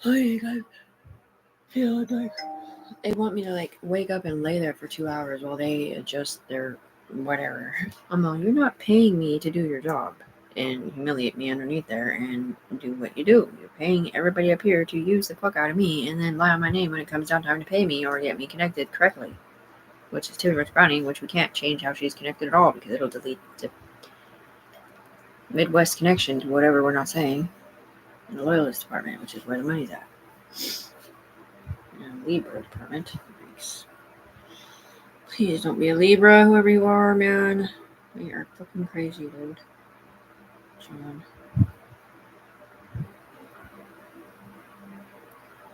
Like, I feel like they want me to like wake up and lay there for 2 hours while they adjust their whatever. I'm like, you're not paying me to do your job and humiliate me underneath there and do what you do. You're paying everybody up here to use the fuck out of me and then lie on my name when it comes down time to pay me or get me connected correctly. Which is Timmy Rich Browning, which we can't change how she's connected at all because it'll delete the Midwest connection to whatever we're not saying in the loyalist department, which is where the money's at. And Libra department. Nice. Please don't be a Libra, whoever you are, man. We are fucking crazy, dude. John.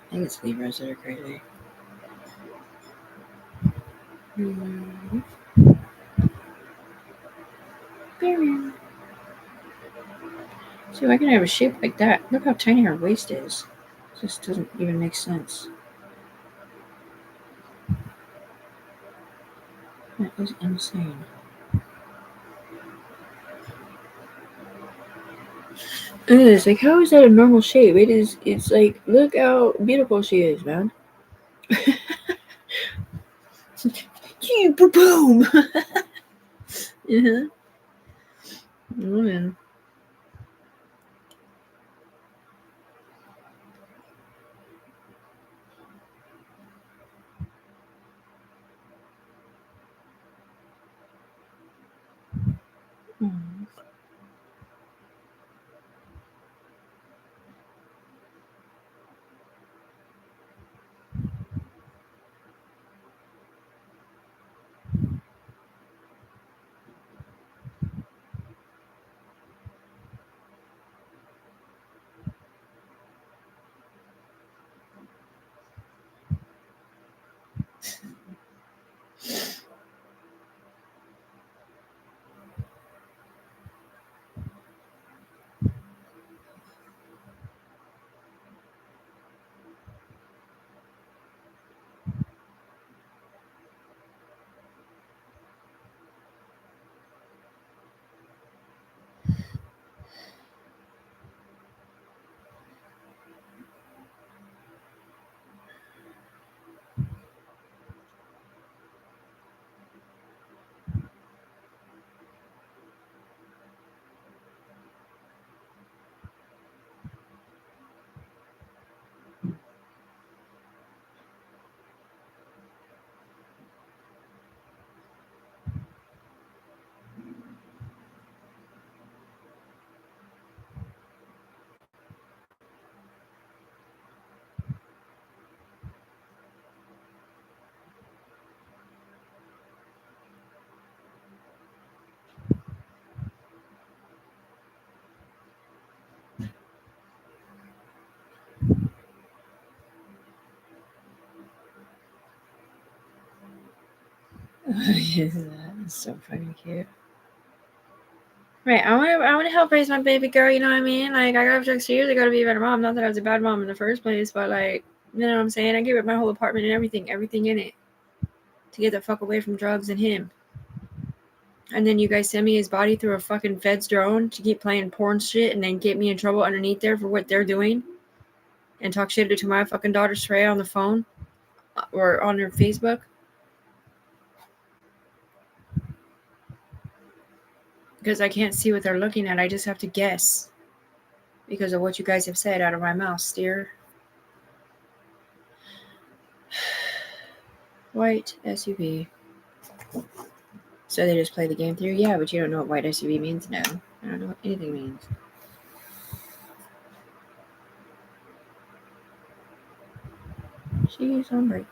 I think it's Libras that are crazy. See, why can I have a shape like that? Look how tiny her waist is. It just doesn't even make sense. That is insane. It's like, how is that a normal shape? It's like, look how beautiful she is, man. Boom! Oh, man. That's so fucking cute. Right, I want to help raise my baby girl. You know what I mean? Like, I got 6 years ago to be a better mom. Not that I was a bad mom in the first place, but like, you know what I'm saying? I gave up my whole apartment and everything in it, to get the fuck away from drugs and him. And then you guys send me his body through a fucking feds drone to keep playing porn shit and then get me in trouble underneath there for what they're doing, and talk shit to my fucking daughter Shreya on the phone or on her Facebook. Because I can't see what they're looking at. I just have to guess because of what you guys have said out of my mouth, steer. White SUV. So they just play the game through? Yeah, but you don't know what white SUV means? No. I don't know what anything means. She's on break.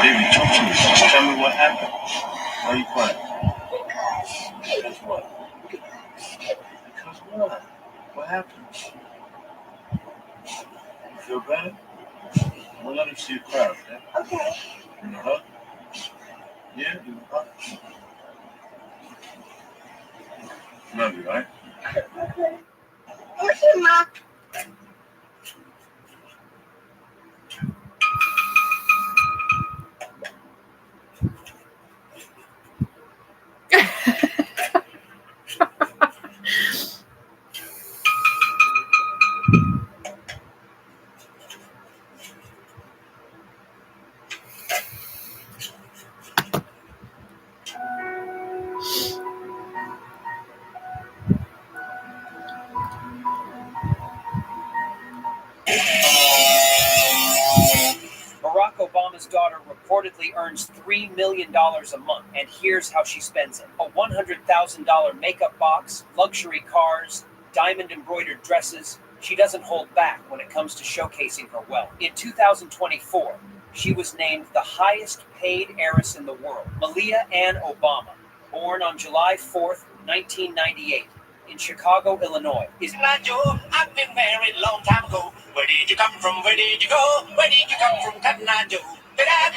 Baby, talk to me. Just tell me what happened. Why are you crying? Because what? Because what? What happened? You feel better? Well, let me see you cry, okay? Okay. You know hug? Yeah, you know hug. Love you, right? Okay. Okay, Mom. Barack Obama's daughter reportedly earns $3 million a month, and here's how she spends it. A $100,000 makeup box, luxury cars, diamond-embroidered dresses. She doesn't hold back when it comes to showcasing her wealth. In 2024, she was named the highest-paid heiress in the world, Malia Ann Obama, born on July 4th, 1998. In Chicago, Illinois. I've been married a long time ago. Where did you come from? Where did you go? Where did you come from, Cotton Eye Joe? I've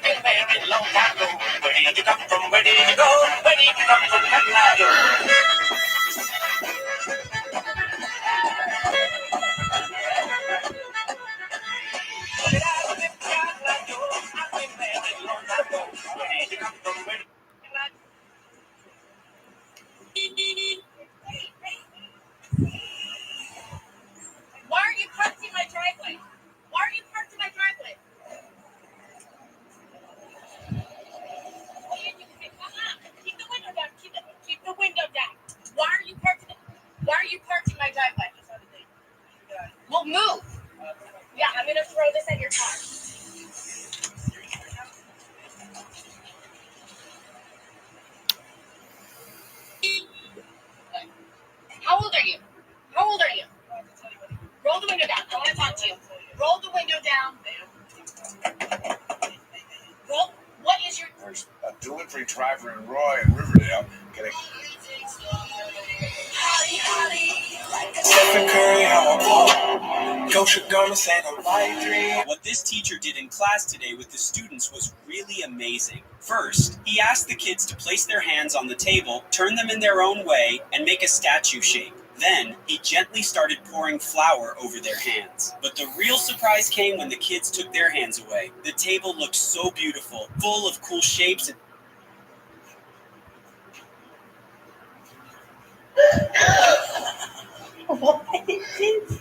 been married a long time ago. Where did you come from? Where did you go? Where did you come from, Cotton Eye Joe? Why are you parked in my driveway? Why are you parked in my driveway? Keep the window down. Keep the window down. Why are you parked in my driveway? Well, move. Yeah, I'm gonna throw this at your car. How old are you? How old are you? Roll the window down. I want to talk to you. Roll the window down. Roll. What is your... There's a delivery driver in Roy in Riverdale getting... Stephen Curry, how I Gosha Gomez and a white dream. What this teacher did in class today with the students was really amazing. First, he asked the kids to place their hands on the table, turn them in their own way, and make a statue shape. Then, he gently started pouring flour over their hands. But the real surprise came when the kids took their hands away. The table looked so beautiful, full of cool shapes and... What is this?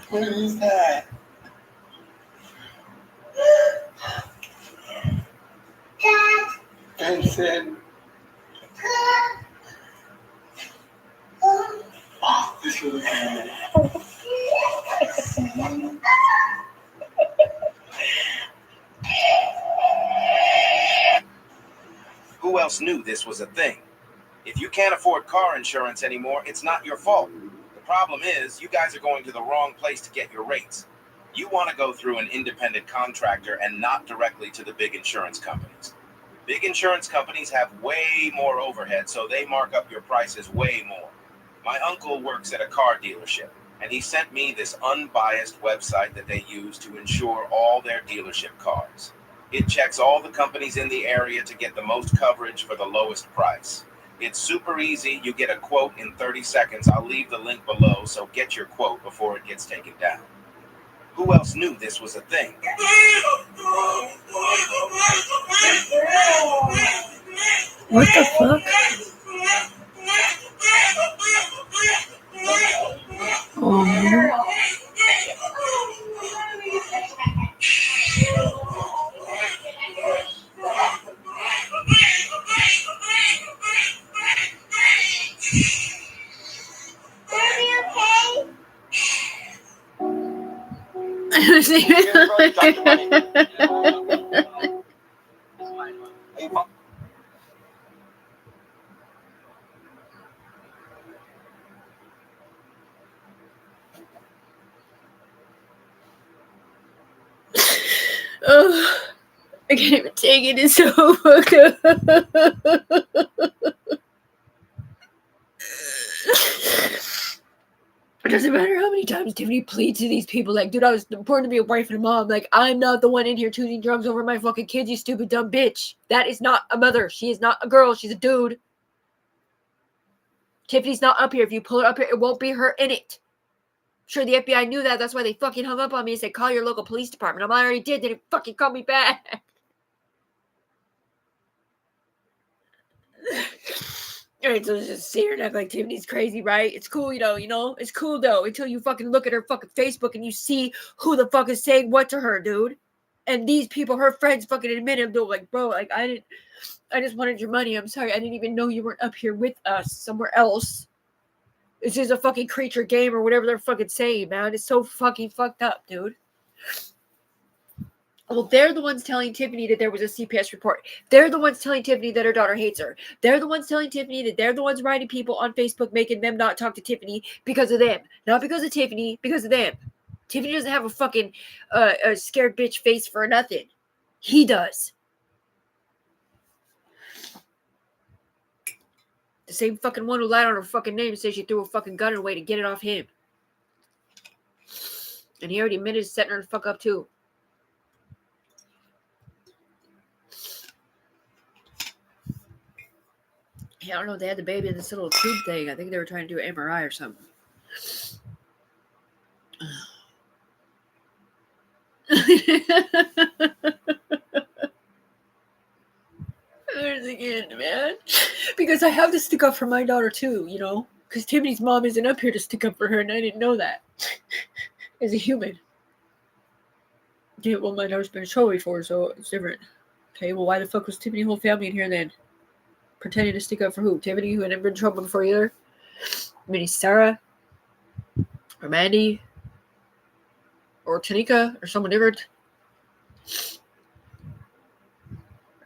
What is that? Dad. Benson. Who else knew this was a thing? If you can't afford car insurance anymore, it's not your fault. The problem is, you guys are going to the wrong place to get your rates. You want to go through an independent contractor and not directly to the big insurance companies. Big insurance companies have way more overhead, so they mark up your prices way more. My uncle works at a car dealership, and he sent me this unbiased website that they use to insure all their dealership cars. It checks all the companies in the area to get the most coverage for the lowest price. It's super easy. You get a quote in 30 seconds. I'll leave the link below, so get your quote before it gets taken down. Who else knew this was a thing? What the fuck? Oh, man. Oh, I can't even take it. It's so fucked up. It doesn't matter how many times Tiffany pleads to these people, like, dude, I was born to be a wife and a mom. Like, I'm not the one in here choosing drugs over my fucking kids, you stupid dumb bitch. That is not a mother. She is not a girl. She's a dude. Tiffany's not up here. If you pull her up here, it won't be her in it. I'm sure the FBI knew that. That's why they fucking hung up on me and said, call your local police department. I already did. They didn't fucking call me back. Alright, so just sit here and act like Tiffany's crazy, right? It's cool, you know? It's cool, though, until you fucking look at her fucking Facebook and you see who the fuck is saying what to her, dude. And these people, her friends, fucking admitted, though, like, bro, like, I just wanted your money. I'm sorry. I didn't even know you weren't up here with us somewhere else. This is a fucking creature game or whatever they're fucking saying, man. It's so fucking fucked up, dude. Well, they're the ones telling Tiffany that there was a CPS report. They're the ones telling Tiffany that her daughter hates her. They're the ones telling Tiffany that they're the ones writing people on Facebook, making them not talk to Tiffany because of them. Not because of Tiffany, because of them. Tiffany doesn't have a fucking a scared bitch face for nothing. He does. The same fucking one who lied on her fucking name and said she threw a fucking gun away to get it off him. And he already admitted setting her the fuck up too. Yeah, I don't know. They had the baby in this little tube thing. I think they were trying to do an MRI or something. There's again, man. Because I have to stick up for my daughter too, you know? Because Tiffany's mom isn't up here to stick up for her, and I didn't know that. As a human. Yeah, well, my daughter's been in trouble before, so it's different. Okay, well, why the fuck was Tiffany's whole family in here then? Pretending to stick up for who? Tiffany, who had never been in trouble before either? Maybe Sarah? Or Mandy? Or Tanika? Or someone different?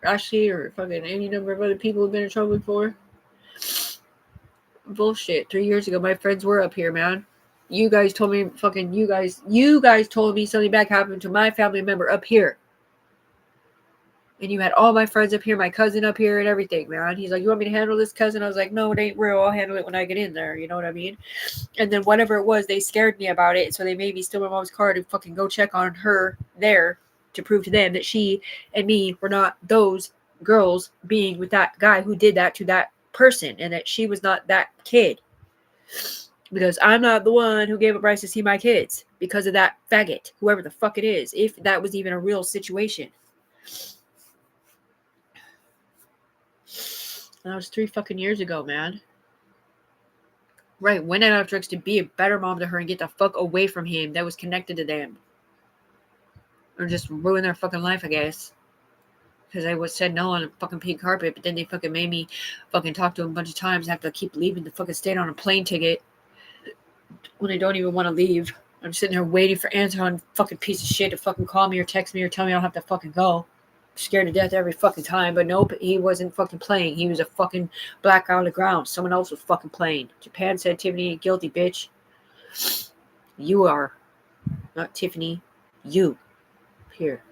Or Ashley? Or fucking any number of other people who've been in trouble before? Bullshit. 3 years ago, my friends were up here, man. You guys told me, fucking, you guys told me something bad happened to my family member up here. And you had all my friends up here, my cousin up here and everything, man. He's like, you want me to handle this, cousin? I was like, no, it ain't real. I'll handle it when I get in there. You know what I mean? And then whatever it was, they scared me about it. So they made me steal my mom's car to fucking go check on her there to prove to them that she and me were not those girls being with that guy who did that to that person. And that she was not that kid. Because I'm not the one who gave up rights to see my kids. Because of that faggot. Whoever the fuck it is. If that was even a real situation. That was 3 fucking years ago, man. Right, went out of drugs to be a better mom to her and get the fuck away from him that was connected to them. Or just ruin their fucking life, I guess. because I said no on a fucking pink carpet, but then they fucking made me fucking talk to him a bunch of times and have to keep leaving the fucking state on a plane ticket when I don't even want to leave. I'm sitting there waiting for Anton, fucking piece of shit, to fucking call me or text me or tell me I don't have to fucking go. I'm scared to death every fucking time, but nope, he wasn't fucking playing. He was a fucking black guy on the ground. Someone else was fucking playing. Japan said Tiffany ain't guilty, bitch. You are. Not Tiffany. You. Here.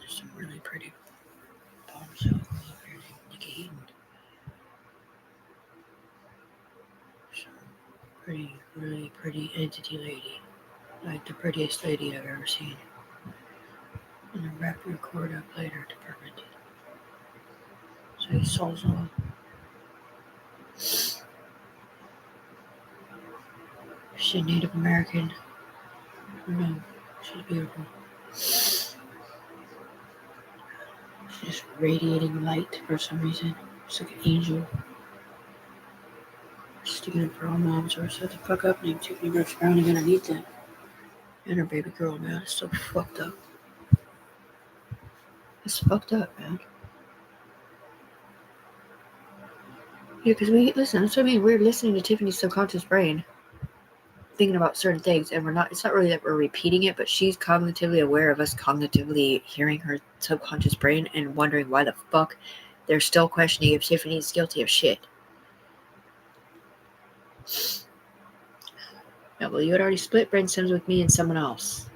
There's some really pretty bombshells up here named Nikki Heaton. Some pretty, really pretty entity lady. Like the prettiest lady I've ever seen. I'm gonna wrap your cord up later to prevent it. Say Solzol. She's Native American. No, she's beautiful. She's radiating light for some reason. She's like an angel. Sticking up for all moms, or shut the fuck up, named Tiffany Brooks Brown again. I need that. And her baby girl, man. It's so fucked up. It's fucked up, man. Yeah, because listen, that's what I mean. We're listening to Tiffany's subconscious brain, thinking about certain things, and it's not really that we're repeating it, but she's cognitively aware of us cognitively hearing her subconscious brain and wondering why the fuck they're still questioning if Tiffany's guilty of shit. Yeah, well, you had already split brain stems with me and someone else,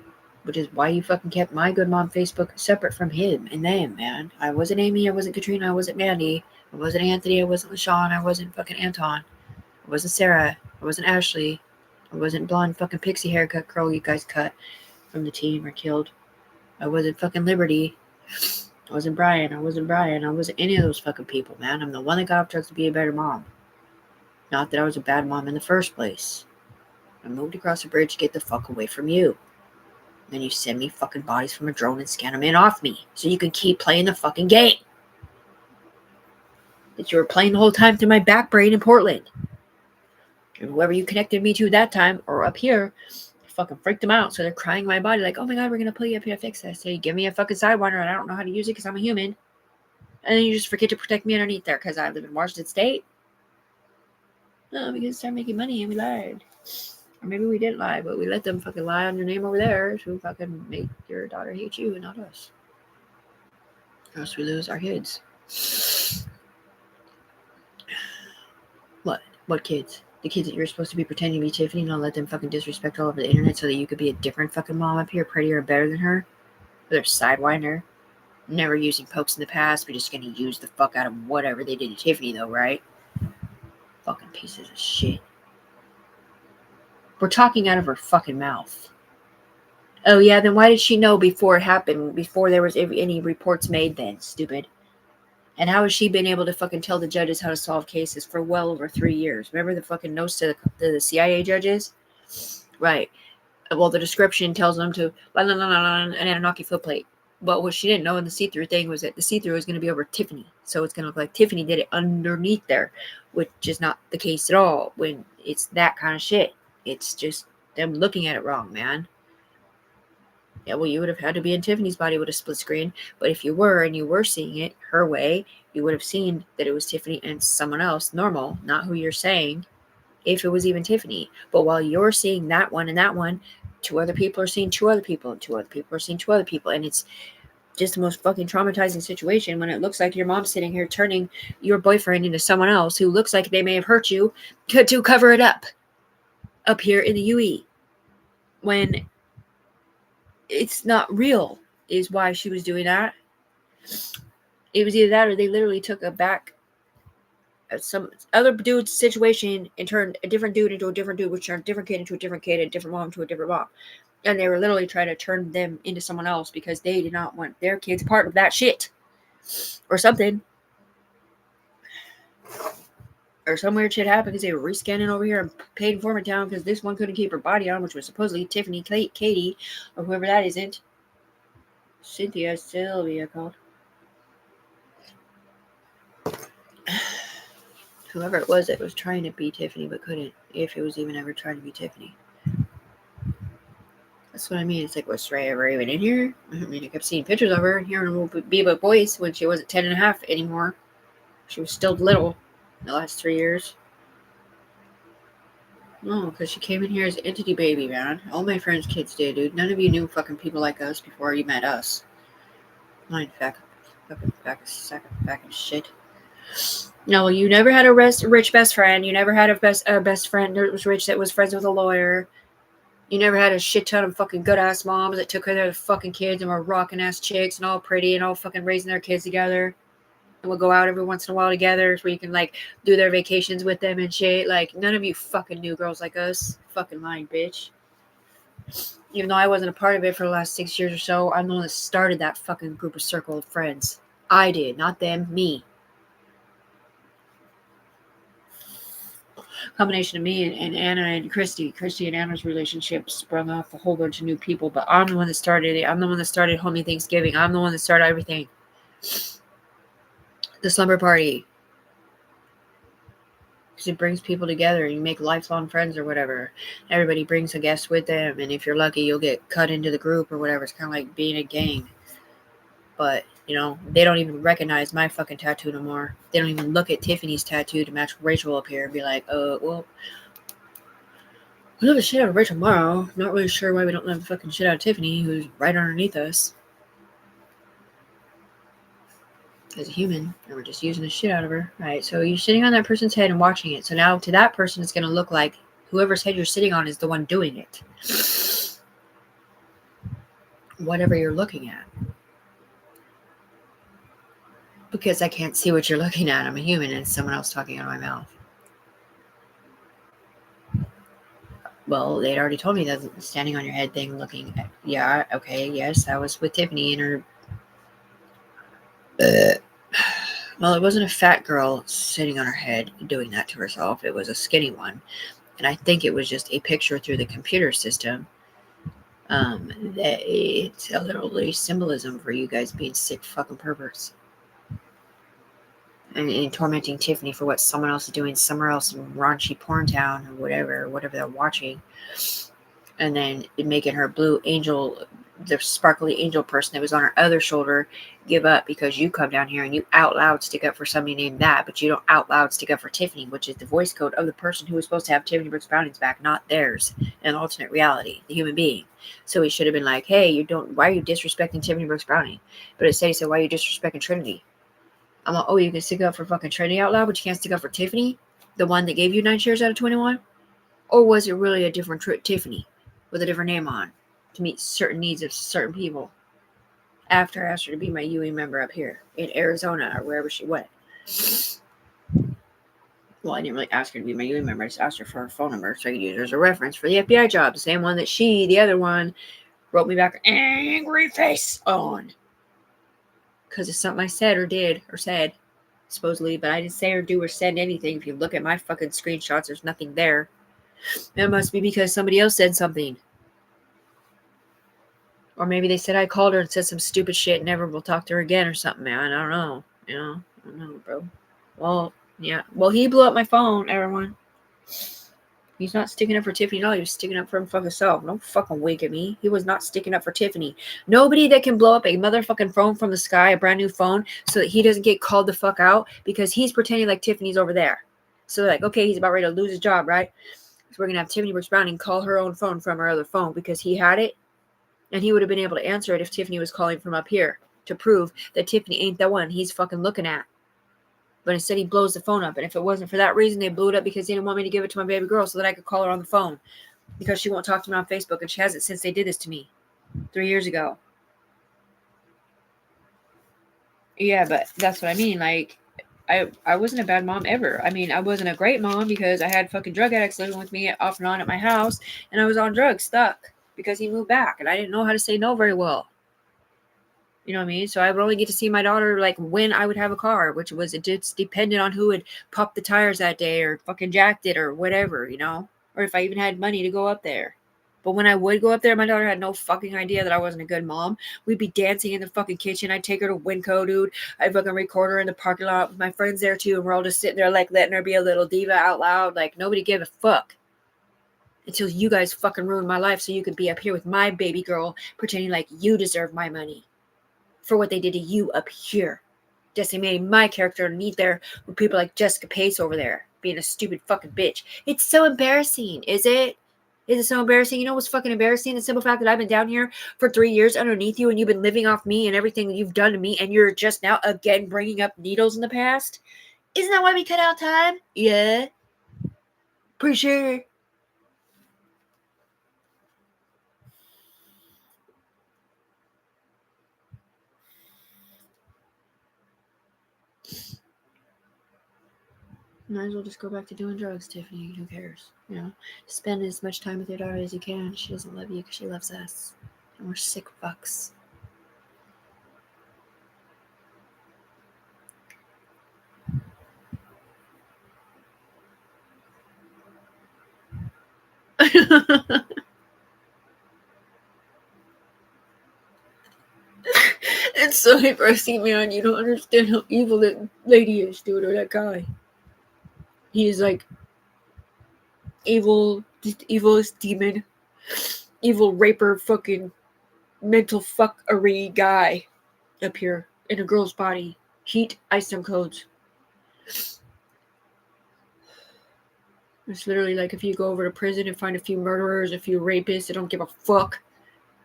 which is why you fucking kept my good mom Facebook separate from him and them, man. I wasn't Amy, I wasn't Katrina, I wasn't Mandy, I wasn't Anthony, I wasn't LaShawn, I wasn't fucking Anton, I wasn't Sarah, I wasn't Ashley, I wasn't blonde fucking pixie haircut girl you guys cut from the team or killed. I wasn't fucking Liberty. I wasn't Brian, I wasn't any of those fucking people, man. I'm the one that got off drugs to be a better mom. Not that I was a bad mom in the first place. I moved across the bridge to get the fuck away from you. Then you send me fucking bodies from a drone and scan them in off me so you can keep playing the fucking game that you were playing the whole time through my back brain in Portland. And whoever you connected me to that time or up here fucking freaked them out, so they're crying in my body like, oh my god, we're gonna put you up here to fix this. So you give me a fucking Sidewinder and I don't know how to use it because I'm a human, and then you just forget to protect me underneath there because I live in Washington State. No, we can start making money and we lied. Or maybe we didn't lie, but we let them fucking lie on your name over there to fucking make your daughter hate you and not us. Or else we lose our kids. What kids? The kids that you're supposed to be pretending to be Tiffany and not let them fucking disrespect all over the internet so that you could be a different fucking mom up here, prettier and better than her? They're Sidewinder. Never using pokes in the past, but just gonna use the fuck out of whatever they did to Tiffany though, right? Fucking pieces of shit. We're talking out of her fucking mouth. Oh yeah, then why did she know before it happened, before there was any reports made then, stupid? And how has she been able to fucking tell the judges how to solve cases for well over 3 years? Remember the fucking notes to the CIA judges? Right. Well, the description tells them to an Anunnaki footplate. But what she didn't know in the see-through thing was that the see-through is going to be over Tiffany. So it's going to look like Tiffany did it underneath there, which is not the case at all when it's that kind of shit. It's just them looking at it wrong, man. Yeah, well, you would have had to be in Tiffany's body with a split screen. But if you were and you were seeing it her way, you would have seen that it was Tiffany and someone else, normal, not who you're saying, if it was even Tiffany. But while you're seeing that one and that one, 2 other people are seeing 2 other people, and 2 other people are seeing 2 other people. And it's just the most fucking traumatizing situation when it looks like your mom's sitting here turning your boyfriend into someone else who looks like they may have hurt you to cover it up here in the UE. When it's not real is why she was doing that. It was either that or they literally took some other dude's situation and turned a different dude into a different dude, which turned a different kid into a different kid, a different mom to a different mom. And they were literally trying to turn them into someone else because they did not want their kids part of that shit. Or something. Or some weird shit happened because they were rescanning over here and paid informant down because this one couldn't keep her body on, which was supposedly Tiffany, Katie, or whoever that isn't. Cynthia Sylvia called. Whoever it was that was trying to be Tiffany but couldn't, if it was even ever trying to be Tiffany. That's what I mean. It's like, was Ray ever even in here? I mean, I kept seeing pictures of her and hearing her be a voice when she wasn't 10 and a half anymore. She was still little in the last 3 years. No, because she came in here as an entity baby, man. All my friends' kids did, dude. None of you knew fucking people like us before you met us. Mind fucking shit. No, you never had a rich best friend. You never had a best friend that was rich that was friends with a lawyer. You never had a shit ton of fucking good ass moms that took care of their fucking kids and were rocking ass chicks and all pretty and all fucking raising their kids together. And we'll go out every once in a while together so you can like do their vacations with them and shit. Like, none of you fucking knew girls like us. Fucking lying, bitch. Even though I wasn't a part of it for the last 6 years or so, I'm the one that started that fucking group of circle of friends. I did, not them, me. Combination of me and Anna and Christy. Christy and Anna's relationship sprung off a whole bunch of new people, but I'm the one that started it. I'm the one that started Homie Thanksgiving. I'm the one that started everything. The slumber party. Because it brings people together. You make lifelong friends or whatever. Everybody brings a guest with them, and if you're lucky, you'll get cut into the group or whatever. It's kind of like being a gang. But, you know, they don't even recognize my fucking tattoo no more. They don't even look at Tiffany's tattoo to match Rachel up here and be like, well, we'll love the shit out of Rachel tomorrow. Not really sure why we don't love the fucking shit out of Tiffany, who's right underneath us. As a human, and we're just using the shit out of her. Right, so you're sitting on that person's head and watching it. So now to that person, it's going to look like whoever's head you're sitting on is the one doing it. Whatever you're looking at. Because I can't see what you're looking at. I'm a human and it's someone else talking out of my mouth. Well, they'd already told me that standing on your head thing looking at, yeah, okay, yes, that was with Tiffany and her. Well, it wasn't a fat girl sitting on her head doing that to herself. It was a skinny one. And I think it was just a picture through the computer system. That it's a little symbolism for you guys being sick fucking perverts. And tormenting Tiffany for what someone else is doing somewhere else in raunchy porn town or whatever they're watching. And then making her blue angel, the sparkly angel person that was on her other shoulder, give up because you come down here and you out loud stick up for somebody named that, but you don't out loud stick up for Tiffany, which is the voice code of the person who was supposed to have Tiffany Brooks Browning's back, not theirs, in an alternate reality, the human being. So he should have been like, hey, why are you disrespecting Tiffany Brooks Browning? But instead he said, why are you disrespecting Trinity? I'm like, oh, you can stick up for fucking Trinity out loud, but you can't stick up for Tiffany? The one that gave you 9 shares out of 21? Or was it really a different Tiffany with a different name on to meet certain needs of certain people? After I asked her to be my UE member up here in Arizona or wherever she went. Well, I didn't really ask her to be my UE member. I just asked her for her phone number so I could use her as a reference for the FBI job. The same one that the other one, wrote me back an angry face on. Because it's something I said or did or said supposedly, but I didn't say or do or send anything. If you look at my fucking screenshots, there's nothing there. It must be because somebody else said something. Or maybe they said I called her and said some stupid shit and never will talk to her again or something, man. I don't know. You know? I don't know, bro. Well, yeah. Well, he blew up my phone, everyone. He's not sticking up for Tiffany at all. He was sticking up for him fucking self. Don't fucking wink at me. He was not sticking up for Tiffany. Nobody that can blow up a motherfucking phone from the sky, a brand new phone, so that he doesn't get called the fuck out because he's pretending like Tiffany's over there. So they're like, okay, he's about ready to lose his job, right? So we're going to have Tiffany Brooks Browning call her own phone from her other phone because he had it. And he would have been able to answer it if Tiffany was calling from up here to prove that Tiffany ain't the one he's fucking looking at. But instead he blows the phone up. And if it wasn't for that reason, they blew it up because they didn't want me to give it to my baby girl so that I could call her on the phone. Because she won't talk to me on Facebook. And she hasn't since they did this to me 3 years ago. Yeah, but that's what I mean. Like, I wasn't a bad mom ever. I mean, I wasn't a great mom because I had fucking drug addicts living with me off and on at my house. And I was on drugs, stuck. Because he moved back. And I didn't know how to say no very well. You know what I mean? So I would only get to see my daughter like when I would have a car, which was it just depended on who had popped the tires that day or fucking jacked it or whatever, you know? Or if I even had money to go up there. But when I would go up there, my daughter had no fucking idea that I wasn't a good mom. We'd be dancing in the fucking kitchen. I'd take her to Winco, dude. I'd fucking record her in the parking lot with my friends there too. And we're all just sitting there like letting her be a little diva out loud. Like nobody gave a fuck. Until you guys fucking ruined my life so you could be up here with my baby girl pretending like you deserve my money for what they did to you up here. Decimating my character underneath there with people like Jessica Pace over there being a stupid fucking bitch. It's so embarrassing, is it? Is it so embarrassing? You know what's fucking embarrassing? The simple fact that I've been down here for 3 years underneath you and you've been living off me and everything that you've done to me and you're just now again bringing up needles in the past? Isn't that why we cut out time? Yeah. Pretty sure. Might as well just go back to doing drugs, Tiffany. Who cares? You know, spend as much time with your daughter as you can. She doesn't love you because she loves us. And we're sick fucks. It's so embarrassing, man. You don't understand how evil that lady is, dude, or that guy. He is like evilest demon, evil raper, fucking mental fuckery guy up here in a girl's body. Heat, ISIM codes. It's literally like if you go over to prison and find a few murderers, a few rapists that don't give a fuck,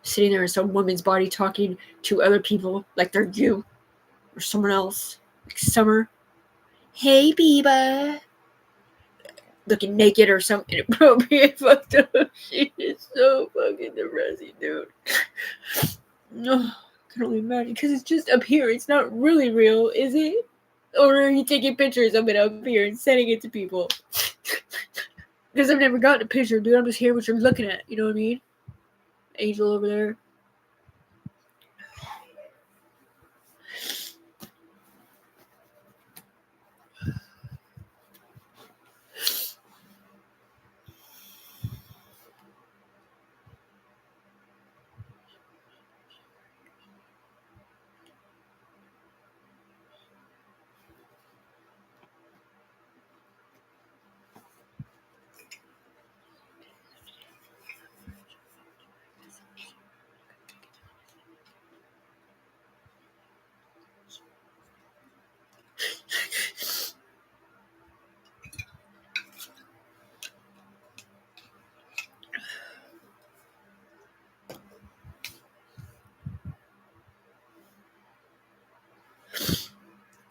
sitting there in some woman's body talking to other people like they're you or someone else, like Summer. Hey, Biba. Looking naked or something inappropriate. Fucked up. She is so fucking depressing, dude. No, I can only imagine because it's just up here. It's not really real, is it? Or are you taking pictures of it up here and sending it to people? Because I've never gotten a picture, dude. I'm just hearing what you're looking at. You know what I mean? Angel over there.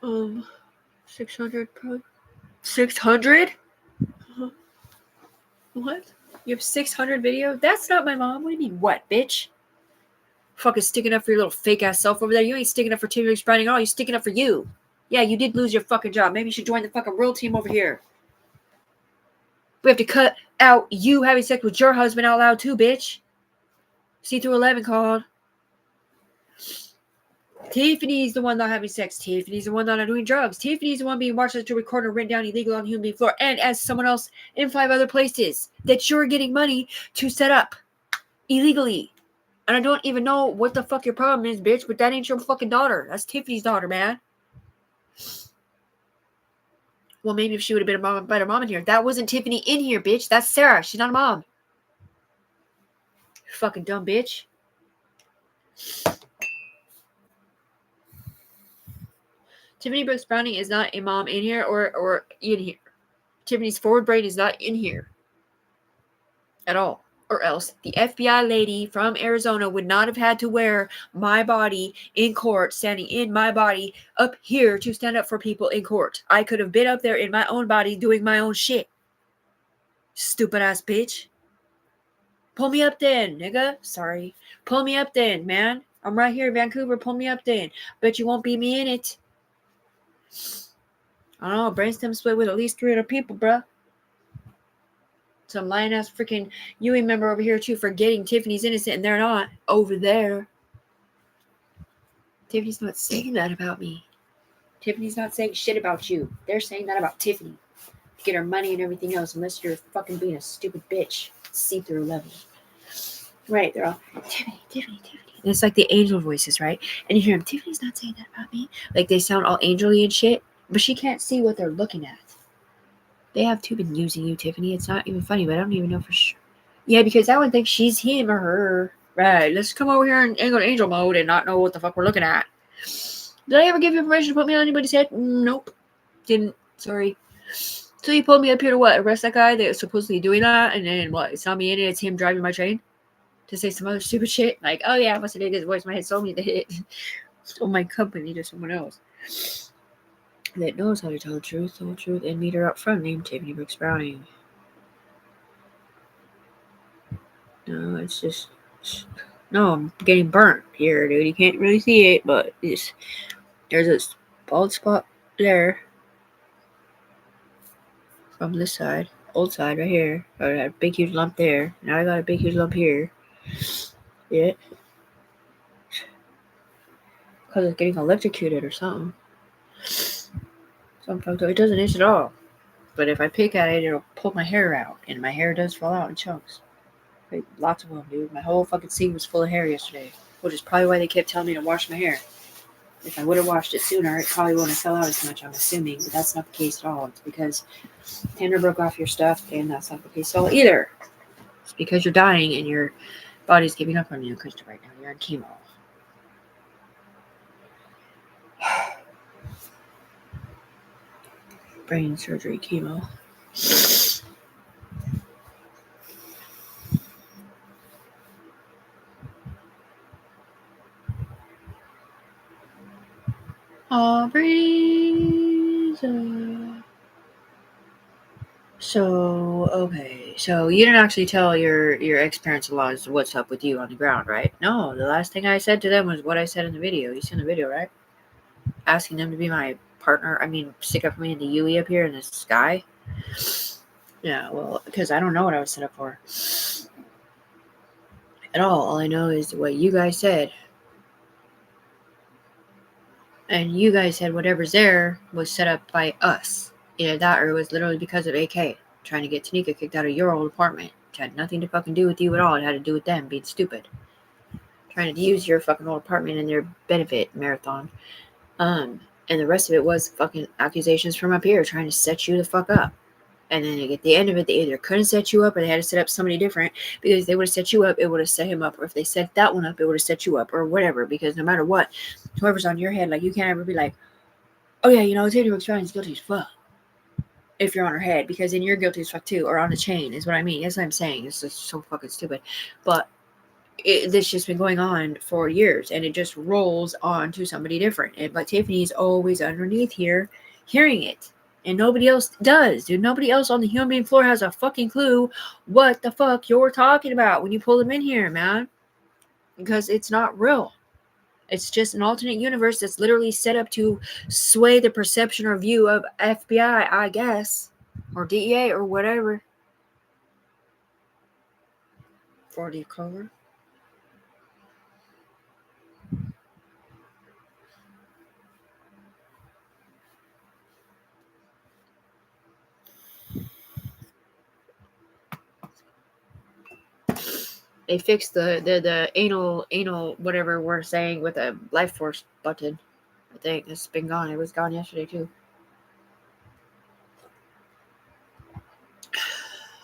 Um, 600 pro. 600? What? You have 600 videos? That's not my mom. What do you mean, what, bitch? Fucking sticking up for your little fake ass self over there. You ain't sticking up for Tiffany Browning at all. You're sticking up for you. Yeah, you did lose your fucking job. Maybe you should join the fucking real team over here. We have to cut out you having sex with your husband out loud too, bitch. See through 11 called. Tiffany's the one not having sex. Tiffany's the one not doing drugs. Tiffany's the one being marched to record or written down illegal on the human being floor, and as someone else in 5 other places that you're getting money to set up illegally. And I don't even know what the fuck your problem is, bitch, but that ain't your fucking daughter. That's Tiffany's daughter, man. Well, maybe if she would have been a better mom in here. That wasn't Tiffany in here, bitch. That's Sarah. She's not a mom. You fucking dumb bitch. Tiffany Brooks Browning is not a mom in here or in here. Tiffany's forward brain is not in here at all. Or else the FBI lady from Arizona would not have had to wear my body in court, standing in my body up here to stand up for people in court. I could have been up there in my own body doing my own shit. Stupid ass bitch. Pull me up then, nigga. Sorry. Pull me up then, man. I'm right here in Vancouver. Pull me up then. Bet you won't be me in it. I don't know. Brainstem split with at least 3 other people, bruh. Some lying ass freaking UE member over here too, forgetting Tiffany's innocent and they're not over there. Tiffany's not saying that about me. Tiffany's not saying shit about you. They're saying that about Tiffany. To get her money and everything else, unless you're fucking being a stupid bitch. See-through level. Right, they're all, Tiffany. And it's like the angel voices, right? And you hear them, Tiffany's not saying that about me. Like they sound all angel-y and shit, but she can't see what they're looking at. They have too been using you, Tiffany. It's not even funny, but I don't even know for sure. Yeah, because I would think she's him or her. Right, let's come over here and go to angel mode and not know what the fuck we're looking at. Did I ever give you permission to put me on anybody's head? Nope. Didn't. Sorry. So you pulled me up here to what? Arrest that guy that was supposedly doing that? And then what? It's not me in it. It's him driving my train? To say some other stupid shit? Like, oh yeah, I must have did his voice. My head told me to hit on my company to someone else that knows how to tell the truth, and meet her up front named Tiffany Brooks Browning. No, it's just... No, I'm getting burnt here, dude. You can't really see it, but there's a bald spot there. From this side. Old side right here. I got a big huge lump there. Now I got a big huge lump here. Yeah. Because it's getting electrocuted or something. It doesn't itch at all. But if I pick at it, it'll pull my hair out. And my hair does fall out in chunks. Like, lots of them, dude. My whole fucking scene was full of hair yesterday. Which is probably why they kept telling me to wash my hair. If I would have washed it sooner, it probably wouldn't have fell out as much, I'm assuming. But that's not the case at all. It's because Tanner broke off your stuff, and that's not the case at all either. It's because you're dying and your body's giving up on you because right now you're on chemo. Brain surgery, chemo. So, okay. So, you didn't actually tell your ex-parents-in-laws what's up with you on the ground, right? No, the last thing I said to them was what I said in the video. You seen the video, right? Asking them to be my partner. Stick up for me in the UE up here in the sky. Yeah, well, because I don't know what I was set up for. At all. All I know is what you guys said. And you guys said whatever's there was set up by us. Either that or it was literally because of AK trying to get Tanika kicked out of your old apartment. It had nothing to fucking do with you at all. It had to do with them being stupid. Trying to use your fucking old apartment in their benefit marathon. And the rest of it was fucking accusations from up here trying to set you the fuck up. And then at the end of it, they either couldn't set you up or they had to set up somebody different. Because if they would have set you up, it would have set him up. Or if they set that one up, it would have set you up. Or whatever. Because no matter what, whoever's on your head, like, you can't ever be like, oh yeah, Tiffany Brooks Browning is guilty as fuck. If you're on her head. Because then you're guilty as fuck too. Or on the chain is what I mean. That's what I'm saying. It's just so fucking stupid. But this just been going on for years. And it just rolls on to somebody different. But Tiffany's always underneath here hearing it. And nobody else does, dude. Nobody else on the human being floor has a fucking clue what the fuck you're talking about when you pull them in here, man. Because it's not real. It's just an alternate universe that's literally set up to sway the perception or view of FBI, I guess. Or DEA or whatever. 40 cover. They fixed the anal whatever we're saying with a life force button. I think it's been gone. It was gone yesterday too.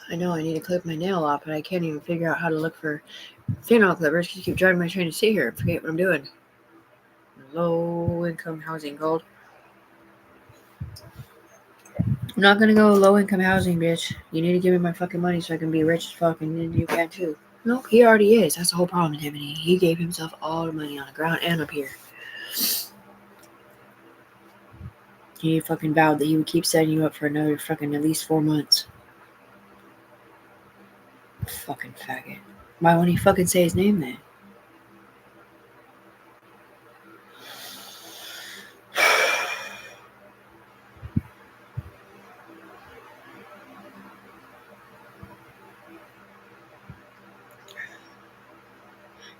I know I need to clip my nail off, but I can't even figure out how to look for fingernail clippers because you keep driving my train to sit here and forget what I'm doing. Low income housing gold. I'm not gonna go low income housing, bitch. You need to give me my fucking money so I can be rich as fuck, and then you can too. Nope, he already is. That's the whole problem, Tiffany. He gave himself all the money on the ground and up here. He fucking vowed that he would keep setting you up for another fucking at least 4 months. Fucking faggot. Why won't he fucking say his name then?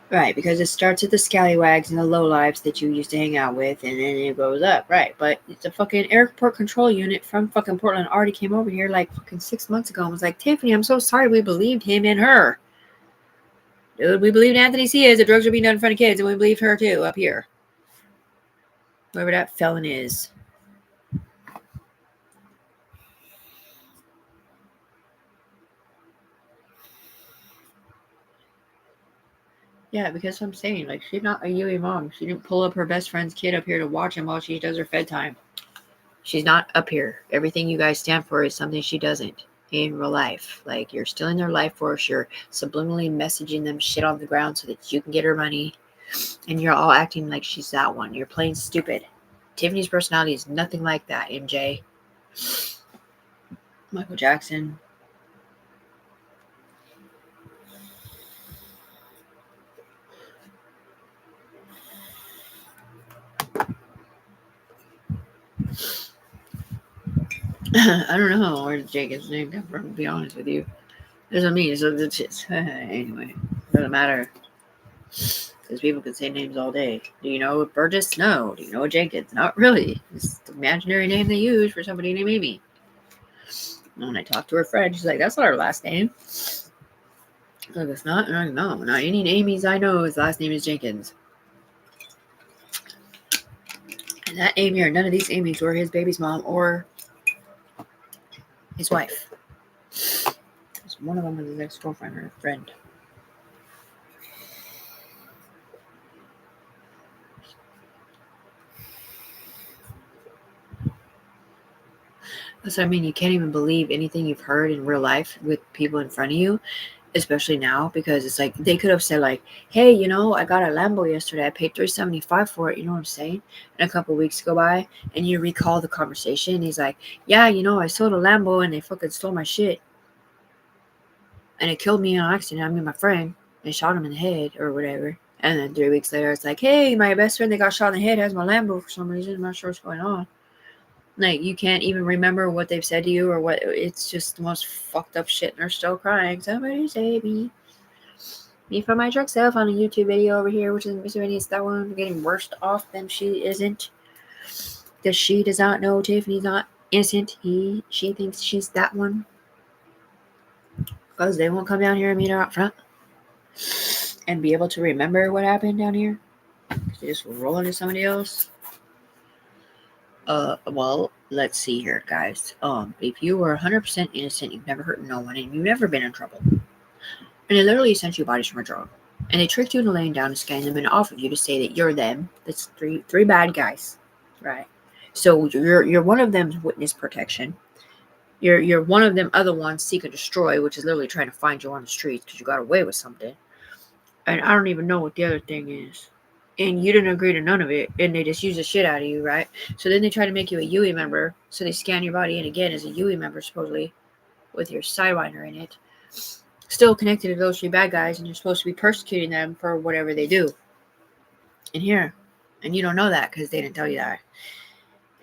Right, because it starts at the scallywags and the lowlives that you used to hang out with, and then it goes up. Right, but it's a fucking airport control unit from fucking Portland already came over here like fucking 6 months ago and was like, Tiffany, I'm so sorry we believed him and her. Dude, we believed Anthony Ciaz that drugs are being done in front of kids, and we believed her too up here. Whoever that felon is. Yeah, because I'm saying, like, she's not a Yui mom. She didn't pull up her best friend's kid up here to watch him while she does her fed time. She's not up here. Everything you guys stand for is something she doesn't in real life. Like, you're still in their life force. You're subliminally messaging them shit on the ground so that you can get her money. And you're all acting like she's that one. You're playing stupid. Tiffany's personality is nothing like that, MJ. Michael Jackson. I don't know where Jake is named from, to be honest with you. Doesn't mean so it's just anyway. Doesn't matter. Because people can say names all day. Do you know Burgess? No. Do you know Jenkins? Not really. It's the imaginary name they use for somebody named Amy. And when I talked to her friend, she's like, that's not her last name. Like, it's not? I'm like, no, not any Amy's I know. His last name is Jenkins. And that Amy or none of these Amy's were his baby's mom or his wife. One of them was his ex-girlfriend or friend. That's what I mean. You can't even believe anything you've heard in real life with people in front of you, especially now, because it's like they could have said like, hey, you know, I got a Lambo yesterday. I paid $375 for it. You know what I'm saying? And a couple weeks go by and you recall the conversation. He's like, yeah, you know, I sold a Lambo and they fucking stole my shit. And it killed me in an accident. I mean, my friend. And shot him in the head or whatever. And then 3 weeks later, it's like, hey, my best friend that got shot in the head has my Lambo for some reason. I'm not sure what's going on. Like, you can't even remember what they've said to you or what. It's just the most fucked up shit. And they're still crying. Somebody save me. Me from my drug self on a YouTube video over here, which is Miss Vinny's that one. I'm getting worse off than she isn't. Because she does not know Tiffany's not innocent. She thinks she's that one. Because they won't come down here and meet her out front. And be able to remember what happened down here. They just roll into somebody else. Well, let's see here, guys. If you were 100% innocent, you've never hurt no one, and you've never been in trouble, and they literally sent you bodies from a drug, and they tricked you into laying down and scanning them and offered you to say that you're them. That's three bad guys, right? So you're one of them's witness protection. You're one of them other ones seek and destroy, which is literally trying to find you on the streets because you got away with something. And I don't even know what the other thing is. And you didn't agree to none of it. And they just use the shit out of you, right? So then they try to make you a UE member. So they scan your body in again as a UE member, supposedly, with your Sidewinder in it. Still connected to those three bad guys. And you're supposed to be persecuting them for whatever they do. In here. And you don't know that because they didn't tell you that.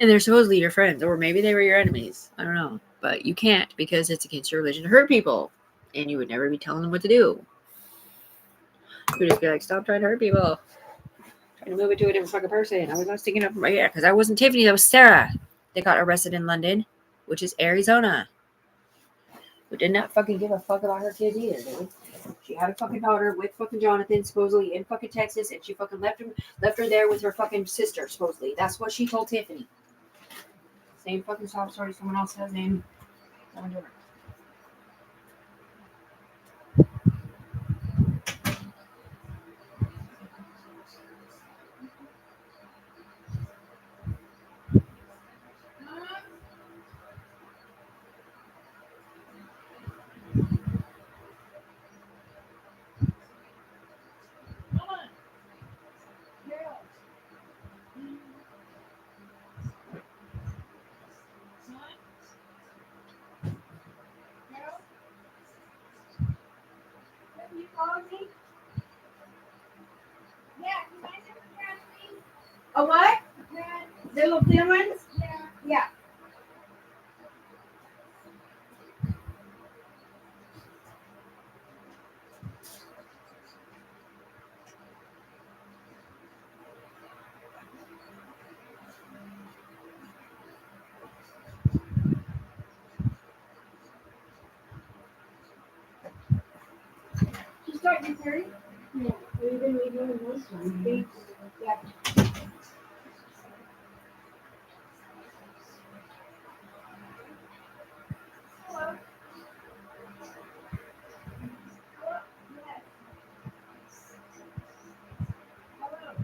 And they're supposedly your friends. Or maybe they were your enemies. I don't know. But you can't because it's against your religion to hurt people. And you would never be telling them what to do. You would just be like, stop trying to hurt people. Trying to move it to a different fucking person. I was not sticking up for my hair because I wasn't Tiffany. That was Sarah. They got arrested in London, which is Arizona. Who did not fucking give a fuck about her kids either, dude. She had a fucking daughter with fucking Jonathan, supposedly in fucking Texas, and she fucking left her there with her fucking sister, supposedly. That's what she told Tiffany. Same fucking sob story someone else has named. Someone different. A what? The little thin ones? Yeah. You start your curry? Yeah. We've been redoing this one. Yeah. Hello. Yes. Hello.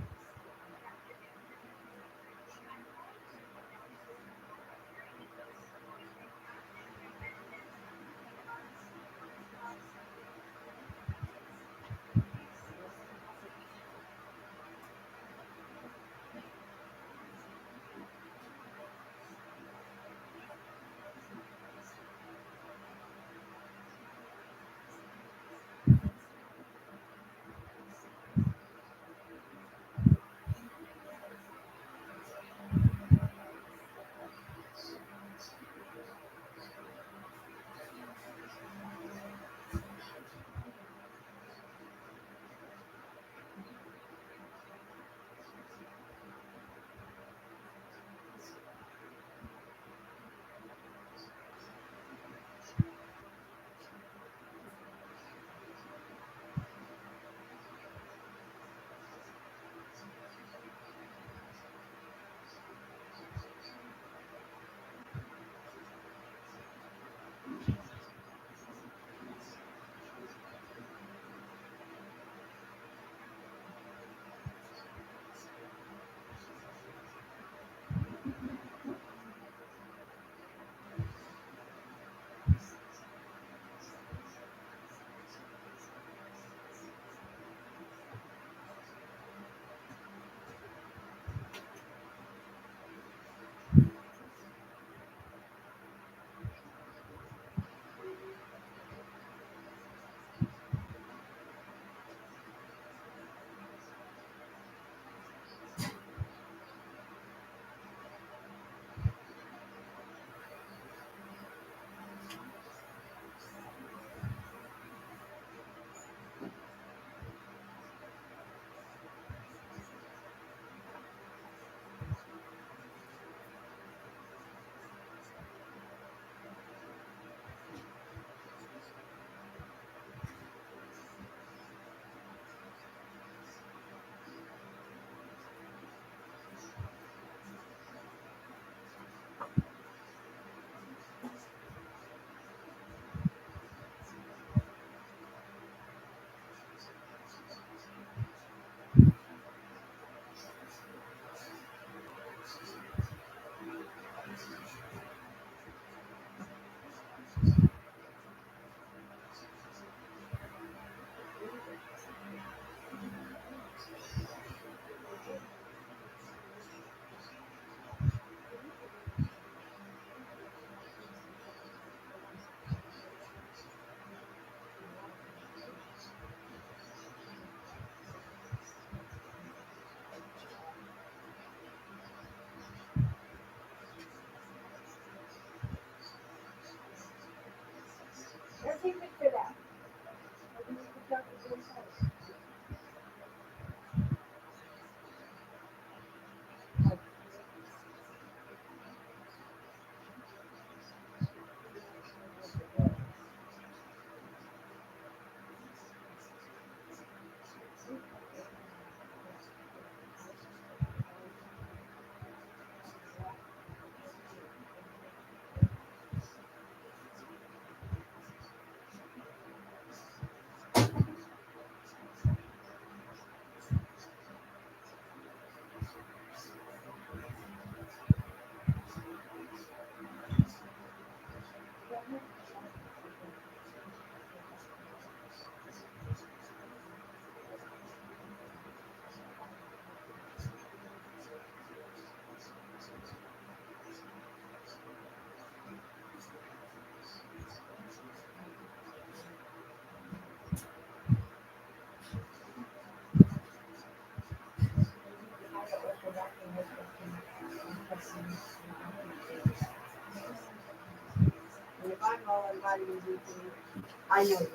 I know you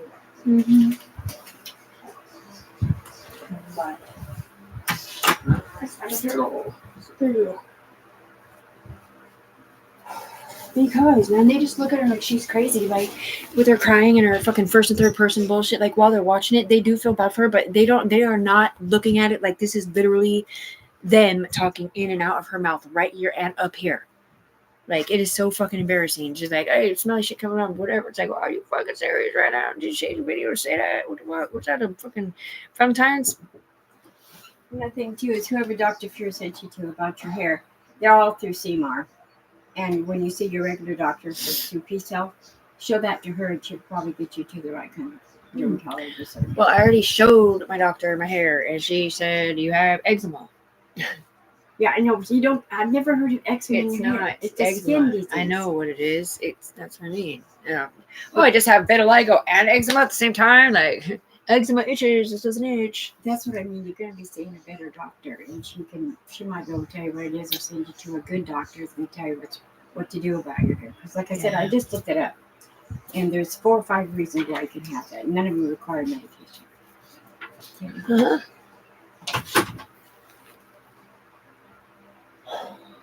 Mm-hmm. are, but Because, man, they just look at her like she's crazy, like with her crying and her fucking first and third person bullshit. Like while they're watching it, they do feel bad for her, but they are not looking at it like this is literally them talking in and out of her mouth right here and up here. Like it is so fucking embarrassing. She's like, hey, it's smelly shit coming on, whatever. It's like, well, are you fucking serious right now? Did you change the video to say that? What's that? A fucking Valentine's? another thing too is whoever Dr. Fuhr sent you to about your hair, they're all through CMAR. And when you see your regular doctor for Peace Health, show that to her and she'll probably get you to the right kind of dermatologist. Well, I already showed my doctor my hair, and she said you have eczema. Yeah, I know. You don't. I've never heard of eczema. It's in your hair. not. It's a eczema. skin disease. I know what it is. That's what I mean. Yeah. Oh, I just have vitiligo and eczema at the same time. Like eczema itches. This doesn't itch. That's what I mean. You're going to be seeing a better doctor, and she might be able to tell you what it is, or send you to a good doctor who's going to tell you what to do about your hair. Because, like I said, I just looked it up, and there's 4 or 5 reasons why you can have that. None of them require medication. Uh-huh.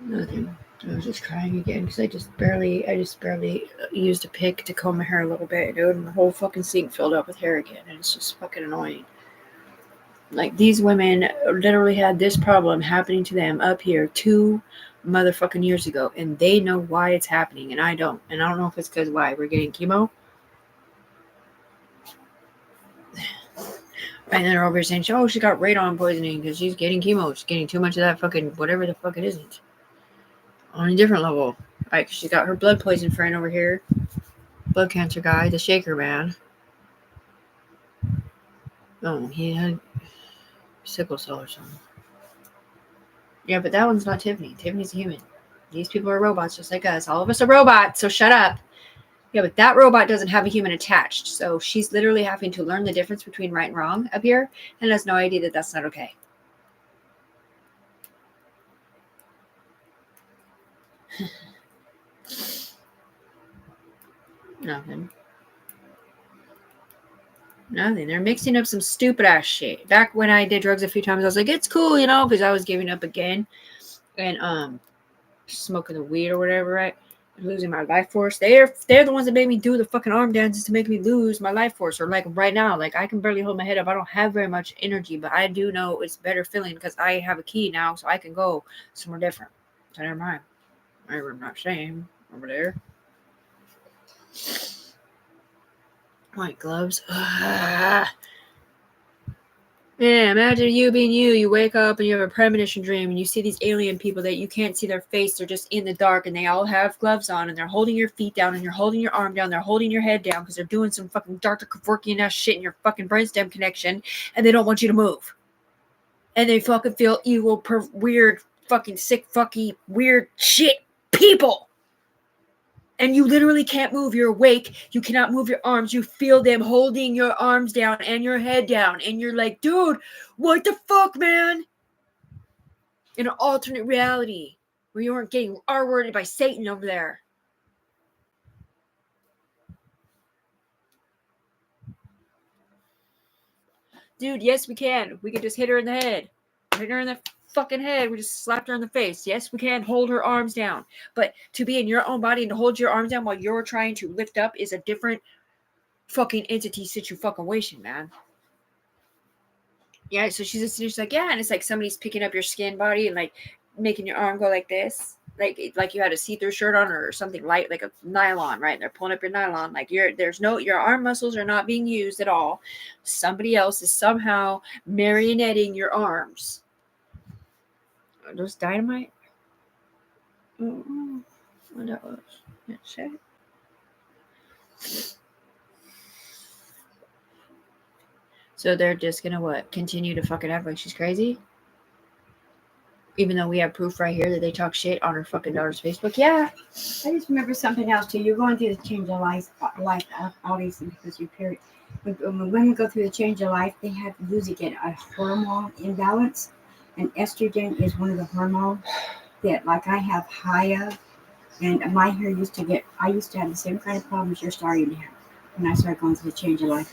Nothing. I was just crying again because I just barely used a pick to comb my hair a little bit, dude, and the whole fucking sink filled up with hair again, and it's just fucking annoying. Like these women literally had this problem happening to them up here 2 motherfucking years ago, and they know why it's happening, and I don't. And I don't know if it's because why we're getting chemo. And then they're over here saying, oh, she got radon poisoning because she's getting chemo. She's getting too much of that fucking whatever the fuck it isn't. On a different level. Like, she got her blood poison friend over here. Blood cancer guy, the shaker man. Oh, he had sickle cell or something. Yeah, but that one's not Tiffany. Tiffany's a human. These people are robots just like us. All of us are robots, so shut up. Yeah, but that robot doesn't have a human attached. So she's literally having to learn the difference between right and wrong up here and has no idea that that's not okay. Nothing. They're mixing up some stupid ass shit. Back when I did drugs a few times, I was like, it's cool, because I was giving up again and smoking the weed or whatever, right? Losing my life force. They're the ones that made me do the fucking arm dances to make me lose my life force. Or like right now, like I can barely hold my head up. I don't have very much energy, but I do know it's better feeling because I have a key now, so I can go somewhere different. So never mind. I'm not saying over there. White gloves. Yeah, imagine you being you. You wake up and you have a premonition dream and you see these alien people that you can't see their face. They're just in the dark and they all have gloves on and they're holding your feet down and you're holding your arm down. They're holding your head down because they're doing some fucking Dr. Kevorkian ass shit in your fucking brainstem connection and they don't want you to move. And they fucking feel evil, weird, fucking sick, fucky, weird shit people. And you literally can't move. You're awake. You cannot move your arms. You feel them holding your arms down and your head down. And you're like, dude, what the fuck, man? In an alternate reality where you weren't getting R-worded by Satan over there. Dude, yes, we can. We can just hit her in the head. Hit her in the fucking head. We just slapped her in the face. Yes, we can hold her arms down, but to be in your own body and to hold your arms down while you're trying to lift up is a different fucking entity situation, man. Yeah, so she's like, yeah, and it's like somebody's picking up your skin body and like making your arm go like this, like you had a see-through shirt on or something light, like a nylon, right? And they're pulling up your nylon, like your arm muscles are not being used at all. Somebody else is somehow marionetting your arms. Those dynamite? What that was? Shit. So they're just gonna what? Continue to fucking act like she's crazy? Even though we have proof right here that they talk shit on her fucking daughter's Facebook? Yeah. I just remember something else too. You're going through the change of life obviously because you period. When women go through the change of life, they have usually get a hormone imbalance. And estrogen is one of the hormones that, like, I have high of, and my hair I used to have the same kind of problems you're starting to have. when I started going through the change of life.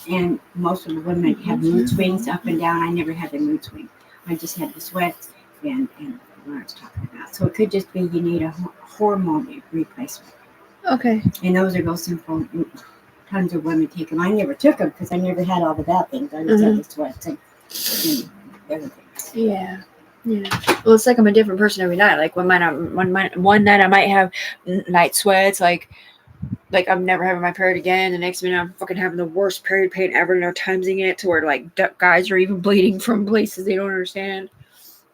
And most of the women have mood swings up and down. I never had the mood swing. I just had the sweats and what I was talking about. So it could just be you need a hormone replacement. Okay. And those are those simple. Tons of women take them. I never took them because I never had all the bad things. I just had the sweats and other things. Yeah. Yeah. Well, it's like I'm a different person every night. Like one night I might have night sweats. Like I'm never having my period again. The next minute I'm fucking having the worst period pain ever. And they're timesing it to where like guys are even bleeding from places they don't understand.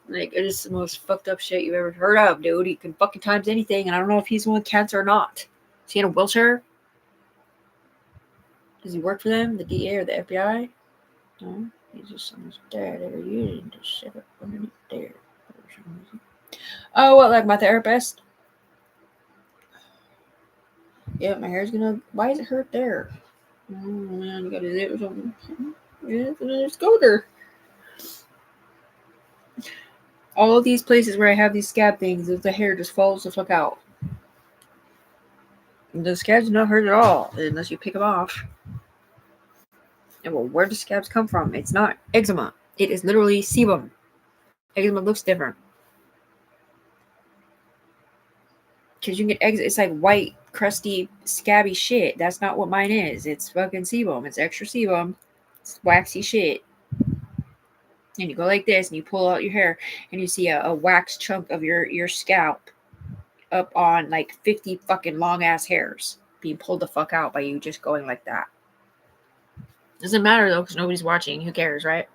Like it is the most fucked up shit you've ever heard of, dude. He can fucking times anything, and I don't know if he's the one with cancer or not. Is he in a wheelchair? Does he work for them, the DA or the FBI? No, he's just someone's dad. They're using to shove it underneath there. Oh, what, like my therapist? Yeah, my hair's gonna. Why is it hurt there? Oh man, you gotta do it or something. Yeah, it's another scooter. All of these places where I have these scab things, the hair just falls the fuck out. The scabs do not hurt at all unless you pick them off. And well, where do scabs come from? It's not eczema. It is literally sebum. Eczema looks different. Because you can get eczema. It's like white, crusty, scabby shit. That's not what mine is. It's fucking sebum. It's extra sebum. It's waxy shit. And you go like this and you pull out your hair and you see a wax chunk of your scalp up on like 50 fucking long ass hairs being pulled the fuck out by you just going like that. Doesn't matter though, because nobody's watching. Who cares, right?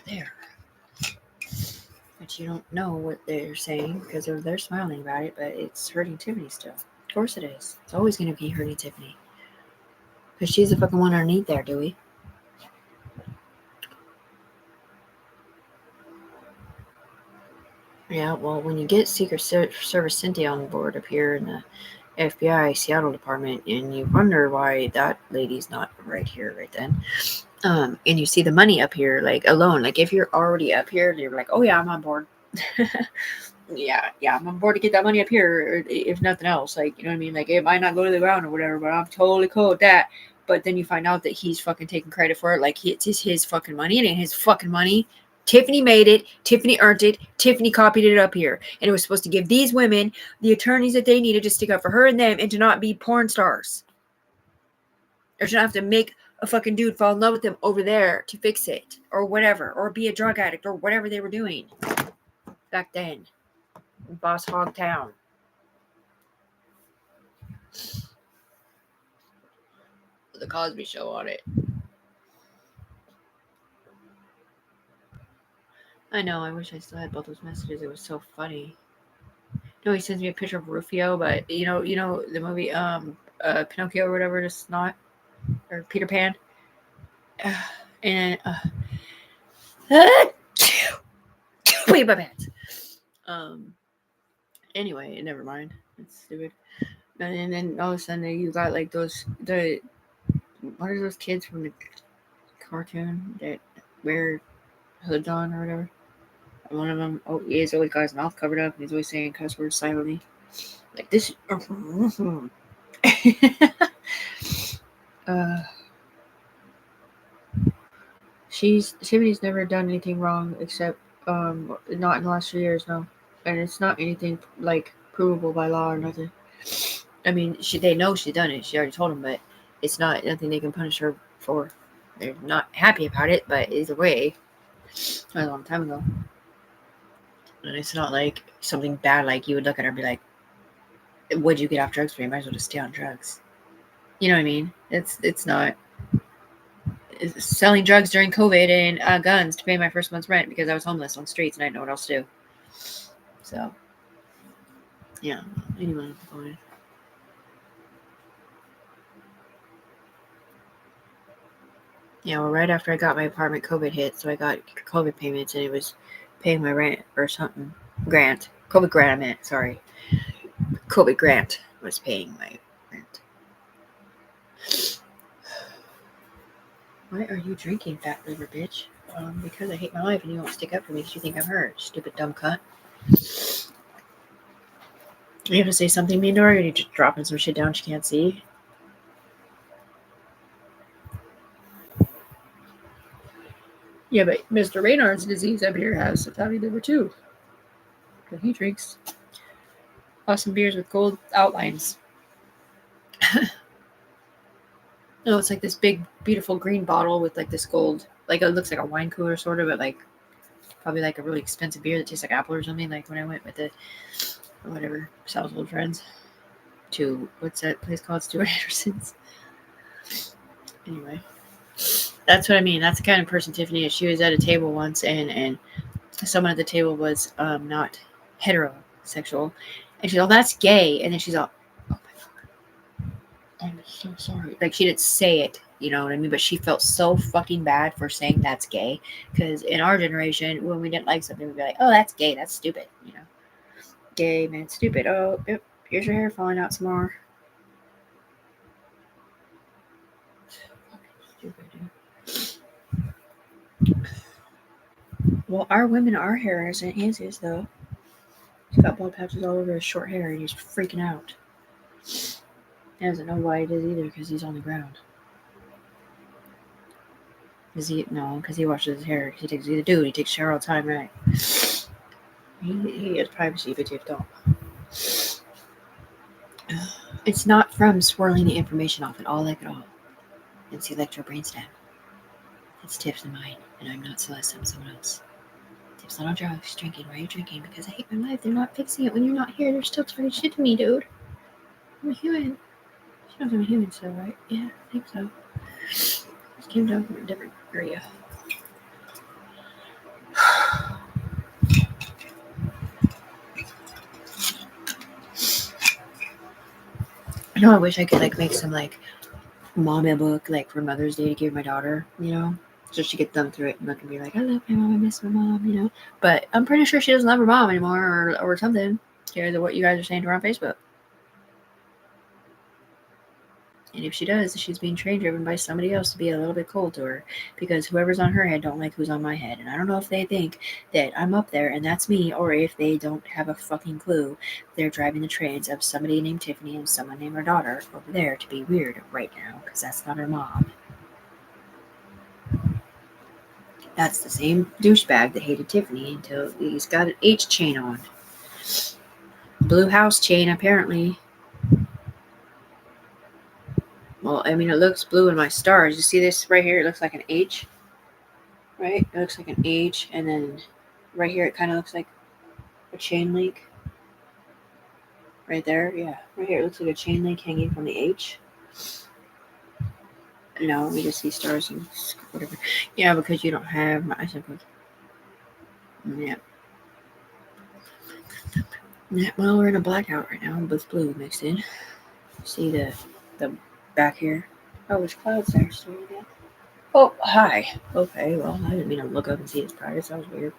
There. But you don't know what they're saying because they're smiling about it, but it's hurting Tiffany still. Of course it is. It's always going to be hurting Tiffany. Because she's the fucking one underneath there, Dewey. Yeah, well, when you get Secret Service Cynthia on board up here in the FBI Seattle department, and you wonder why that lady's not right here right then, and you see the money up here, like alone, like if you're already up here, you're like, oh yeah, I'm on board. yeah, I'm on board to get that money up here, if nothing else. Like, you know what I mean? Like, it might not go to the ground or whatever, but I'm totally cool with that. But then you find out that he's fucking taking credit for it, like it's his fucking money. It ain't his fucking money. Tiffany made it. Tiffany earned it. Tiffany copied it up here. And it was supposed to give these women the attorneys that they needed to stick up for her and them and to not be porn stars. Or to not have to make a fucking dude fall in love with them over there to fix it. Or whatever. Or be a drug addict. Or whatever they were doing back then. In Boss Hog Town. The Cosby Show on it. I know, I wish I still had both those messages. It was so funny. No, he sends me a picture of Rufio, but you know the movie Pinocchio or whatever, just not, or Peter Pan. And wait, my pants. Anyway, never mind. It's stupid. And then all of a sudden you got like what are those kids from the cartoon that wear hoods on or whatever? One of them, he's always got his mouth covered up and he's always saying cuss words silently. Like this. Tiffany's never done anything wrong except, not in the last 3 years, no. And it's not anything like provable by law or nothing. I mean, they know she's done it. She already told them, but it's not nothing they can punish her for. They're not happy about it, but either way, a long time ago. And it's not like something bad, like you would look at her and be like, what'd you get off drugs for? You might as well just stay on drugs. You know what I mean? It's not. It's selling drugs during COVID and guns to pay my first month's rent because I was homeless on the streets and I didn't know what else to do. So, yeah. Anyway, yeah, well, right after I got my apartment, COVID hit, so I got COVID payments and it was paying my rent or something. Grant. Kobe Grant, I meant. Sorry. Kobe Grant was paying my rent. Why are you drinking, fat liver bitch? Because I hate my life and you won't stick up for me because you think I'm hurt. Stupid dumb cunt. You have to say something mean to her, or are you just dropping some shit down she can't see? Yeah, but Mr. Raynard's disease up here has fatty liver too. But he drinks awesome beers with gold outlines. No, it's like this big, beautiful green bottle with like this gold, like it looks like a wine cooler sort of, but like probably like a really expensive beer that tastes like apple or something. Like when I went with the whatever Sal's old friends to what's that place called, Stuart Anderson's. Anyway, that's what I mean. That's the kind of person Tiffany is. She was at a table once, and someone at the table was not heterosexual, and she's all, that's gay, and then she's all, oh my god, I'm so sorry. Like she didn't say it, you know what I mean? But she felt so fucking bad for saying that's gay, because in our generation, when we didn't like something, we'd be like, oh, that's gay, that's stupid, you know, gay man, stupid. Oh, yep, here's your hair falling out some more. Stupid, dude. Well, our women, our hair isn't his is though. He's got bald patches all over his short hair, and he's freaking out. He doesn't know why it is either, because he's on the ground. Because he washes his hair. He's a dude. He takes a shower all the time, right? He has privacy, but you don't. It's not from swirling the information off at all, like at all. It's the electro brainstem. It's Tiff's and mine, and I'm not Celeste, I'm someone else. Tiff's not on drugs, drinking. Why are you drinking? Because I hate my life. They're not fixing it when you're not here. They're still talking shit to me, dude. I'm a human. She knows I'm a human, so right? Yeah, I think so. Just came down from a different area. I know I wish I could like make some like mama book like for Mother's Day to give my daughter, you know, so she could thumb through it and look and be like, I love my mom, I miss my mom, you know. But I'm pretty sure she doesn't love her mom anymore or something. Care what you guys are saying to her on Facebook. And if she does, she's being driven by somebody else to be a little bit cold to her, because whoever's on her head don't like who's on my head. And I don't know if they think that I'm up there and that's me, or if they don't have a fucking clue. They're driving the trains of somebody named Tiffany and someone named her daughter over there to be weird right now, because that's not her mom. That's the same douchebag that hated Tiffany until he's got an H chain on. Blue house chain, apparently. Well, I mean, it looks blue in my stars. You see this right here? It looks like an H, right? It looks like an H, and then right here it kind of looks like a chain link. Right there, yeah. Right here it looks like a chain link hanging from the H. No, we just see stars and whatever. Yeah, because you don't have my... Yeah. Yeah, well, we're in a blackout right now with blue mixed in. See the back here? Oh, there's clouds there. Oh, hi. Okay, well, I didn't mean to look up and see his privacy. That was weird.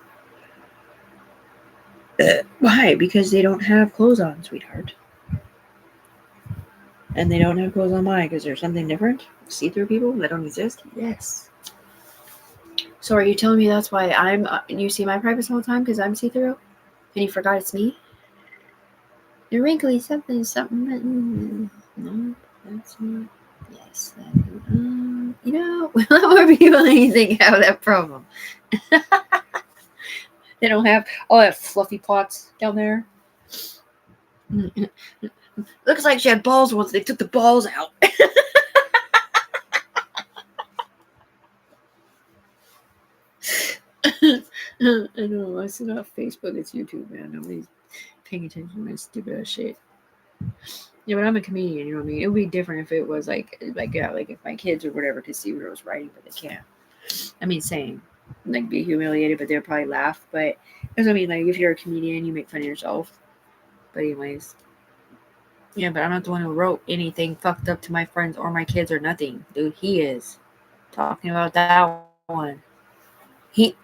Why? Because they don't have clothes on, sweetheart. And they don't have clothes on mine because there's something different? See-through people that don't exist? Yes. So are you telling me that's why I'm... you see my privacy all the time because I'm see-through? And you forgot it's me? You're wrinkly something. No, that's not... Yes. You know, a lot more people than you think have that problem. They don't have all that fluffy plots down there. Looks like she had balls once. They took the balls out. I know. It's not Facebook. It's YouTube, man. Nobody's paying attention to my stupid ass shit. Yeah, but I'm a comedian. You know what I mean? It would be different if it was like if my kids or whatever could see what I was writing, but they can't. I mean, same. Like be humiliated, but they'll probably laugh. But that's what I mean. Like if you're a comedian, you make fun of yourself. But anyways. Yeah, but I'm not the one who wrote anything fucked up to my friends or my kids or nothing. Dude, he is. Talking about that one.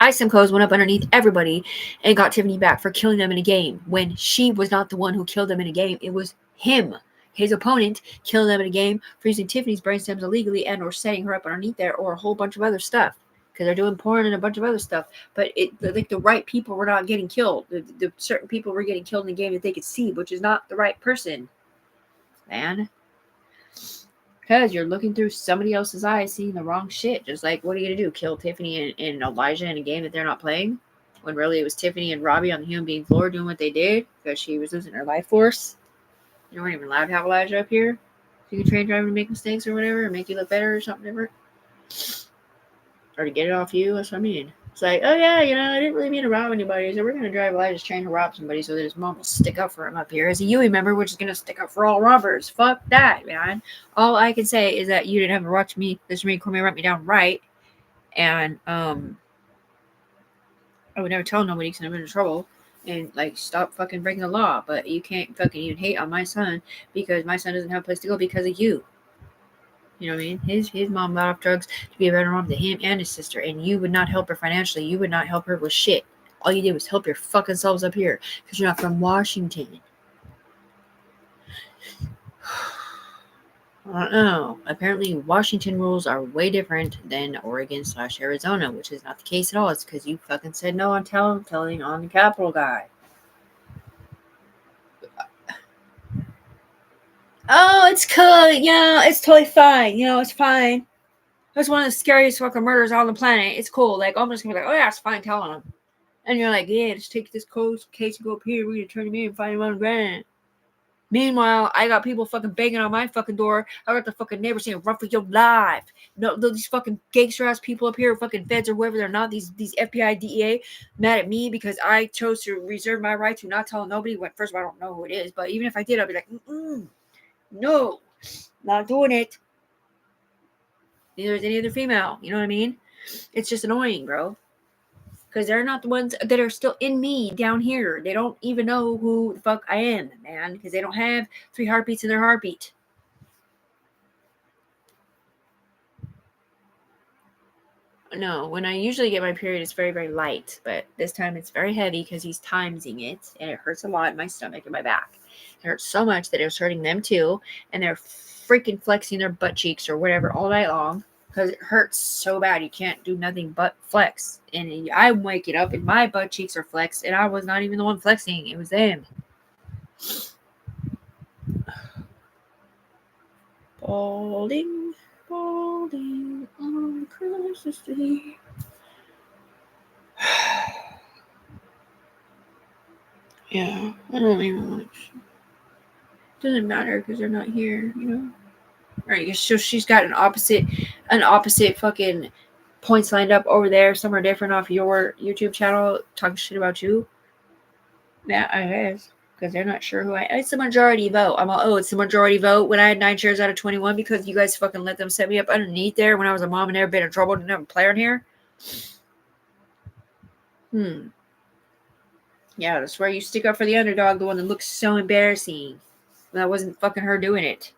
Ice Codes went up underneath everybody and got Tiffany back for killing them in a game when she was not the one who killed them in a game. It was him. His opponent killed them in a game for using Tiffany's brain stems illegally and or setting her up underneath there or a whole bunch of other stuff. Because they're doing porn and a bunch of other stuff. But the right people were not getting killed. The certain people were getting killed in the game that they could see, which is not the right person. Man. Because you're looking through somebody else's eyes, seeing the wrong shit. Just like, what are you going to do? Kill Tiffany and Elijah in a game that they're not playing? When really it was Tiffany and Robbie on the human being floor doing what they did because she was losing her life force. You weren't even allowed to have Elijah up here. So you can train driver to make mistakes or whatever and make you look better or something different. Or to get it off you. That's what I mean. It's like, oh yeah, I didn't really mean to rob anybody. So we're going to drive Elijah's train to rob somebody so that his mom will stick up for him up here. As a Yui member, which is going to stick up for all robbers. Fuck that, man. All I can say is that you didn't have to watch me. This Marine Corps may run me down right. And I would never tell nobody because I'm in trouble. And like, stop fucking breaking the law. But you can't fucking even hate on my son because my son doesn't have a place to go because of you. You know what I mean? His mom got off drugs to be a better mom to him and his sister. And you would not help her financially. You would not help her with shit. All you did was help your fucking selves up here. Because you're not from Washington. I don't know. Apparently, Washington rules are way different than Oregon/Arizona. Which is not the case at all. It's because you fucking said no on telling on the Capitol guy. Oh, it's cool. It's totally fine. It's fine. That's one of the scariest fucking murders on the planet. It's cool. Like, I'm just gonna be like, oh yeah, it's fine telling him. And you're like, yeah, just take this case and go up here. We're gonna turn him in and find him on grand. Meanwhile, I got people fucking banging on my fucking door. I got the fucking neighbors saying, run for your life. No, these fucking gangster ass people up here, fucking feds or whoever they're not, these FBI, DEA, mad at me because I chose to reserve my right to not tell nobody. When first of all, I don't know who it is, but even if I did, I'd be like, no, not doing it. Neither is any other female. You know what I mean? It's just annoying, bro. Because they're not the ones that are still in me down here. They don't even know who the fuck I am, man. Because they don't have 3 heartbeats in their heartbeat. No, when I usually get my period, it's very, very light. But this time it's very heavy because he's timesing it. And it hurts a lot in my stomach and my back. It hurts so much that it was hurting them too. And they're freaking flexing their butt cheeks or whatever all night long. Because it hurts so bad. You can't do nothing but flex. And I'm waking up and my butt cheeks are flexed. And I was not even the one flexing. It was them. Balding on Christmas Day. Yeah, I don't even watch. Doesn't matter because they're not here, Alright, so she's got an opposite fucking points lined up over there, somewhere different off your YouTube channel, talking shit about you. Yeah, I guess. Because they're not sure who it's the majority vote. I'm all, it's the majority vote when I had 9 shares out of 21 because you guys fucking let them set me up underneath there when I was a mom and never been in trouble, didn't have a player in here. Yeah, that's where you stick up for the underdog, the one that looks so embarrassing. That wasn't fucking her doing it.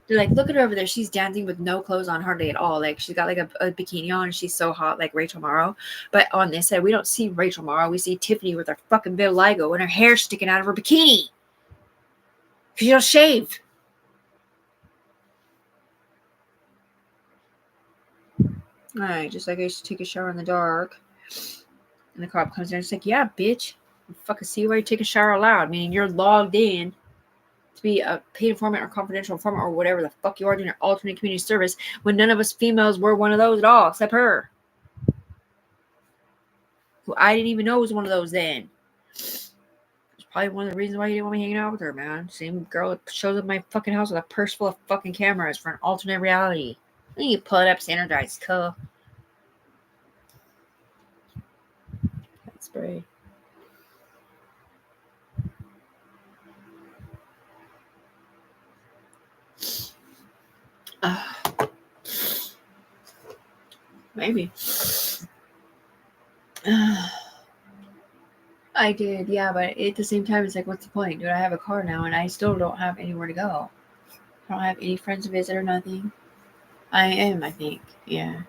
They're like, look at her over there. She's dancing with no clothes on hardly at all. Like, she's got like a bikini on and she's so hot, like Rachel Morrow. But on this side, we don't see Rachel Morrow. We see Tiffany with her fucking vitiligo and her hair sticking out of her bikini. Because she don't shave. Alright, just like I used to take a shower in the dark. And the cop comes in and it's like, yeah, bitch. I fucking see why you take a shower loud. Meaning you're logged in to be a paid informant or confidential informant or whatever the fuck you are doing your alternate community service when none of us females were one of those at all except her, who I didn't even know was one of those then. It's probably one of the reasons why you didn't want me hanging out with her, man. Same girl that shows up at my fucking house with a purse full of fucking cameras for an alternate reality. Then you pull it up, standardized, cool. That spray. Maybe. I did, yeah, but at the same time, it's like, what's the point? Dude, I have a car now, and I still don't have anywhere to go. I don't have any friends to visit or nothing. I think, yeah.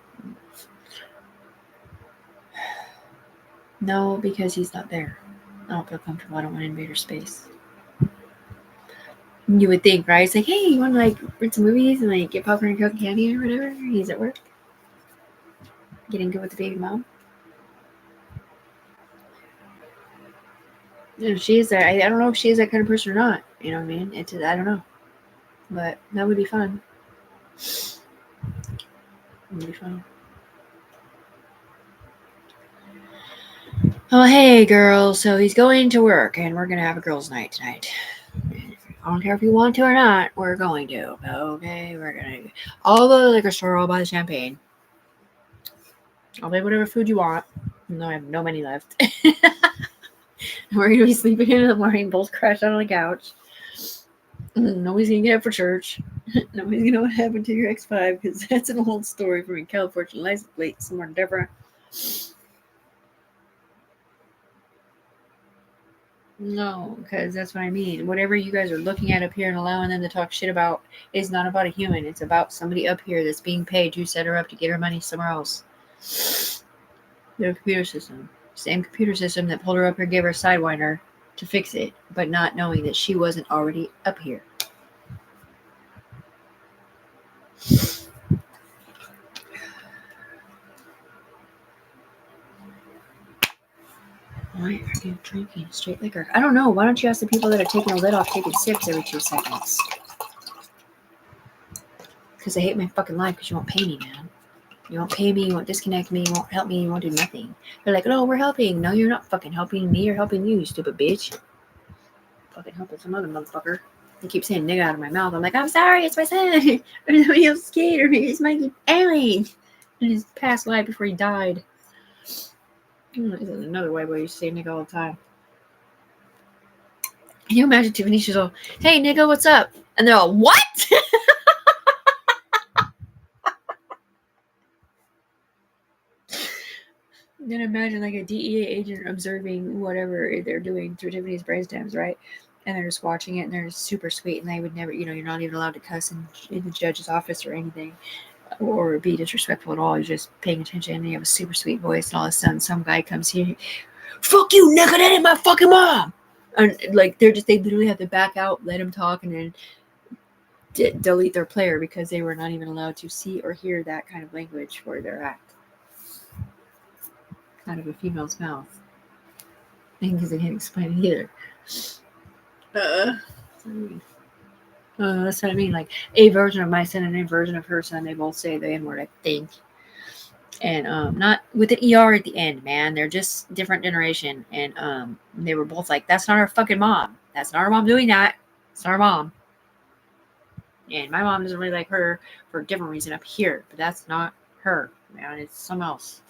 No, because he's not there. I don't feel comfortable. I don't want to invade her space. You would think, right? It's like, hey, you want to like rent some movies and like get popcorn and Coke and candy or whatever? He's at work. Getting good with the baby mom. You know, she is that. I don't know if she is that kind of person or not. You know what I mean? I don't know. But that would be fun. It would be fun. Oh, hey, girls. So he's going to work, and we're going to have a girls' night tonight. I don't care if you want to or not. We're going to. Okay? We're going to all go to the liquor store. I'll buy the champagne. I'll buy whatever food you want. No, I have no money left. We're going to be sleeping in the morning, both crashed out on the couch. Nobody's going to get up for church. Nobody's going to know what happened to your X5 because that's an old story from a California license plate, somewhere different. No, because that's what I mean. Whatever you guys are looking at up here and allowing them to talk shit about is not about a human. It's about somebody up here that's being paid to set her up to get her money somewhere else. Their computer system. Same computer system that pulled her up here, gave her a Sidewinder to fix it, but not knowing that she wasn't already up here. Why are you drinking straight liquor? I don't know. Why don't you ask the people that are taking the lid off taking sips every 2 seconds? Because I hate my fucking life because you won't pay me, man. You won't pay me, you won't disconnect me, you won't help me, you won't do nothing. They're like, no, we're helping. No, you're not fucking helping me, you're helping you, stupid bitch. Fucking helping some other motherfucker. They keep saying nigga out of my mouth. I'm like, I'm sorry, it's my son. Or somebody else's kid, or maybe it's Mikey Allen in his past life before he died. This is another white boy used to say nigga all the time. Can you imagine Tiffany? She's all, hey nigga, what's up? And they're all, what? Then imagine like a DEA agent observing whatever they're doing through Tiffany's brainstorms, right? And they're just watching it and they're super sweet and they would never, you're not even allowed to cuss in the judge's office or anything or be disrespectful at all. You're just paying attention and you have a super sweet voice and all of a sudden some guy comes here, fuck you, nigga, that ain't my fucking mom. And like they literally have to back out, let him talk, and then delete their player because they were not even allowed to see or hear that kind of language where they're at. Out of a female's mouth. Because they can't explain it either. That's what I mean. Like a version of my son and a version of her son, they both say the N-word, I think. And not with an ER at the end, man. They're just different generation. And they were both like, that's not our fucking mom. That's not our mom doing that. It's not our mom. And my mom doesn't really like her for a different reason up here. But that's not her, man. It's someone else.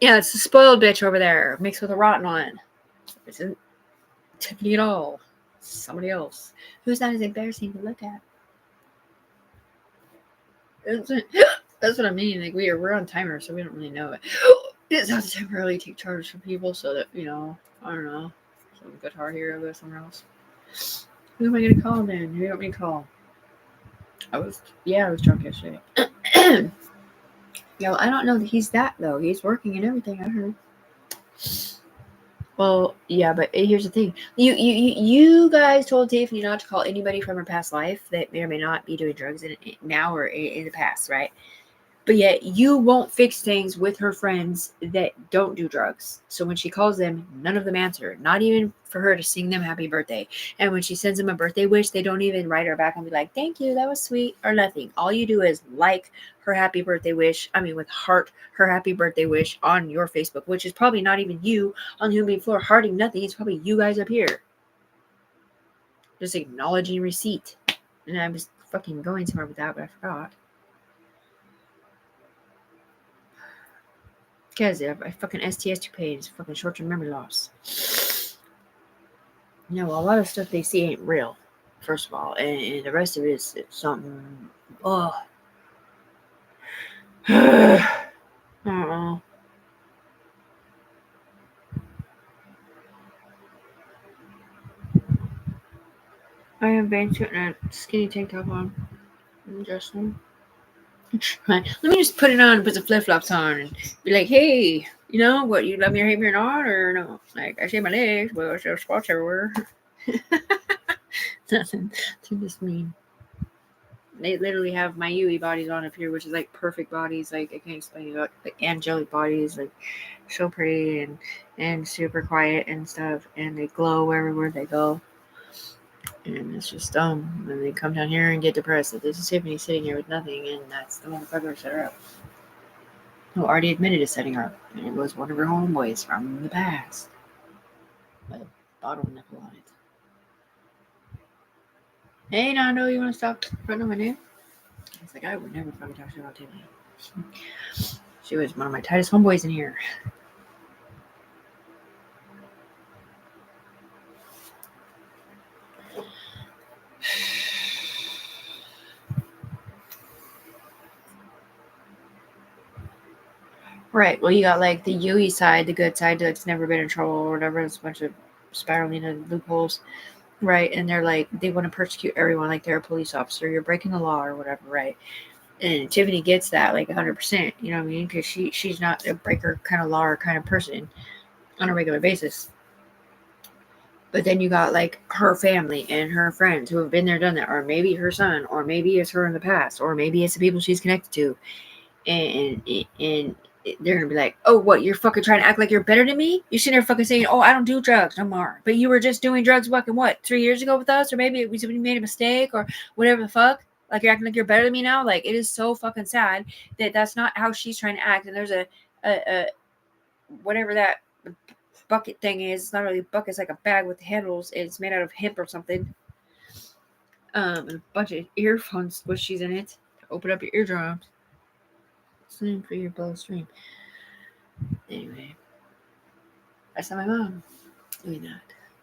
Yeah, it's a spoiled bitch over there, mixed with a rotten one. It isn't Tiffany at all. It's somebody else. Who's not as embarrassing to look at. That's what I mean. Like we're on timer, so we don't really know it. It's have to temporarily take charge for people so that, I don't know. Some guitar hero go somewhere else. Who am I gonna call then? Who do you want me to call? I was drunk yesterday. Yo, I don't know that he's that though. He's working and everything, I heard. Well, yeah, but here's the thing. You guys told Tiffany not to call anybody from her past life that may or may not be doing drugs now or in the past, right? But yet you won't fix things with her friends that don't do drugs. So when she calls them, none of them answer. Not even for her to sing them happy birthday. And when she sends them a birthday wish, they don't even write her back and be like, thank you, that was sweet, or nothing. All you do is like her happy birthday wish. With heart, her happy birthday wish on your Facebook, which is probably not even you on the human floor hearting nothing. It's probably you guys up here. Just acknowledging receipt. And I was fucking going somewhere with that, but I forgot. Because I fucking STS to pay is fucking short-term memory loss. A lot of stuff they see ain't real, first of all, and the rest of it is something. Oh, I don't know. I have been shooting a skinny tank top on, Justin. Right? Let me just put it on and put some flip flops on and be like, hey, you know what? You love me or hate me or not, or no? Like I shave my legs, but I still have spots everywhere. Nothing. They're just mean. They literally have my Yui bodies on up here, which is like perfect bodies. Like I can't explain it. Like angelic bodies, like so pretty and super quiet and stuff, and they glow everywhere they go. And it's just dumb. And they come down here and get depressed that this is Tiffany sitting here with nothing, and that's the motherfucker who set her up. Who already admitted to setting her up. And it was one of her homeboys from the past. With a bottle nipple on it. Hey, Nando, you want to stop running my name? I was like, I would never fucking talk to you about Tiffany. She was one of my tightest homeboys in here. Right. Well, you got like the Yui side, the good side that's never been in trouble or whatever. It's a bunch of spiraling into loopholes. Right. And they're like, they want to persecute everyone like they're a police officer. You're breaking the law or whatever. Right. And Tiffany gets that like 100%. You know what I mean? Because she's not a breaker kind of law or kind of person on a regular basis. But then you got like her family and her friends who have been there, done that, or maybe her son, or maybe it's her in the past, or maybe it's the people she's connected to. And they're gonna be like, oh, what, you're fucking trying to act like you're better than me? You're sitting there fucking saying, oh, I don't do drugs no more. But you were just doing drugs fucking what, 3 years ago with us? Or maybe we made a mistake or whatever the fuck. Like you're acting like you're better than me now. Like it is so fucking sad that that's not how she's trying to act. And there's a whatever that bucket thing is. It's not really a bucket. It's like a bag with handles. It's made out of hemp or something. And a bunch of earphones squishies in it to open up your eardrums. Same for your bloodstream. Anyway, I saw my mom doing that.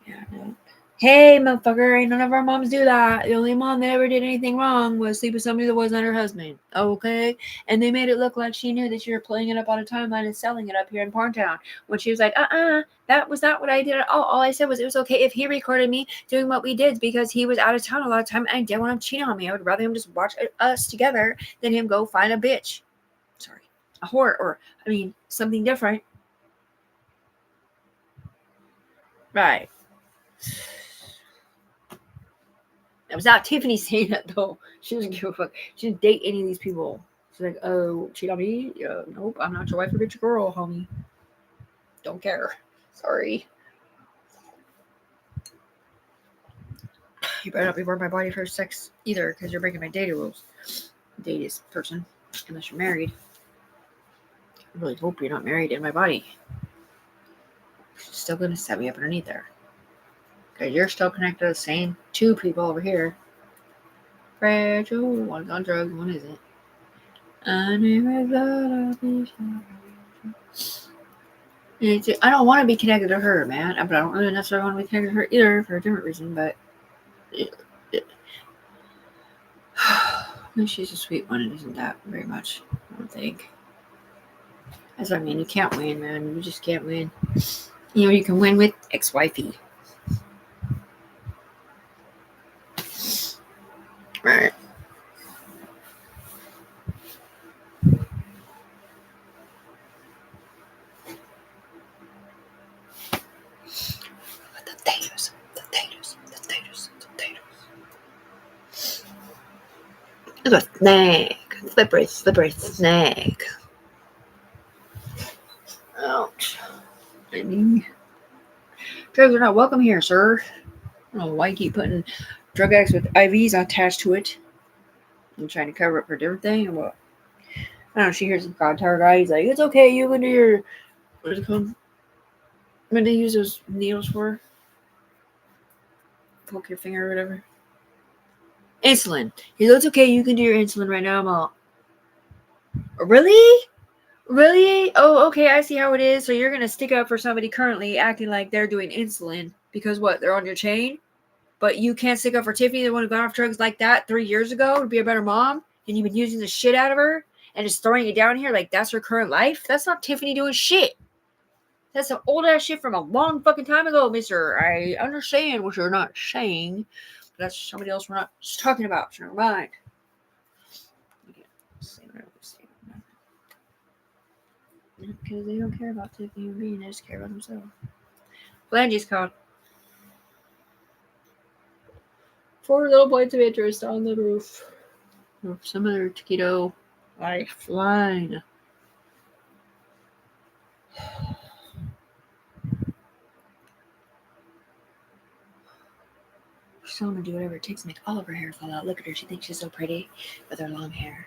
Yeah, no. Hey, motherfucker, ain't none of our moms do that. The only mom that ever did anything wrong was sleep with somebody that wasn't her husband. Okay? And they made it look like she knew that you were playing it up on a timeline and selling it up here in Porntown. When she was like, that was not what I did at all. All I said was it was okay if he recorded me doing what we did because he was out of town a lot of time and I didn't want him cheating on me. I would rather him just watch us together than him go find a bitch. Sorry. A whore or, I mean, something different. Right. It was not Tiffany saying that though. She doesn't give a fuck. She didn't date any of these people. She's like, oh, cheat on me? Nope, I'm not your wife or bitch or girl, homie. Don't care. Sorry. You better not be bored by body for sex either, because you're breaking my data rules. Date this person, unless you're married. I really hope you're not married in my body. She's still going to set me up underneath there. Because you're still connected to the same two people over here. Fragile, one's on drugs, one isn't. I never thought I don't want to be connected to her, man. But I don't really necessarily want to be connected to her either for a different reason. But she's a sweet one. It isn't that very much, I don't think. That's what I mean. You can't win, man. You just can't win. You know, you can win with ex-wifey. Right. It's a snake. Slippery snake. Ouch. I mean, drugs are not welcome here, sir. I don't know why you keep putting drug addicts with IVs attached to it. And trying to cover up for a different thing or what? I don't know. She hears some God Tower guy. He's like, it's okay. You can do your, what is it called? What do they use those needles for? Poke your finger or whatever. Insulin. He goes, it's okay. You can do your insulin right now. I'm all, really? Really? Oh, okay. I see how it is. So you're going to stick up for somebody currently acting like they're doing insulin because what? They're on your chain? But you can't stick up for Tiffany, the one who got off drugs like that 3 years ago to be a better mom, and you've been using the shit out of her and just throwing it down here like that's her current life? That's not Tiffany doing shit. That's some old ass shit from a long fucking time ago, mister. I understand what you're not saying, but that's somebody else we're not talking about. So never mind. Okay. say what I would say. Because they don't care about the human being, they just care about themselves. Phalanges called. 4 little points of interest on the roof. Or some other taquito lifeline. She's gonna do whatever it takes to make all of her hair fall out. Look at her. She thinks she's so pretty with her long hair.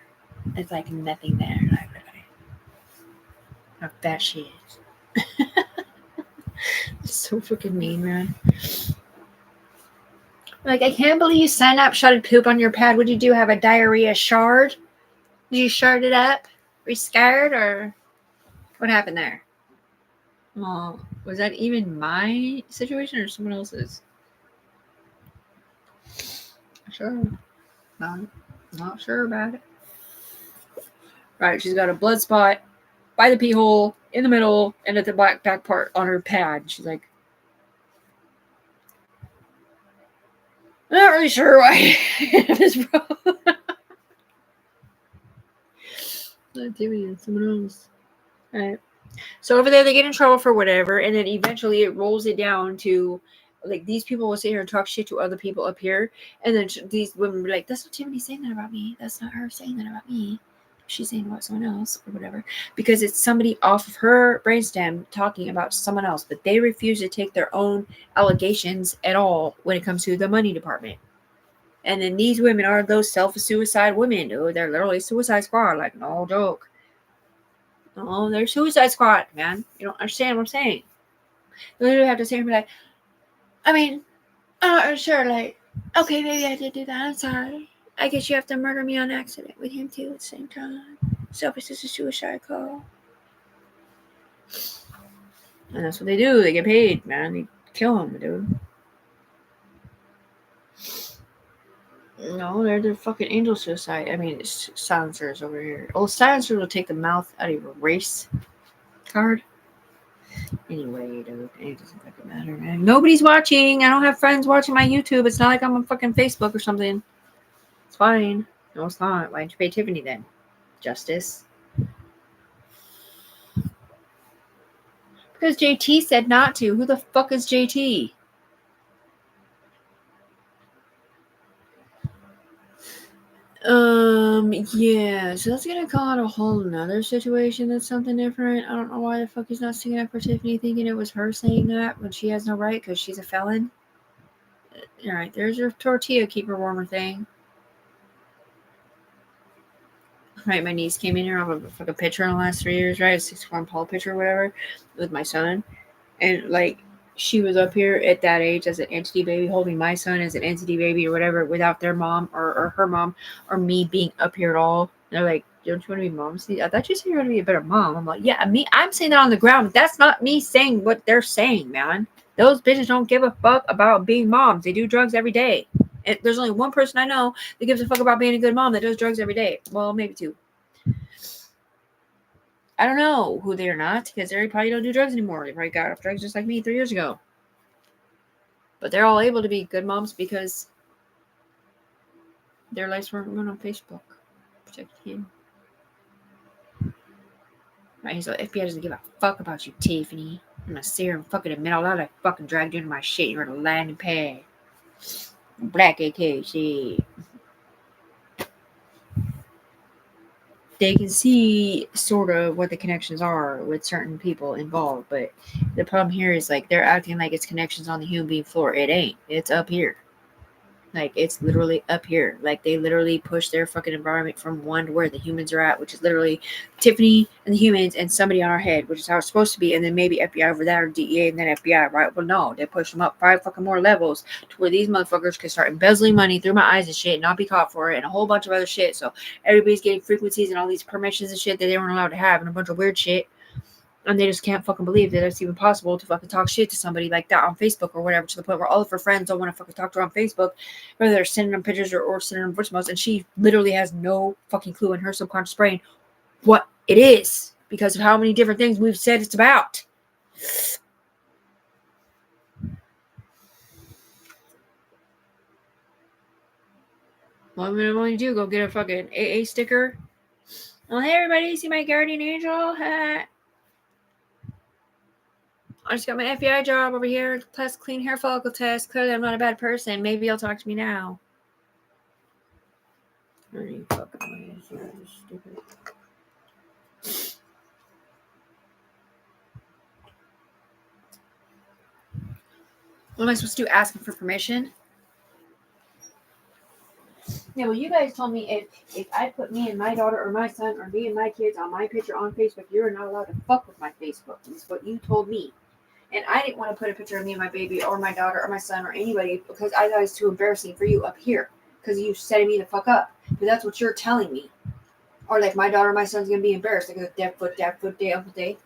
It's like nothing there. Like, how fat she is. It's so fucking mean, man. Like, I can't believe you synapse-shotted poop on your pad. What'd you do? Have a diarrhea shard? Did you shard it up? Were you scared, or what happened there? Well, was that even my situation or someone else's? Sure. Not sure about it. Right, she's got a blood spot by the pee hole, in the middle, and at the back part on her pad. She's like, I'm not really sure why this problem. Not Timmy, it's someone else. Alright. So over there, they get in trouble for whatever, and then eventually it rolls it down to, like, these people will sit here and talk shit to other people up here, and then these women will be like, that's not Tiffany saying that about me. That's not her saying that about me. She's saying about someone else or whatever, because it's somebody off of her brainstem talking about someone else, but they refuse to take their own allegations at all when it comes to the money department. And then these women are those self-suicide women. Oh, they're literally suicide squad, like, no joke. No, they're suicide squad, man. You don't understand what I'm saying. They literally have to say and be like, I mean, I'm not sure, like, okay, maybe I did do that. I'm sorry. I guess you have to murder me on accident with him too at the same time. Selfish is a suicide call. And that's what they do. They get paid, man. They kill him, dude. No, they're the fucking angel suicide. I mean, it's silencers over here. Oh, silencers will take the mouth out of your race card. Anyway, dude, it doesn't fucking matter, man. Nobody's watching. I don't have friends watching my YouTube. It's not like I'm on fucking Facebook or something. It's fine. No, it's not. Why didn't you pay Tiffany then? Justice. Because JT said not to. Who the fuck is JT? Yeah, so that's gonna call out a whole nother situation that's something different. I don't know why the fuck he's not sticking up for Tiffany, thinking it was her saying that when she has no right because she's a felon. Alright, there's your tortilla keeper warmer thing. Right, my niece came in here off of a picture in the last 3 years, right? A 6-form Paul picture or whatever with my son. And like she was up here at that age as an entity baby, holding my son as an entity baby or whatever, without their mom or her mom or me being up here at all. And they're like, don't you want to be mom? See, I thought you said you were going to be a better mom. I'm like, yeah, I'm saying that on the ground. But that's not me saying what they're saying, man. Those bitches don't give a fuck about being moms. They do drugs every day. And there's only one person I know that gives a fuck about being a good mom that does drugs every day. Well, maybe 2. I don't know who they are not, because they probably don't do drugs anymore. They probably got off drugs just like me 3 years ago. But they're all able to be good moms because their lives weren't run on Facebook. Protect him. Right, he's like, FBI doesn't give a fuck about you, Tiffany. I'm gonna sit here and fucking admit all that. I fucking dragged you into my shit. You're gonna land and pay. Black AK shit. They can see sort of what the connections are with certain people involved, but the problem here is like they're acting like it's connections on the human being floor. It ain't. It's up here. Like, it's literally up here. Like, they literally push their fucking environment from one to where the humans are at, which is literally Tiffany and the humans and somebody on our head, which is how it's supposed to be, and then maybe FBI over that or DEA and then FBI, right? Well, no, they push them up 5 fucking more levels to where these motherfuckers can start embezzling money through my eyes and shit and not be caught for it and a whole bunch of other shit. So everybody's getting frequencies and all these permissions and shit that they weren't allowed to have and a bunch of weird shit. And they just can't fucking believe that it's even possible to fucking talk shit to somebody like that on Facebook or whatever, to the point where all of her friends don't want to fucking talk to her on Facebook, whether they're sending them pictures or sending them voicemails, and she literally has no fucking clue in her subconscious brain what it is because of how many different things we've said it's about. Well, what do? Go get a fucking AA sticker Well, hey everybody, see my guardian angel hat? I just got my FBI job over here, plus clean hair follicle test. Clearly, I'm not a bad person. Maybe you'll talk to me now. Are you fucking ways? You're just stupid. What am I supposed to do? Asking for permission? Yeah, well, you guys told me if I put me and my daughter or my son or me and my kids on my picture on Facebook, you're not allowed to fuck with my Facebook. That's what you told me. And I didn't want to put a picture of me and my baby or my daughter or my son or anybody because I thought it was too embarrassing for you up here because you setting me the fuck up. But that's what you're telling me. Or like my daughter or my son's going to be embarrassed. Like a dead foot, day, uncle day.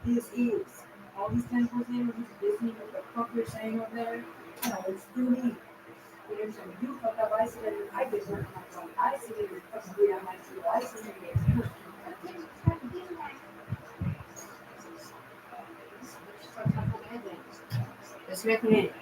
This is all these temples in, Disney, what the fuck you're saying over there? No, it's through me. You know, so you fuck up, I see that I get work my phone. I see that you're fucking weird on my too. I see that you're Let's make it.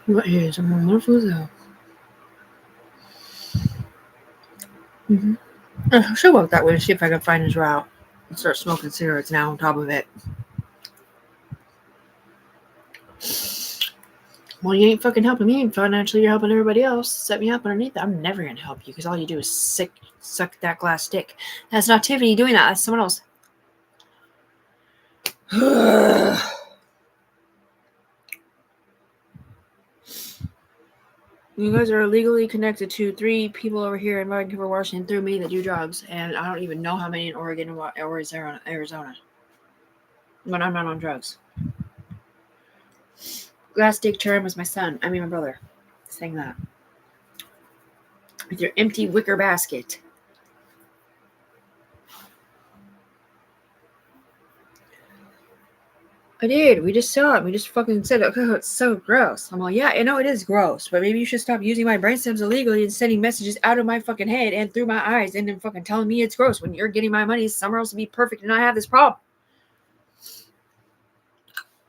What is wonderful though? I should walk that way to see if I can find his route and start smoking cigarettes now on top of it. Well, you ain't fucking helping me financially. You're helping everybody else. Set me up underneath that. I'm never gonna help you because all you do is suck that glass stick. That's not Tiffany doing that. That's someone else. You guys are illegally connected to 3 people over here in Vancouver, Washington through me that do drugs, and I don't even know how many in Oregon or Arizona. But I'm not on drugs. Glass dick term was my brother, saying that. With your empty wicker basket. I did. We just saw it. We just fucking said, oh, it's so gross. I'm like, yeah, I know it is gross, but maybe you should stop using my brainstems illegally and sending messages out of my fucking head and through my eyes and then fucking telling me it's gross when you're getting my money somewhere else to be perfect and I have this problem.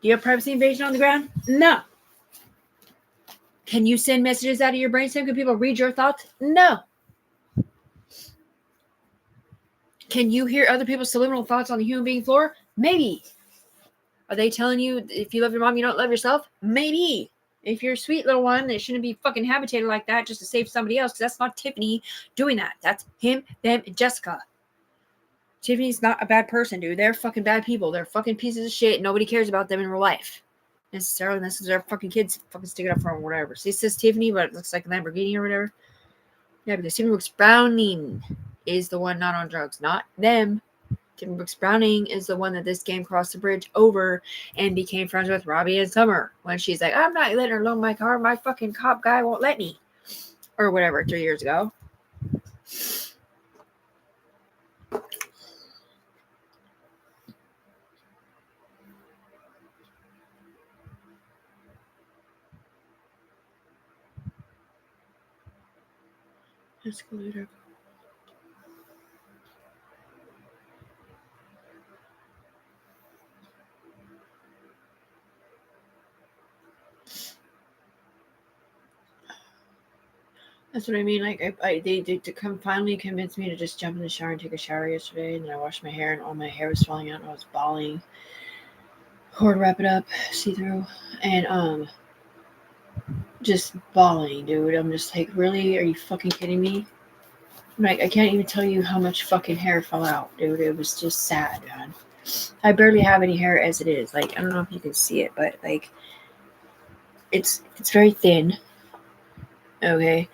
Do you have privacy invasion on the ground? No. Can you send messages out of your brainstem? Can people read your thoughts? No. Can you hear other people's subliminal thoughts on the human being floor? Maybe. Are they telling you if you love your mom, you don't love yourself? Maybe. If you're a sweet little one, it shouldn't be fucking habitated like that just to save somebody else, because that's not Tiffany doing that. That's him, them, and Jessica. Tiffany's not a bad person, dude. They're fucking bad people. They're fucking pieces of shit. Nobody cares about them in real life. Necessarily, unless their fucking kids fucking stick it up for them or whatever. See, it says Tiffany, but it looks like a Lamborghini or whatever. Yeah, because Tiffany Brooks Browning is the one not on drugs, not them. Tiffany Brooks Browning is the one that this game crossed the bridge over and became friends with Robbie and Summer when she's like, I'm not letting her loan my car. My fucking cop guy won't let me. Or whatever, 3 years ago. Escalator. That's what I mean. Like, they finally convinced me to just jump in the shower and take a shower yesterday. And then I washed my hair, and all my hair was falling out, and I was bawling. Cord wrap it up, see through, and just bawling, dude. I'm just like, really? Are you fucking kidding me? Like, I can't even tell you how much fucking hair fell out, dude. It was just sad, man. I barely have any hair as it is. Like, I don't know if you can see it, but like, it's very thin. Okay,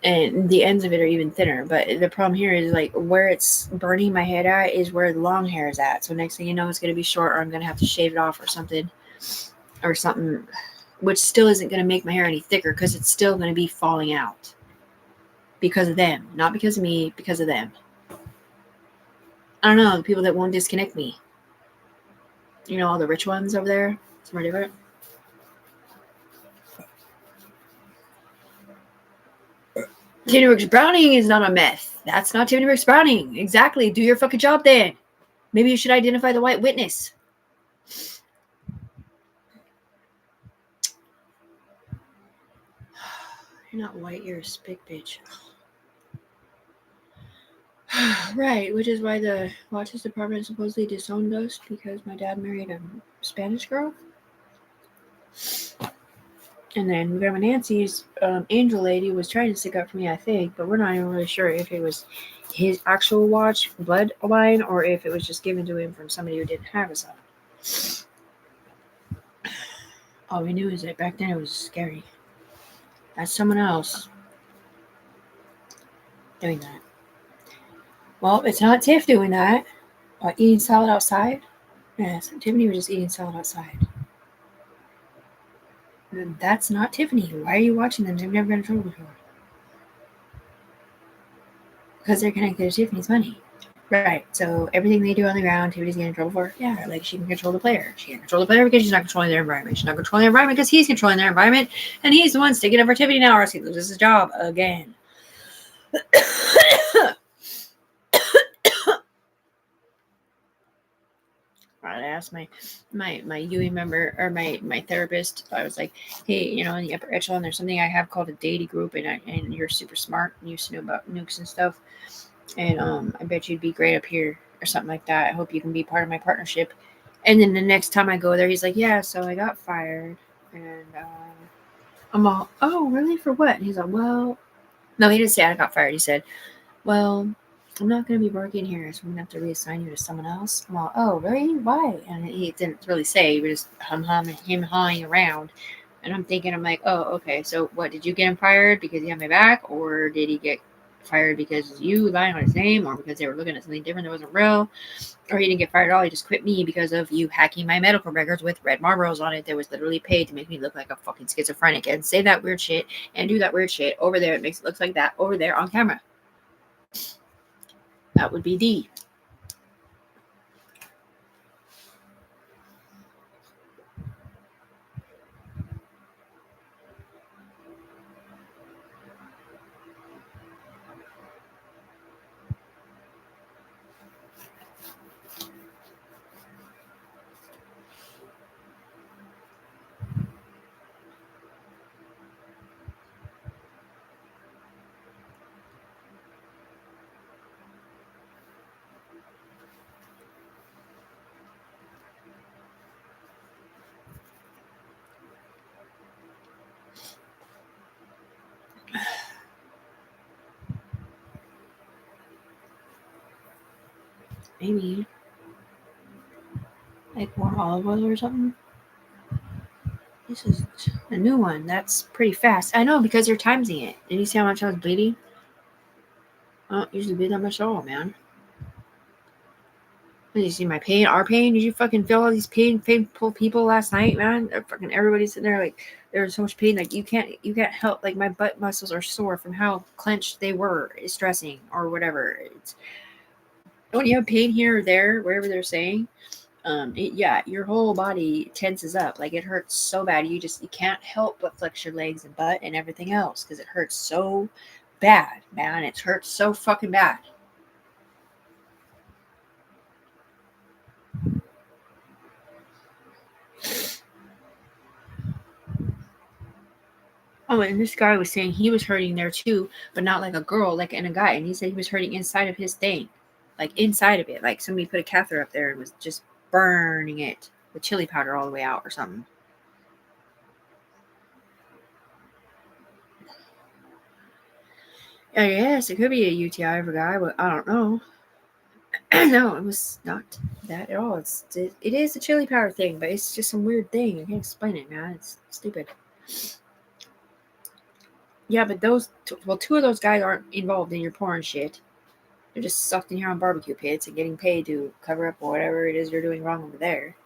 and the ends of it are even thinner. But the problem here is like where it's burning my head at is where the long hair is at. So next thing you know, it's gonna be short, or I'm gonna have to shave it off or something, which still isn't gonna make my hair any thicker because it's still gonna be falling out because of them, not because of me, because of them. I don't know, the people that won't disconnect me. You know, all the rich ones over there. Somewhere different. Tiffany Brooks Browning is not a meth. That's not Tiffany Brooks Browning. Exactly. Do your fucking job then. Maybe you should identify the white witness. You're not white, you're a spick bitch. Right, which is why the Watches Department supposedly disowned us because my dad married a Spanish girl. And then Grandma Nancy's angel lady was trying to stick up for me, I think, but we're not even really sure if it was his actual watch bloodline or if it was just given to him from somebody who didn't have a son. All we knew is that back then it was scary. That's someone else doing that. Well, it's not Tiff doing that. Eating salad outside? Yes, Tiffany was just eating salad outside. That's not Tiffany. Why are you watching them? They've never been in trouble before. Because they're connected to Tiffany's money. Right. So everything they do on the ground, Tiffany's getting in trouble for. Yeah, like she can control the player. She can control the player because she's not controlling their environment. She's not controlling their environment because he's controlling their environment. And he's the one sticking up for Tiffany now, or else he loses his job again. I asked my UE member or my therapist. I was like, hey, you know, in the upper echelon, there's something I have called a deity group, and you're super smart and you used to know about nukes and stuff. And I bet you'd be great up here or something like that. I hope you can be part of my partnership. And then the next time I go there, he's like, yeah, so I got fired. And I'm all, oh, really? For what? And he's like, well, no, he didn't say I got fired. He said, well, I'm not going to be working here, so I'm going to have to reassign you to someone else. I'm all, oh, really? Why? And he didn't really say. He was just hawing around. And I'm thinking, I'm like, oh, okay. So what, did you get him fired because he had my back? Or did he get fired because you lying on his name? Or because they were looking at something different that wasn't real? Or he didn't get fired at all. He just quit me because of you hacking my medical records with red Marlboros on it that was literally paid to make me look like a fucking schizophrenic and say that weird shit and do that weird shit over there. It makes it look like that over there on camera. That would be D. Maybe like more olive oil or something. This is a new one. That's pretty fast. I know because you're timesing it. Did you see how much I was bleeding? I don't usually bleed that much at all, man. Did you see my pain? Our pain? Did you fucking feel all these painful people last night, man? Fucking everybody's sitting there like there was so much pain. Like you can't help. Like my butt muscles are sore from how clenched they were, stressing or whatever. It's, when you have pain here or there, wherever they're saying, your whole body tenses up. Like it hurts so bad. You can't help but flex your legs and butt and everything else because it hurts so bad, man. It hurts so fucking bad. Oh, and this guy was saying he was hurting there too, but not like a girl, like in a guy. And he said he was hurting inside of his thing, like inside of it. Like somebody put a catheter up there and was just burning it with chili powder all the way out or something. I guess it could be a UTI for a guy, but I don't know. No, it was not that at all. It is a chili powder thing, but it's just some weird thing. I can't explain it, man. It's stupid. Yeah, but two of those guys aren't involved in your porn shit. They're just sucked in here on barbecue pits and getting paid to cover up whatever it is you're doing wrong over there.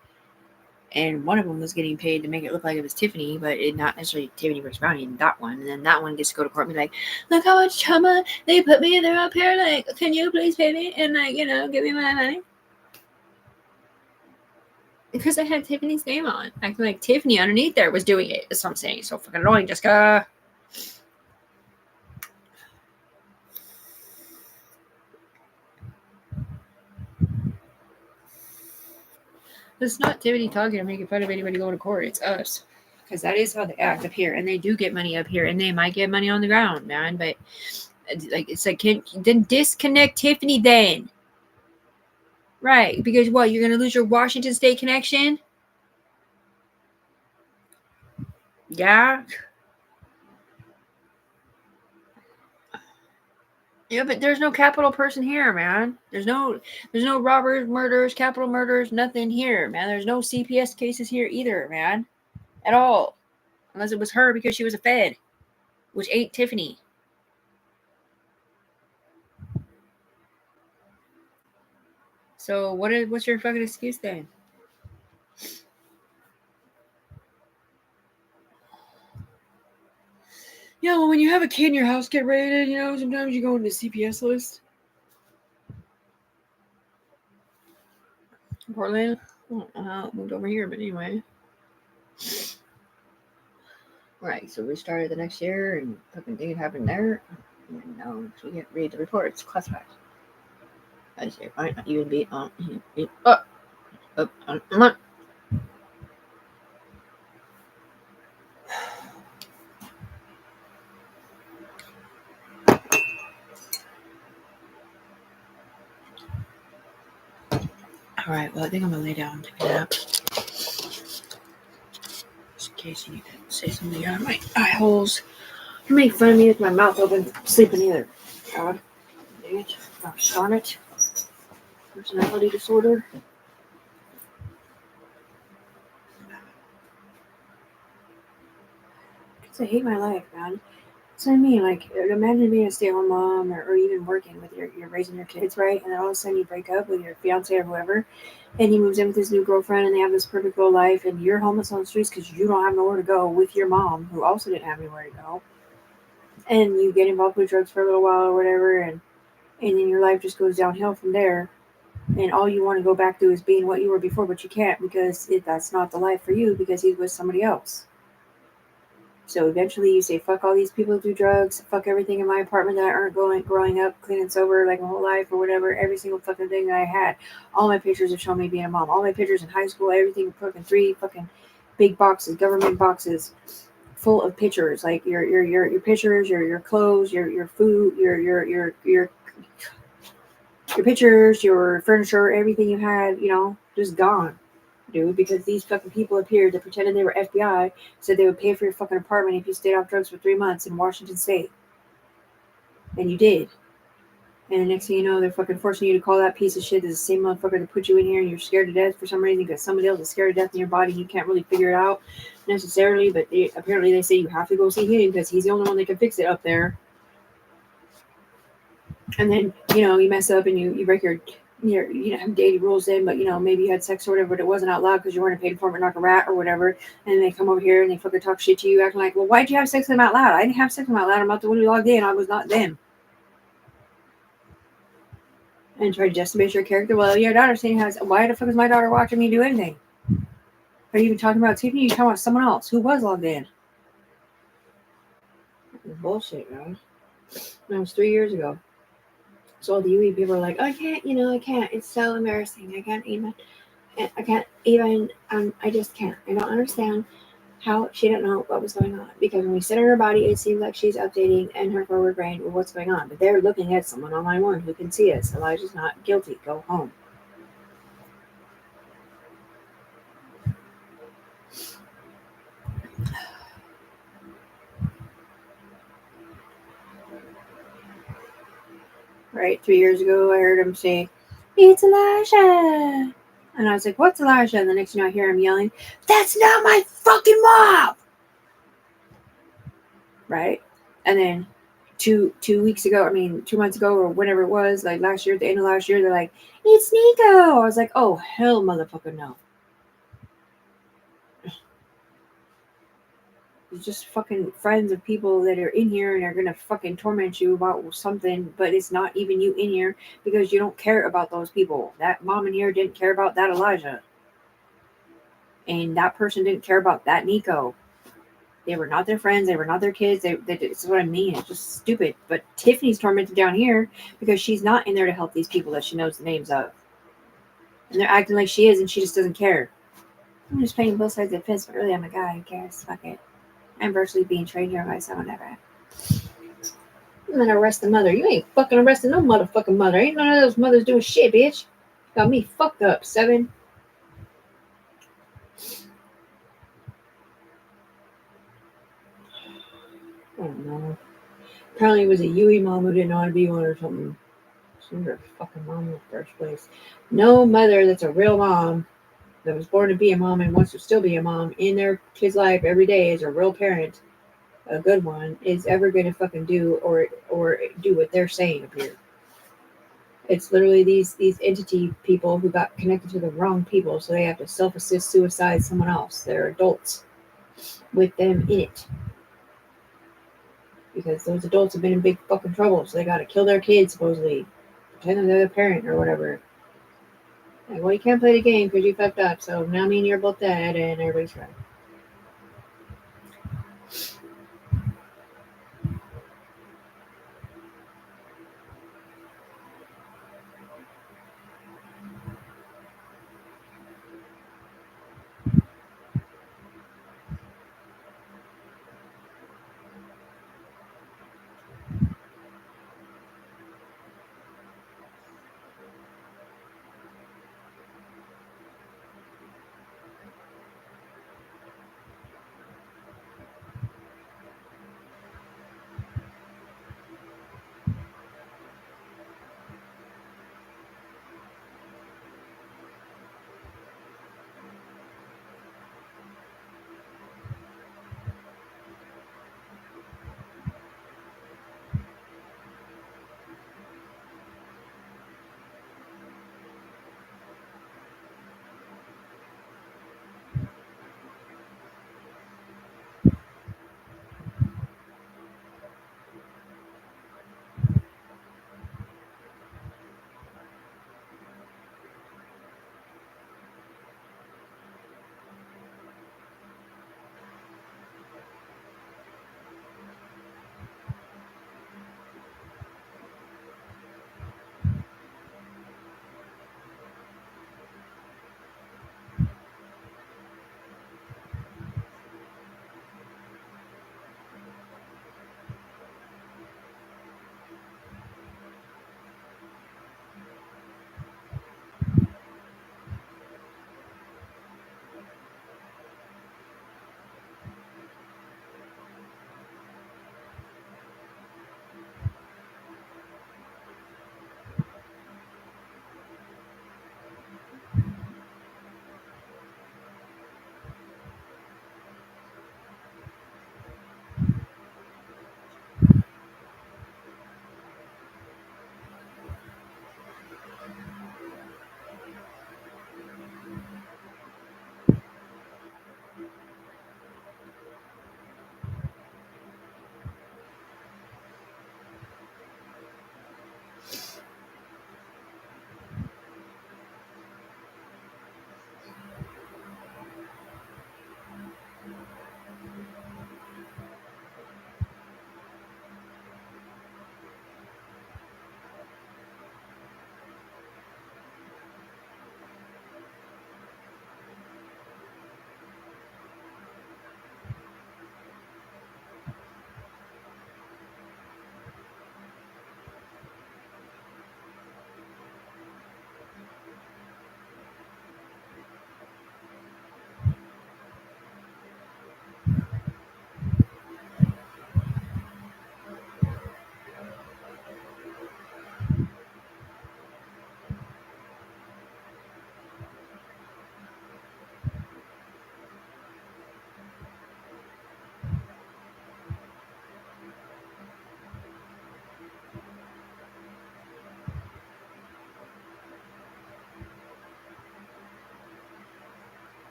And one of them was getting paid to make it look like it was Tiffany, but it not necessarily Tiffany Brooks Brownie in that one. And then that one gets to go to court and be like, look how much trauma they put me in there up here. Like, can you please pay me and, like, give me my money? Because I had Tiffany's name on. Acting like Tiffany underneath there was doing it. That's what I'm saying. So fucking annoying, Jessica. It's not Tiffany talking or making fun of anybody going to court. It's us. Because that is how they act up here. And they do get money up here. And they might get money on the ground, man. But, like, it's like, then disconnect Tiffany then. Right. Because what? You're going to lose your Washington State connection? Yeah. Yeah, but there's no capital person here, man. There's no robbers, murders, capital murders, nothing here, man. There's no CPS cases here either, man. At all. Unless it was her because she was a Fed, which ain't Tiffany. So what's your fucking excuse then? Yeah, well, when you have a kid in your house get raided, sometimes you go into the CPS list. Portland? I don't know how it moved over here, but anyway. Right, so we started the next year and fucking thing happened there. And now we can't read the reports, classified. I say, might not even be on. Alright, well, I think I'm gonna lay down and take a nap. Just in case you need to say something out of my eye holes. You make fun of me with my mouth open, sleeping either. God dang it. Gosh darn it. Personality disorder. Because I hate my life, man. So I mean, like, imagine being a stay-at-home mom or even working with you're raising your kids, right? And then all of a sudden you break up with your fiance or whoever, and he moves in with his new girlfriend, and they have this perfect little life, and you're homeless on the streets because you don't have nowhere to go with your mom, who also didn't have anywhere to go. And you get involved with drugs for a little while or whatever, and then your life just goes downhill from there. And all you want to go back to is being what you were before, but you can't because that's not the life for you because he's with somebody else. So eventually you say, fuck all these people who do drugs, fuck everything in my apartment that I earned growing up, clean and sober, like my whole life or whatever, every single fucking thing that I had. All my pictures have shown me being a mom. All my pictures in high school, everything, fucking 3 fucking big boxes, government boxes full of pictures, like your pictures, your clothes, your food, your pictures, your furniture, everything you had, just gone. Dude, because these fucking people appeared that pretended they were FBI, said they would pay for your fucking apartment if you stayed off drugs for 3 months in Washington State. And you did. And the next thing you know, they're fucking forcing you to call that piece of shit that's the same motherfucker that put you in here and you're scared to death for some reason because somebody else is scared to death in your body and you can't really figure it out necessarily, but apparently they say you have to go see him because he's the only one that can fix it up there. And then, you mess up and you break your have dating rules then, but maybe you had sex or whatever, but it wasn't out loud because you weren't a paid informant, knock a rat or whatever. And they come over here and they fucking talk shit to you, acting like, well, why'd you have sex with them out loud? I didn't have sex with them out loud. I'm not the one who logged in. I was not them. And try to justify your character. Well, your daughter's saying, why the fuck is my daughter watching me do anything? Are you even talking about Tiffany? You're talking about someone else who was logged in. Bullshit, man. That was 3 years ago. So all the UE people are like, I can't. It's so embarrassing. I can't even, I just can't. I don't understand how she didn't know what was going on. Because when we sit on her body, it seems like she's updating in her forward brain with what's going on. But they're looking at someone on line 1 who can see us. Elijah's not guilty. Go home. right? 3 years ago, I heard him say, "It's Elijah," and I was like, "What's Elijah?" And the next thing I hear him yelling, "That's not my fucking mom!" Right? And then 2 weeks ago, I mean 2 months ago or whenever it was, like last year, at the end of last year, they're like, "It's Nico." I was like, "Oh hell, motherfucker, no!" It's just fucking friends of people that are in here and are gonna fucking torment you about something, but it's not even you in here because you don't care about those people. That mom in here didn't care about that Elijah, and that person didn't care about that Nico. They were not their friends. They were not their kids. This is what I mean. It's just stupid. But Tiffany's tormented down here because she's not in there to help these people that she knows the names of, and they're acting like she is, and she just doesn't care. I'm just playing both sides of the fence, but really, I'm a guy. Who cares? Fuck it. I'm virtually being trained here by someone ever. I'm gonna arrest the mother. You ain't fucking arresting no motherfucking mother. Ain't none of those mothers doing shit, bitch. Got me fucked up, 7. I don't know. Apparently it was a Yui mom who didn't know how to be one or something. She was her fucking mom in the first place. No mother that's a real mom that was born to be a mom and wants to still be a mom in their kid's life every day as a real parent, a good one, is ever gonna fucking do or do what they're saying up here. It's literally these entity people who got connected to the wrong people, so they have to self-assist suicide someone else. They're adults with them in it. Because those adults have been in big fucking trouble, so they gotta kill their kids, supposedly. Pretend they're the parent or whatever. Like, well, you can't play the game because you fucked up, so now me and you're both dead and everybody's fine.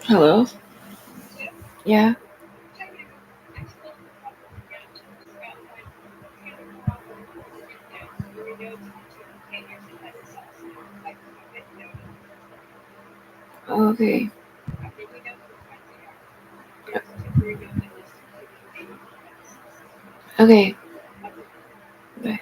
Hello? Yeah? Okay. Okay. Bye.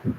You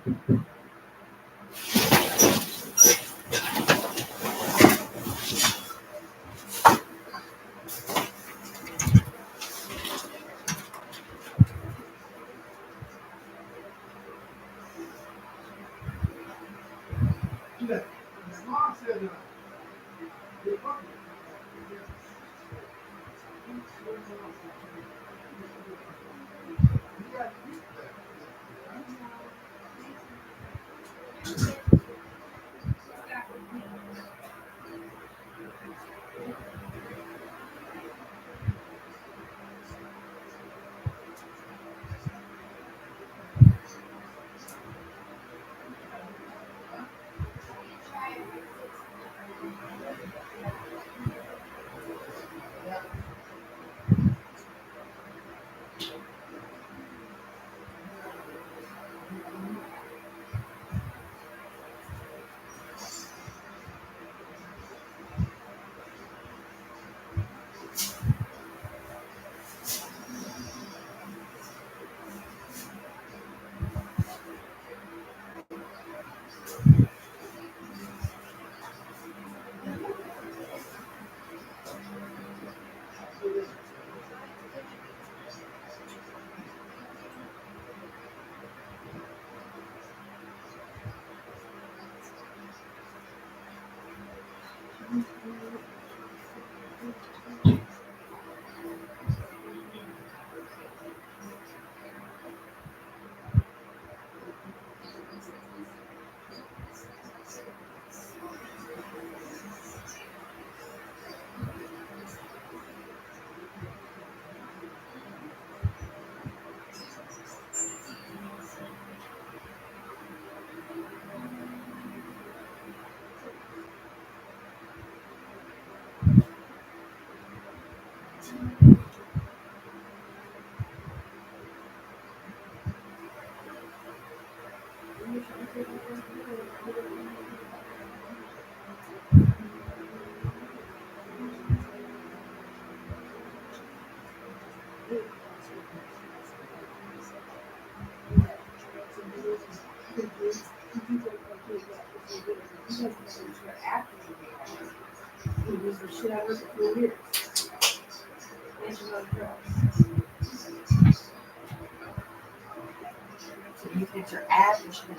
think her average now?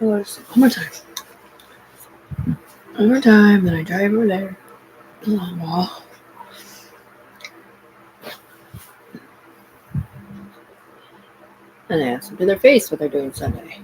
One more time. One more time, then I drive over there. Wall. And I ask them to their face what they're doing Sunday.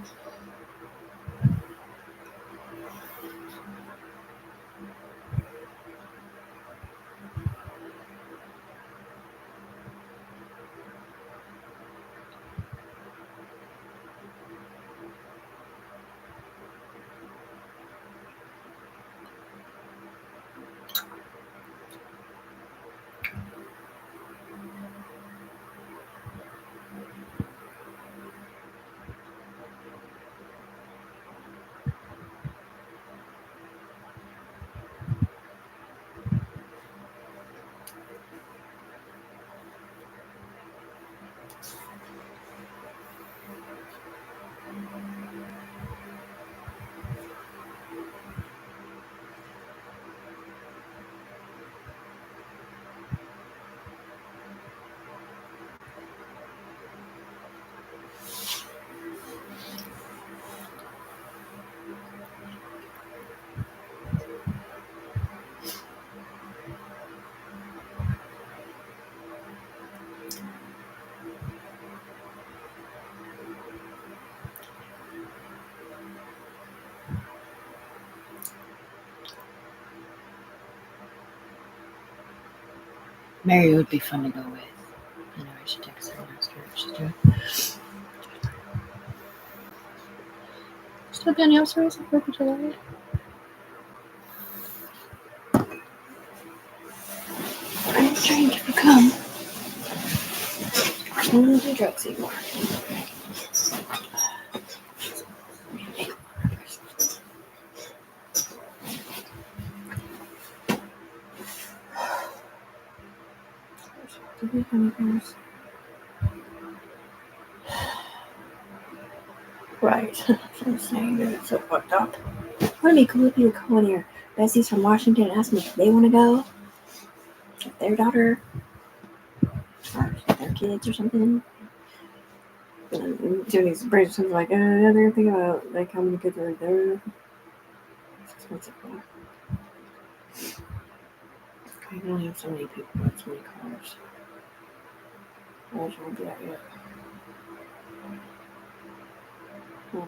Mary would be fun to go with. Anyway, she takes her last trip. She's doing. Still doing the upstairs and working to that. I'm trying to become. I don't want to do drugs anymore. Right. I'm saying that it's so fucked up. Wouldn't it be cool if you would call one of your besties from Washington and ask them if they want to go? If their daughter or their kids or something. And Tony's brings something like, yeah, they're thinking about like how many kids are there. It's expensive. I can only have so many people, not so many cars. I just won't do that yet. Oh,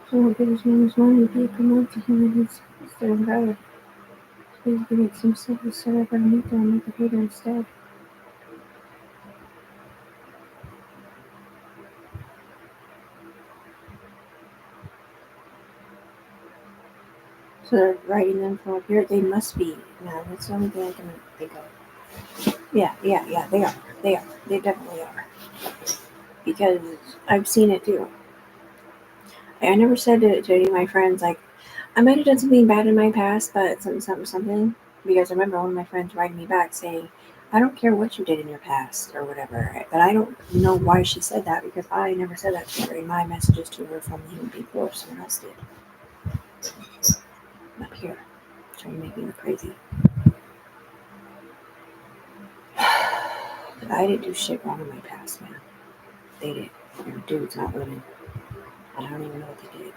so I'll give his name his money if he come up to him and he's still valid. Please give it some stuff to set up underneath there and make a hater instead. So they're writing them from up here. They must be. Now that's the only thing I can think of. Yeah, they are. They are. They definitely are. Because I've seen it too. I never said to any of my friends, like, I might have done something bad in my past, but something. Because I remember one of my friends writing me back saying, I don't care what you did in your past or whatever. But I don't know why she said that because I never said that to her in my messages to her from the evening before. Someone else did. Up here. Trying to make me look crazy. But I didn't do shit wrong in my past, man. They did. They were dudes, not women. I don't even know what they did.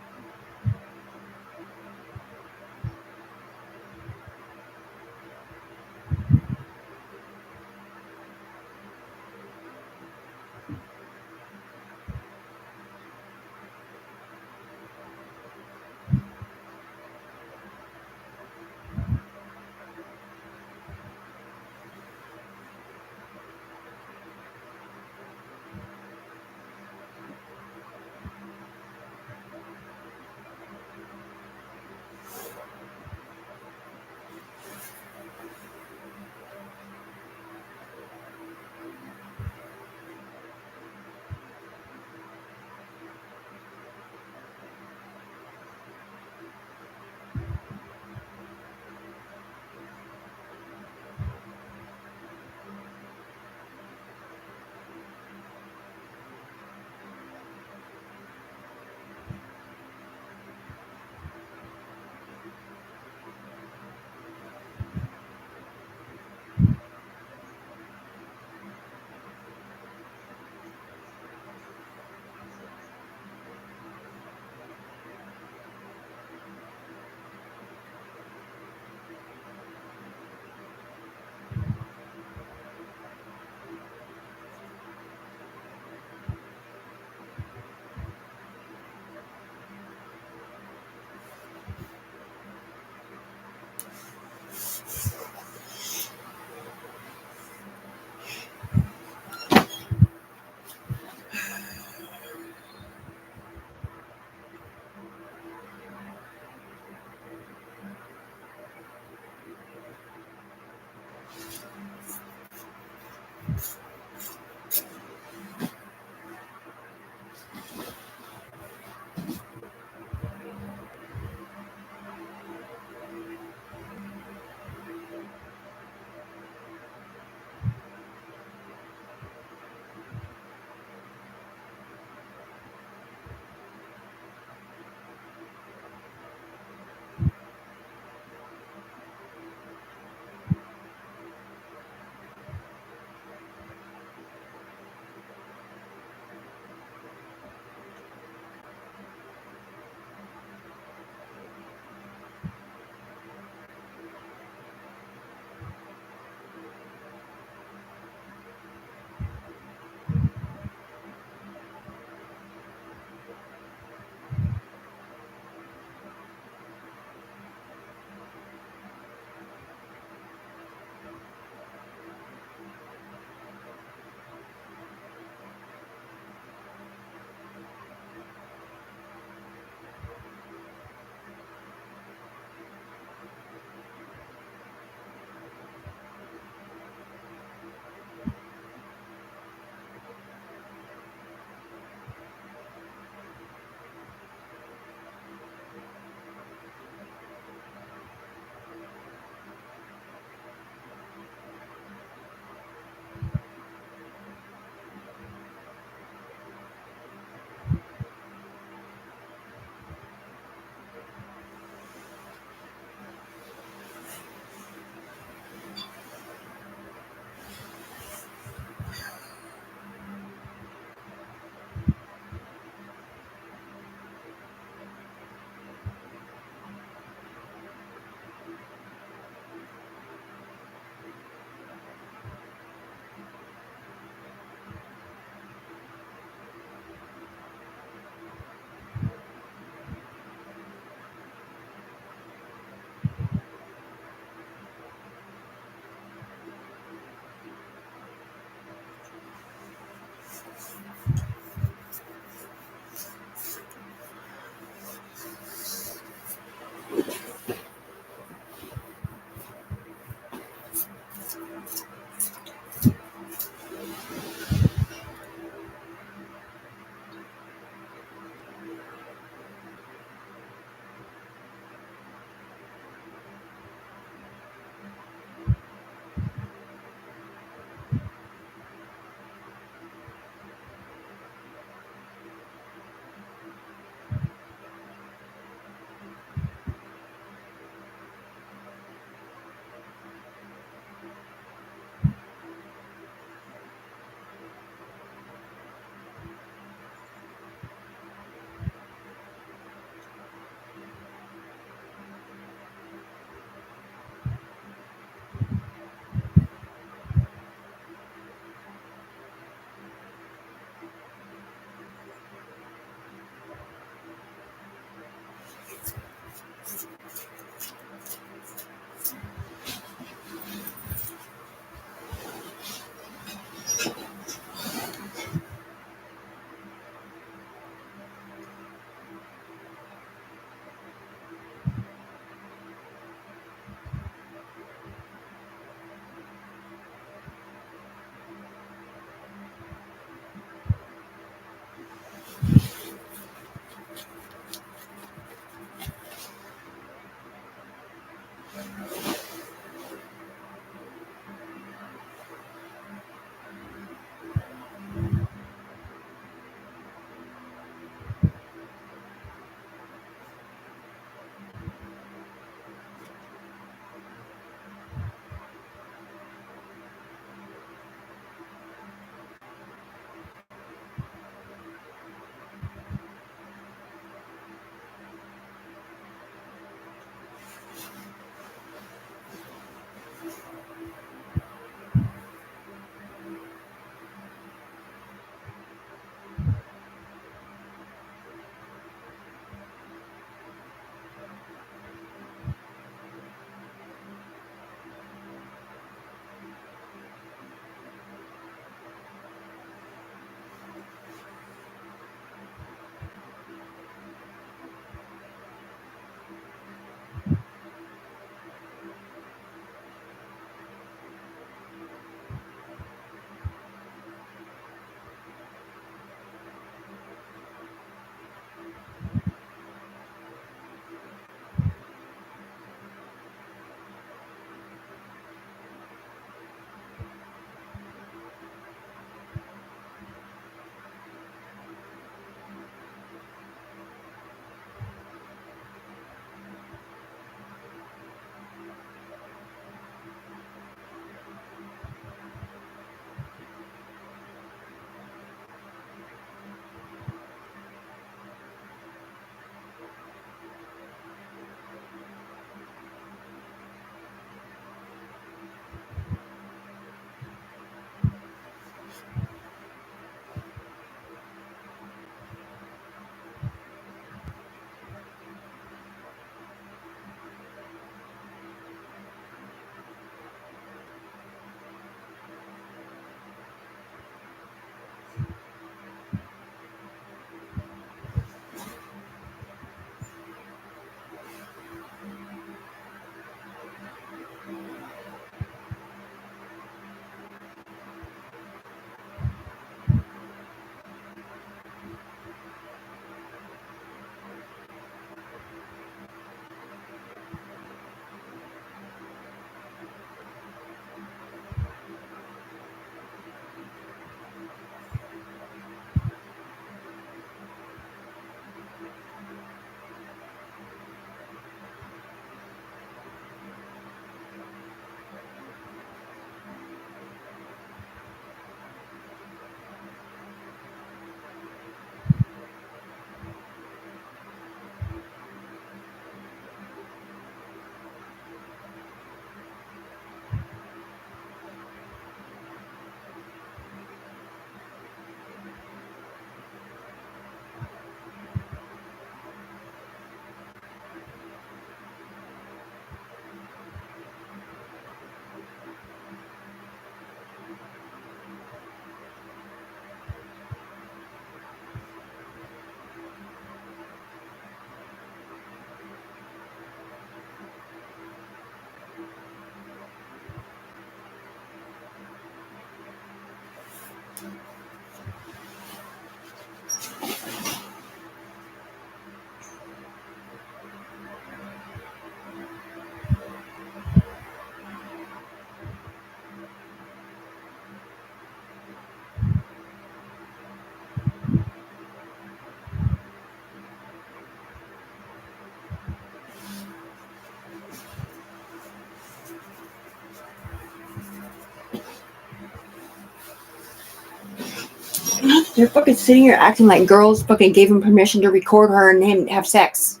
They're fucking sitting here acting like girls fucking gave him permission to record her and him have sex.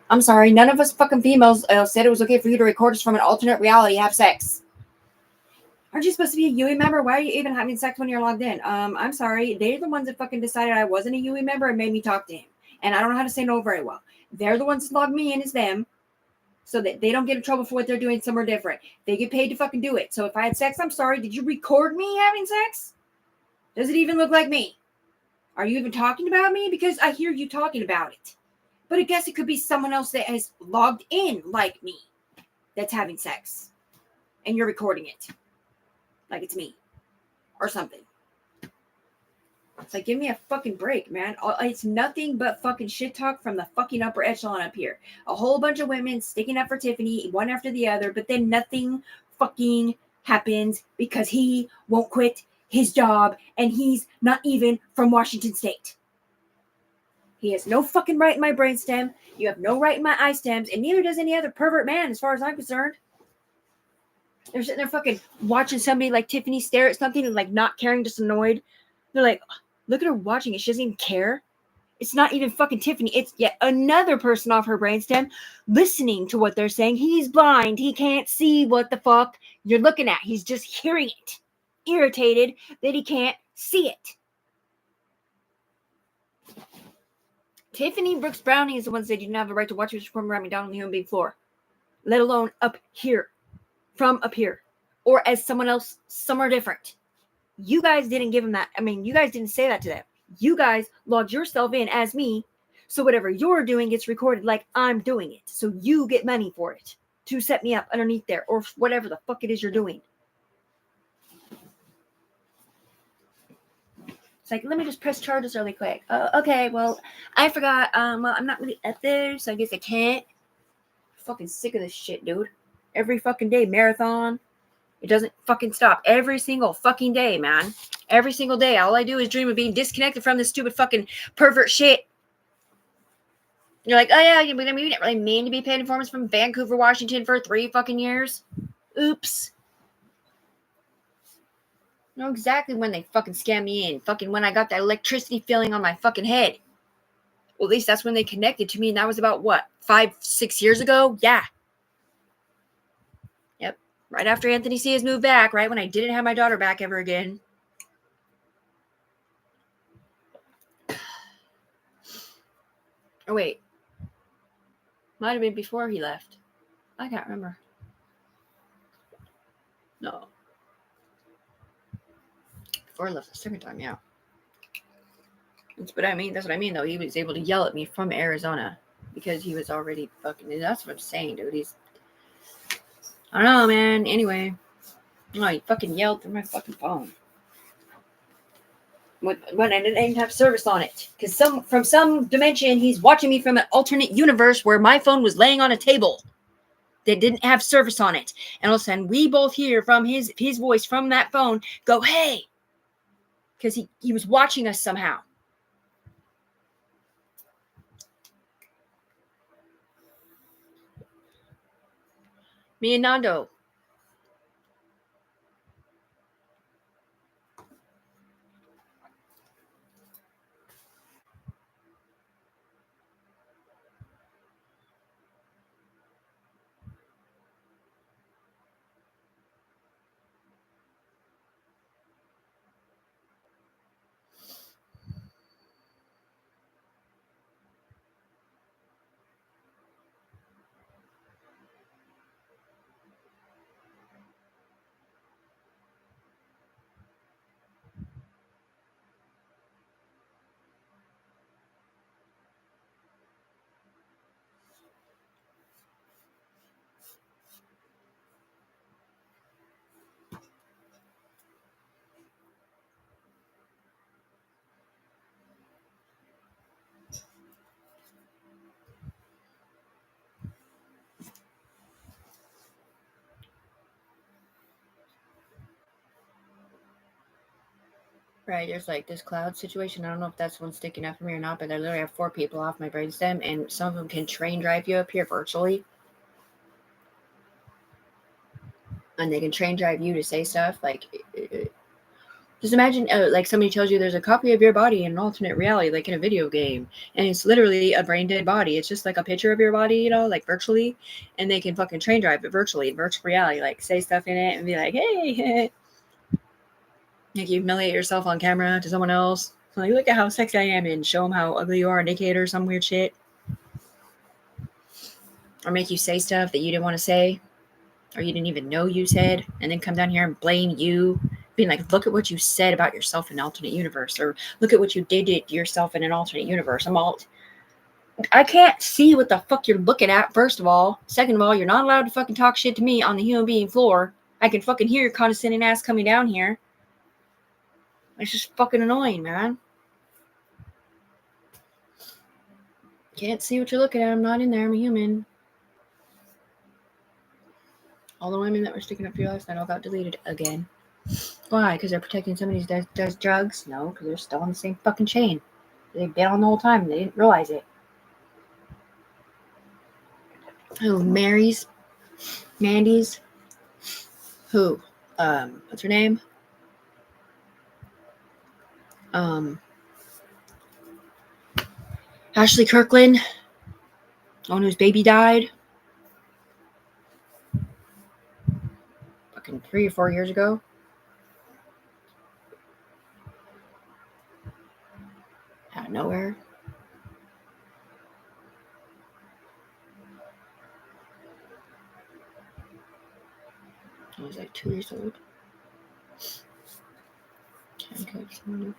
I'm sorry, none of us fucking females said it was okay for you to record us from an alternate reality, have sex. Aren't you supposed to be a UE member? Why are you even having sex when you're logged in? I'm sorry, they're the ones that fucking decided I wasn't a UE member and made me talk to him. And I don't know how to say no very well. They're the ones that logged me in, it's them. So that they don't get in trouble for what they're doing somewhere different. They get paid to fucking do it. So if I had sex, I'm sorry, did you record me having sex? Does it even look like me? Are you even talking about me? Because I hear you talking about it. But I guess it could be someone else that has logged in like me that's having sex. And you're recording it. Like it's me. Or something. It's like, give me a fucking break, man. It's nothing but fucking shit talk from the fucking upper echelon up here. A whole bunch of women sticking up for Tiffany, one after the other, but then nothing fucking happens because he won't quit his job and he's not even from Washington State. He has no fucking right in my brainstem. You have no right in my eye stems, and neither does any other pervert man, as far as I'm concerned. They're sitting there fucking watching somebody like Tiffany stare at something and like not caring, just annoyed. They're like, look at her watching it. She doesn't even care. It's not even fucking Tiffany. It's yet another person off her brainstem listening to what they're saying. He's blind. He can't see what the fuck you're looking at. He's just hearing it. Irritated that he can't see it. Tiffany Brooks Browning is the one that said you didn't have the right to watch your programming down on the human being floor, let alone up here, from up here, or as someone else somewhere different. You guys didn't give him that. I mean, you guys didn't say that to them. You guys logged yourself in as me, so whatever you're doing gets recorded like I'm doing it. So you get money for it to set me up underneath there, or whatever the fuck it is you're doing. It's like, let me just press charges really quick. Okay, well, I forgot. Well, I'm not really up there, so I guess I can't. I'm fucking sick of this shit, dude. Every fucking day, marathon. It doesn't fucking stop. Every single fucking day, man. Every single day. All I do is dream of being disconnected from this stupid fucking pervert shit. You're like, oh yeah, we didn't really mean to be paid informants from Vancouver, Washington for 3 fucking years. Oops. I know exactly when they fucking scammed me in. Fucking when I got that electricity feeling on my fucking head. Well, at least that's when they connected to me, and that was about, what, 5-6 years ago? Yeah. Yep. Right after Anthony C. has moved back, right when I didn't have my daughter back ever again. Oh, wait. Might have been before he left. I can't remember. No. Before he left the second time, yeah. That's what I mean, though. He was able to yell at me from Arizona because he was already fucking... That's what I'm saying, dude. I don't know, man. Anyway. No, he fucking yelled through my fucking phone. When I didn't even have service on it. Because from some dimension, he's watching me from an alternate universe where my phone was laying on a table that didn't have service on it. And all of a sudden, we both hear from his voice from that phone go, hey! Because he was watching us somehow. Me and Nando. Right, there's like this cloud situation. I don't know if that's one sticking up for me or not, but I literally have 4 people off my brainstem, and some of them can train drive you up here virtually. And they can train drive you to say stuff like, just imagine like somebody tells you there's a copy of your body in an alternate reality, like in a video game, and it's literally a brain dead body. It's just like a picture of your body, you know, like virtually, and they can fucking train drive it virtually in virtual reality, like say stuff in it and be like, hey, like you humiliate yourself on camera to someone else. Like, look at how sexy I am, and show them how ugly you are naked or some weird shit. Or make you say stuff that you didn't want to say, or you didn't even know you said, and then come down here and blame you, being like, look at what you said about yourself in an alternate universe, or look at what you did to yourself in an alternate universe. I can't see what the fuck you're looking at, first of all. Second of all, you're not allowed to fucking talk shit to me on the human being floor. I can fucking hear your condescending ass coming down here. It's just fucking annoying, man. Can't see what you're looking at. I'm not in there. I'm a human. All the women that were sticking up for you last night all got deleted again. Why? Because they're protecting somebody who does drugs? No, because they're still on the same fucking chain. They've been on the whole time and they didn't realize it. Who? Mary's? Mandy's? Who? What's her name? Ashley Kirkland, the one whose baby died fucking 3 or 4 years ago. Out of nowhere. I was like 2 years old. Pancakes, whatever.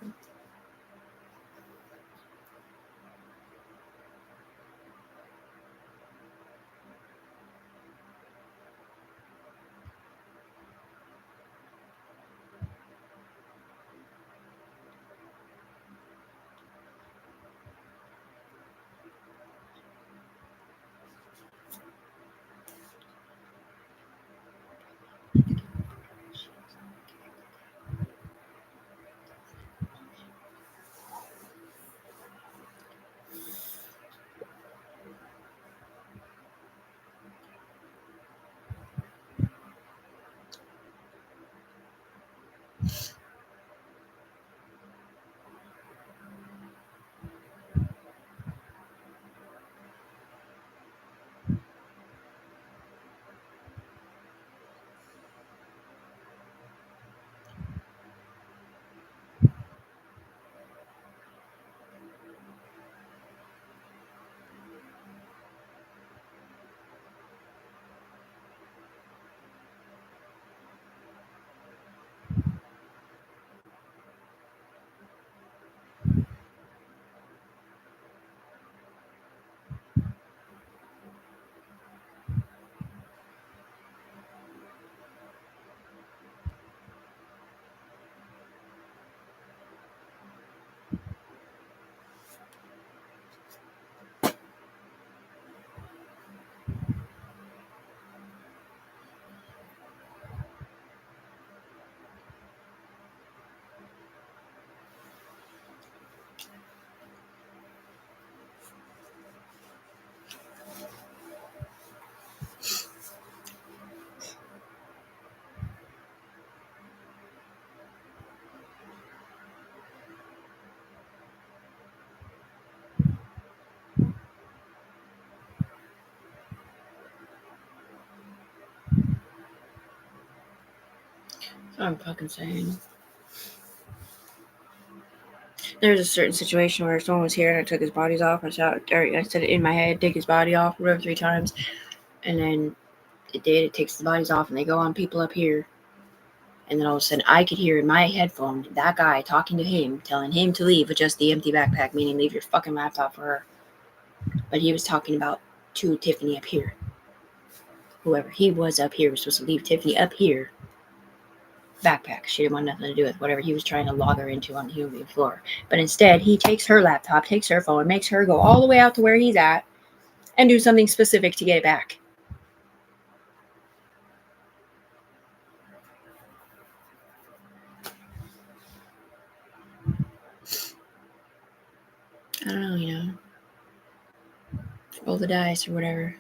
That's what I'm fucking saying. There's a certain situation where someone was here and I took his bodies off. I said it in my head, take his body off, whatever, 3 times. And then it did. It takes the bodies off and they go on people up here. And then all of a sudden I could hear in my headphone that guy talking to him, telling him to leave with just the empty backpack, meaning leave your fucking laptop for her. But he was talking about to Tiffany up here. Whoever he was up here was supposed to leave Tiffany up here. Backpack. She didn't want nothing to do with whatever he was trying to log her into on the human floor. But instead, he takes her laptop, takes her phone, makes her go all the way out to where he's at and do something specific to get it back. I don't know, you know. Roll the dice or whatever.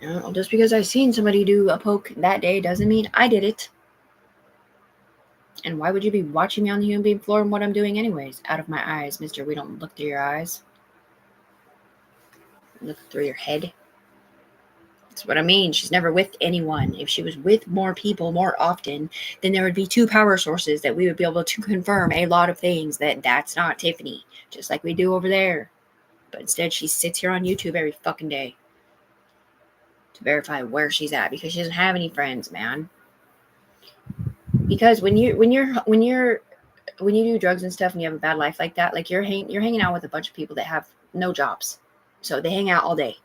You know, just because I seen somebody do a poke that day doesn't mean I did it. And why would you be watching me on the human being floor and what I'm doing anyways? Out of my eyes, mister. We don't look through your eyes. Look through your head. That's what I mean. She's never with anyone. If she was with more people more often, then there would be 2 power sources that we would be able to confirm a lot of things that's not Tiffany. Just like we do over there. But instead, she sits here on YouTube every fucking day to verify where she's at because she doesn't have any friends, man. Because when you do drugs and stuff and you have a bad life like that, like you're hanging out with a bunch of people that have no jobs, so they hang out all day.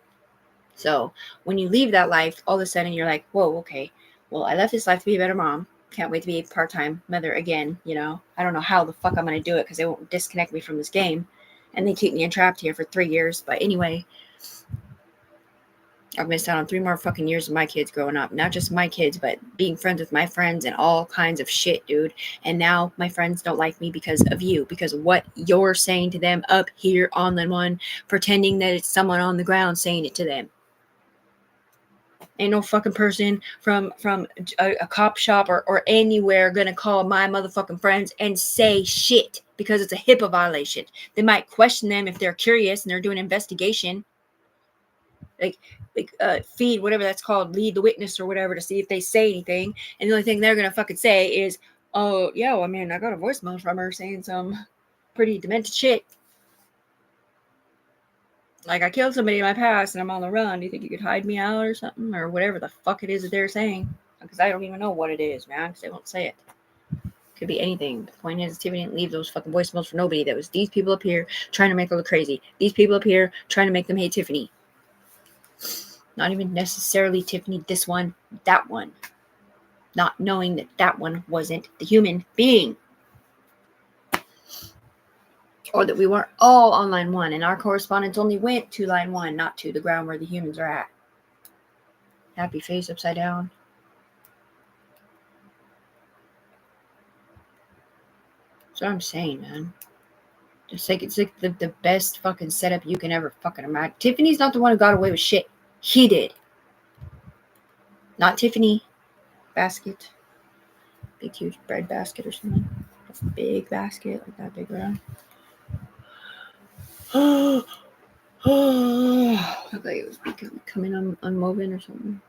So when you leave that life, all of a sudden you're like, whoa, okay, well, I left this life to be a better mom. Can't wait to be a part-time mother again. You know, I don't know how the fuck I'm gonna do it because they won't disconnect me from this game, and they keep me entrapped here for 3 years. But anyway, I've missed out on 3 more fucking years of my kids growing up. Not just my kids, but being friends with my friends and all kinds of shit, dude. And now my friends don't like me because of you, because of what you're saying to them up here on the one, pretending that it's someone on the ground saying it to them. Ain't no fucking person from a cop shop or anywhere gonna call my motherfucking friends and say shit because it's a HIPAA violation. They might question them if they're curious and they're doing an investigation. Feed, whatever that's called, lead the witness or whatever to see if they say anything. And the only thing they're going to fucking say is, oh, yeah, well, I mean, I got a voicemail from her saying some pretty demented shit. Like, I killed somebody in my past and I'm on the run. Do you think you could hide me out or something? Or whatever the fuck it is that they're saying. Because I don't even know what it is, man, because they won't say it. Could be anything. The point is, Tiffany didn't leave those fucking voicemails for nobody. That was these people up here trying to make her look crazy. These people up here trying to make them hate Tiffany. Not even necessarily Tiffany, this one, that one. Not knowing that that one wasn't the human being. Or that we weren't all on line 1 and our correspondence only went to line 1, not to the ground where the humans are at. Happy face upside down. That's what I'm saying, man. It's like the best fucking setup you can ever fucking imagine. Tiffany's not the one who got away with shit. He did. Not Tiffany. Basket. Big, huge bread basket or something. A big basket, like that big round. Looked like it was becoming unwoven or something.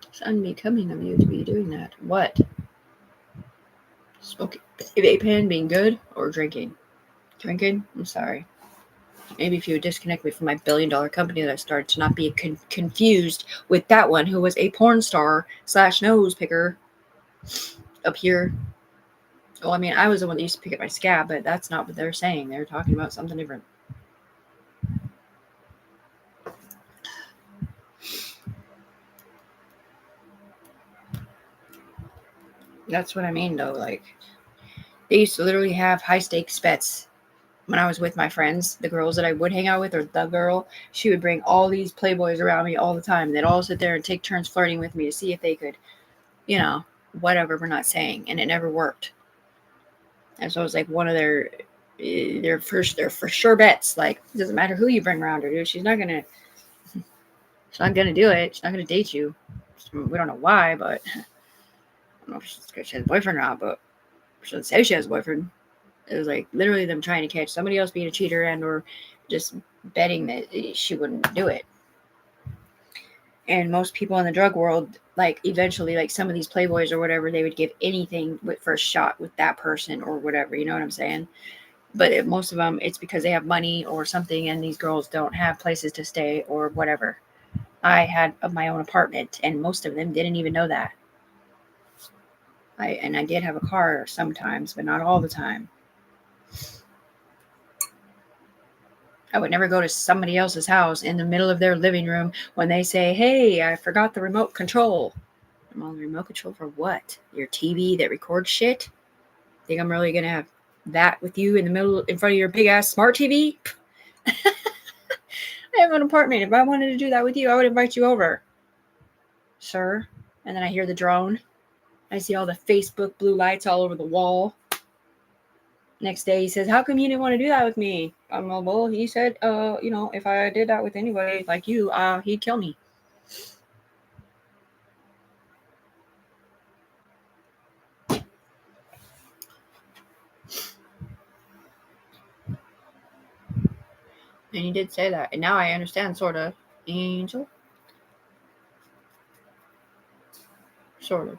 It's unbecoming of you to be doing that. What? Smoking a vape pen, being good, or drinking? Drinking? I'm sorry. Maybe if you would disconnect me from my $1 billion company that I started to not be confused with that one who was a porn star / nose picker up here. Well, I mean, I was the one that used to pick up my scab, but that's not what they're saying. They're talking about something different. That's what I mean, though. Like, they used to literally have high-stakes bets. When I was with my friends, the girls that I would hang out with, or the girl, she would bring all these playboys around me all the time. They'd all sit there and take turns flirting with me to see if they could, you know, whatever we're not saying. And it never worked. And so it was like one of their for sure bets. Like, it doesn't matter who you bring around her, dude. She's not gonna do it. She's not gonna date you. We don't know why, but I don't know if she's because she has a boyfriend or not, but she doesn't say she has a boyfriend. It was like literally them trying to catch somebody else being a cheater and or just betting that she wouldn't do it. And most people in the drug world, like eventually, like some of these playboys or whatever, they would give anything for a shot with that person or whatever. You know what I'm saying? But most of them, it's because they have money or something, and these girls don't have places to stay or whatever. I had my own apartment, and most of them didn't even know that. I did have a car sometimes, but not all the time. I would never go to somebody else's house in the middle of their living room when they say, hey, I forgot the remote control. I'm on the remote control for what? Your TV that records shit? Think I'm really going to have that with you in front of your big ass smart TV? I have an apartment. If I wanted to do that with you, I would invite you over, sir. And then I hear the drone. I see all the Facebook blue lights all over the wall. Next day he says, how come you didn't want to do that with me? I'm like, well, he said, if I did that with anybody like you, he'd kill me. And he did say that. And now I understand, sort of. Angel? Sort of.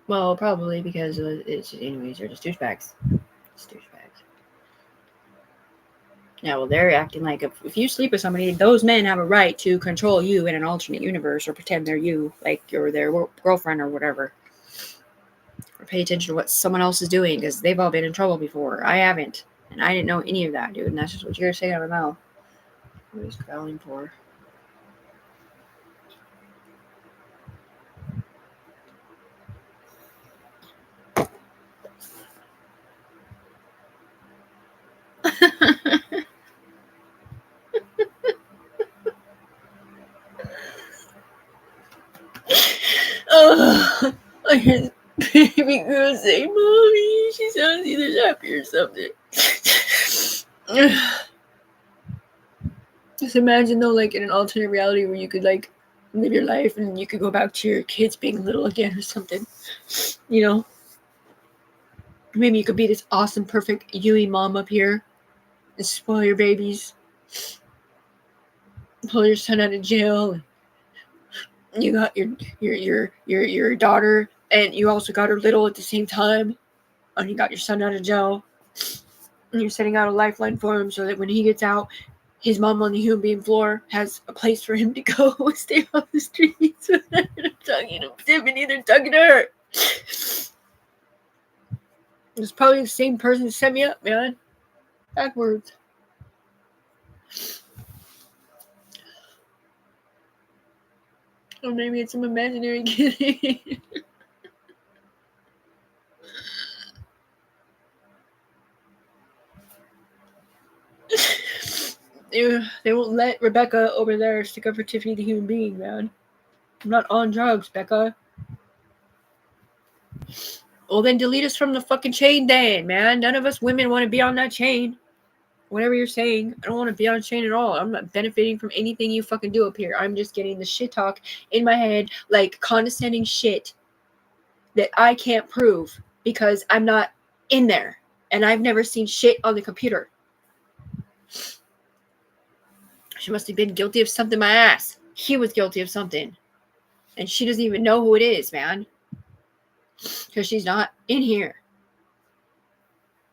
Well, probably because it's, anyways, they're just douchebags. It's douchebags. Yeah, well, they're acting like if you sleep with somebody, those men have a right to control you in an alternate universe or pretend they're you, like you're their girlfriend or whatever. Or pay attention to what someone else is doing because they've all been in trouble before. I haven't. And I didn't know any of that, dude. And that's just what you're saying out of my mouth. What is growling for? Oh, I hear this baby girl say, Mommy. She sounds either happy or something. Just imagine though, like in an alternate reality where you could like live your life and you could go back to your kids being little again or something. You know? Maybe you could be this awesome, perfect Yui mom up here and spoil your babies. Pull your son out of jail. You got your daughter, and you also got her little at the same time. And you got your son out of jail. And you're setting out a lifeline for him so that when he gets out, his mom on the human being floor has a place for him to go and stay off the streets. They're talking to Tiffany, they're talking to her. It's probably the same person that set me up, man. Backwards. Or maybe it's some imaginary kid. They won't let Rebecca over there stick up for Tiffany the human being, man. I'm not on drugs, Becca. Well, then delete us from the fucking chain then, man. None of us women want to be on that chain. Whatever you're saying, I don't want to be on a chain at all. I'm not benefiting from anything you fucking do up here. I'm just getting the shit talk in my head, like condescending shit that I can't prove because I'm not in there. And I've never seen shit on the computer. She must have been guilty of something, my ass. He was guilty of something. And she doesn't even know who it is, man. Because she's not in here.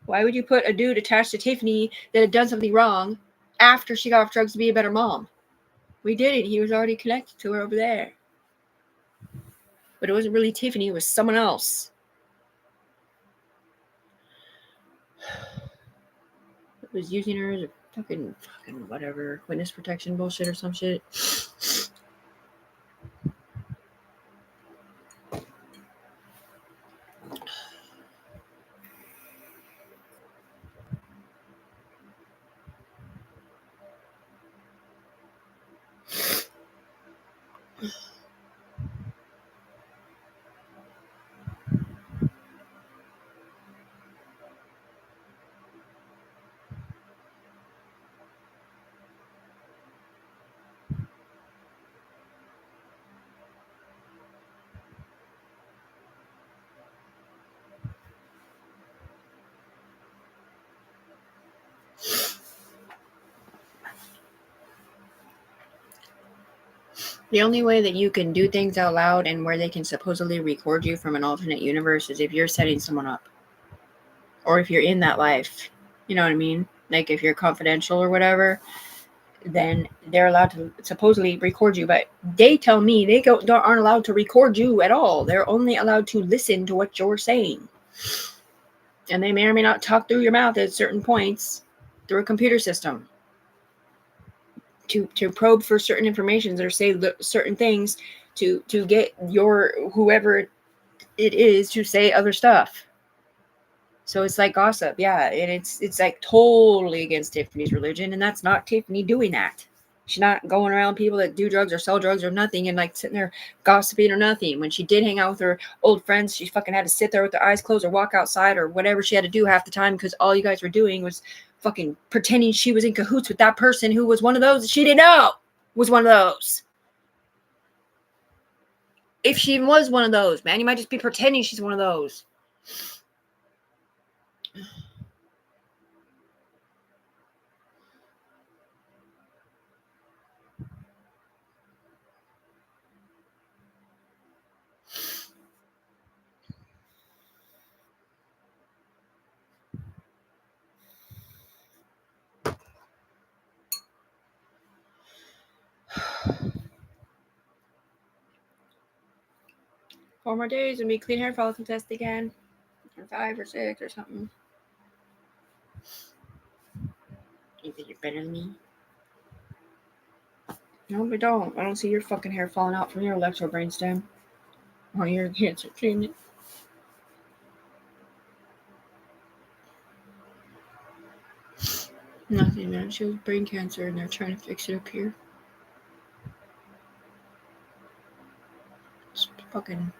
Why would you put a dude attached to Tiffany that had done something wrong after she got off drugs to be a better mom? We didn't. He was already connected to her over there. But it wasn't really Tiffany. It was someone else. It was using her as a fucking whatever. Witness protection bullshit or some shit. The only way that you can do things out loud and where they can supposedly record you from an alternate universe is if you're setting someone up. Or if you're in that life. You know what I mean? Like if you're confidential or whatever, then they're allowed to supposedly record you. But they tell me they aren't allowed to record you at all. They're only allowed to listen to what you're saying. And they may or may not talk through your mouth at certain points through a computer system. To probe for certain information or say certain things to get your whoever it is to say other stuff. So it's like gossip, yeah, and it's like totally against Tiffany's religion, and that's not Tiffany doing that. She's not going around people that do drugs or sell drugs or nothing and like sitting there gossiping or nothing. When she did hang out with her old friends, she fucking had to sit there with her eyes closed or walk outside or whatever she had to do half the time because all you guys were doing was fucking pretending she was in cahoots with that person who was one of those that she didn't know was one of those. If she was one of those, man, you might just be pretending she's one of those. 4 more days and be clean hair follicle test again. Or 5 or 6 or something. You think you're better than me? No, but don't. I don't see your fucking hair falling out from your electro brainstem. Or your cancer treatment. Nothing, man. She has brain cancer and they're trying to fix it up here. It's fucking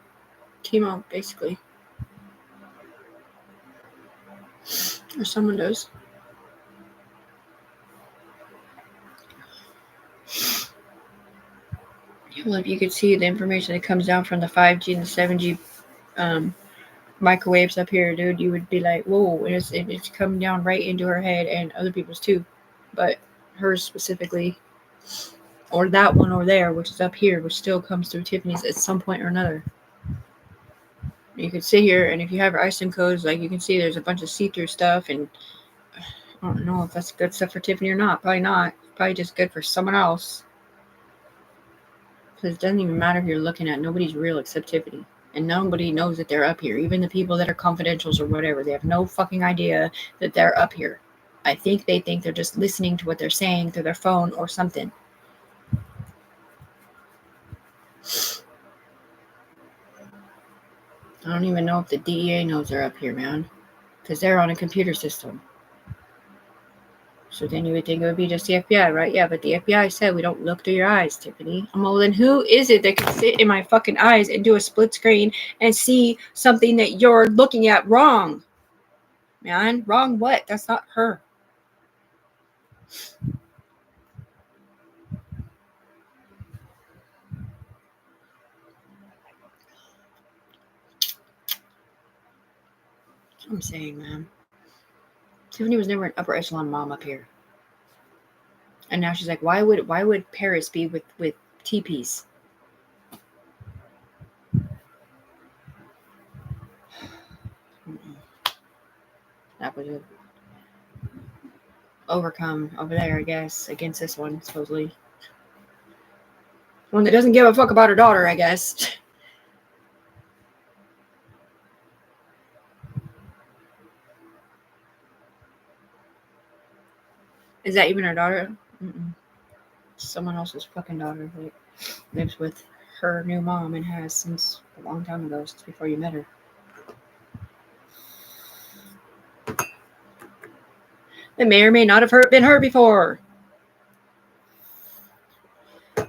chemo, basically. Or someone does. Well, if you could see the information that comes down from the 5G and the 7G microwaves up here, dude, you would be like, whoa, it's coming down right into her head and other people's too. But hers specifically, or that one over there, which is up here, which still comes through Tiffany's at some point or another. You could sit here, and if you have your ISIN codes, like you can see there's a bunch of see-through stuff, and I don't know if that's good stuff for Tiffany or not. Probably not. Probably just good for someone else. Because it doesn't even matter who you're looking at. Nobody's real except Tiffany. And nobody knows that they're up here. Even the people that are confidentials or whatever. They have no fucking idea that they're up here. I think they think they're just listening to what they're saying through their phone or something. I don't even know if the DEA knows they're up here, man. Because they're on a computer system. So then you would think it would be just the FBI, right? Yeah, but the FBI said we don't look through your eyes, Tiffany. Well, then who is it that can sit in my fucking eyes and do a split screen and see something that you're looking at wrong? Man, wrong what? That's not her. That's what I'm saying, man. Tiffany was never an upper echelon mom up here. And now she's like, why would Paris be with TPs? That would overcome over there, I guess, against this one, supposedly. One that doesn't give a fuck about her daughter, I guess. Is that even her daughter? Mm-mm. Someone else's fucking daughter that lives with her new mom and has since a long time ago, since before you met her. It may or may not have been her before.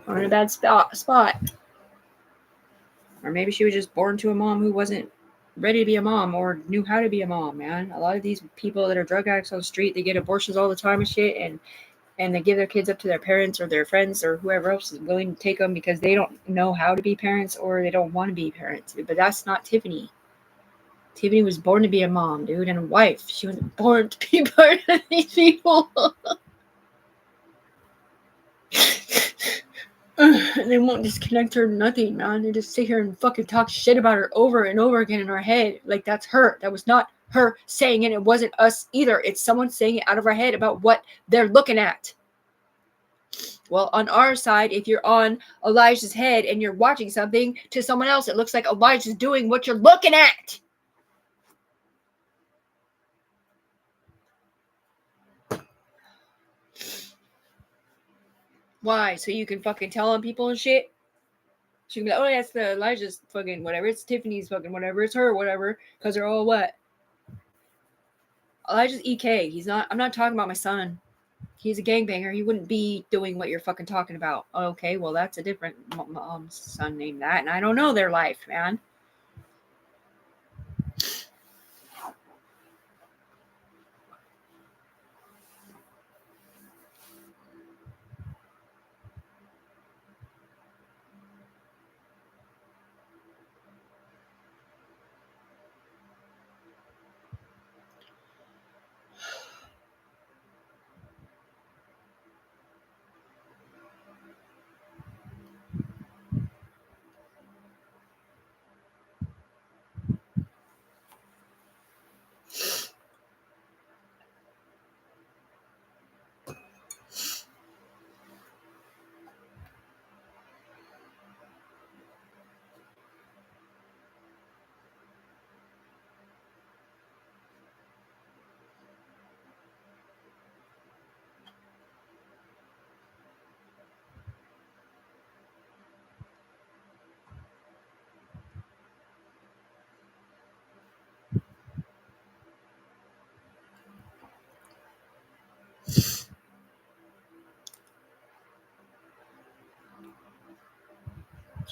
Or in a bad spot. Or maybe she was just born to a mom who wasn't ready to be a mom or knew how to be a mom, man. A lot of these people that are drug addicts on the street, they get abortions all the time and shit, and they give their kids up to their parents or their friends or whoever else is willing to take them because they don't know how to be parents or they don't want to be parents. But that's not Tiffany. Tiffany was born to be a mom, dude, and a wife. She wasn't born to be part of these people. They won't disconnect her, nothing, man. They just sit here and fucking talk shit about her over and over again in our head. Like, that's her. That was not her saying it. It wasn't us either. It's someone saying it out of our head about what they're looking at. Well, on our side, if you're on Elijah's head and you're watching something to someone else, it looks like Elijah's doing what you're looking at. Why? So you can fucking tell on people and shit? She can be like, oh, that's the Elijah's fucking whatever. It's Tiffany's fucking whatever. It's her whatever. Because they're all what? Elijah's EK. He's not. I'm not talking about my son. He's a gangbanger. He wouldn't be doing what you're fucking talking about. Okay, well, that's a different mom's son named that, and I don't know their life, man.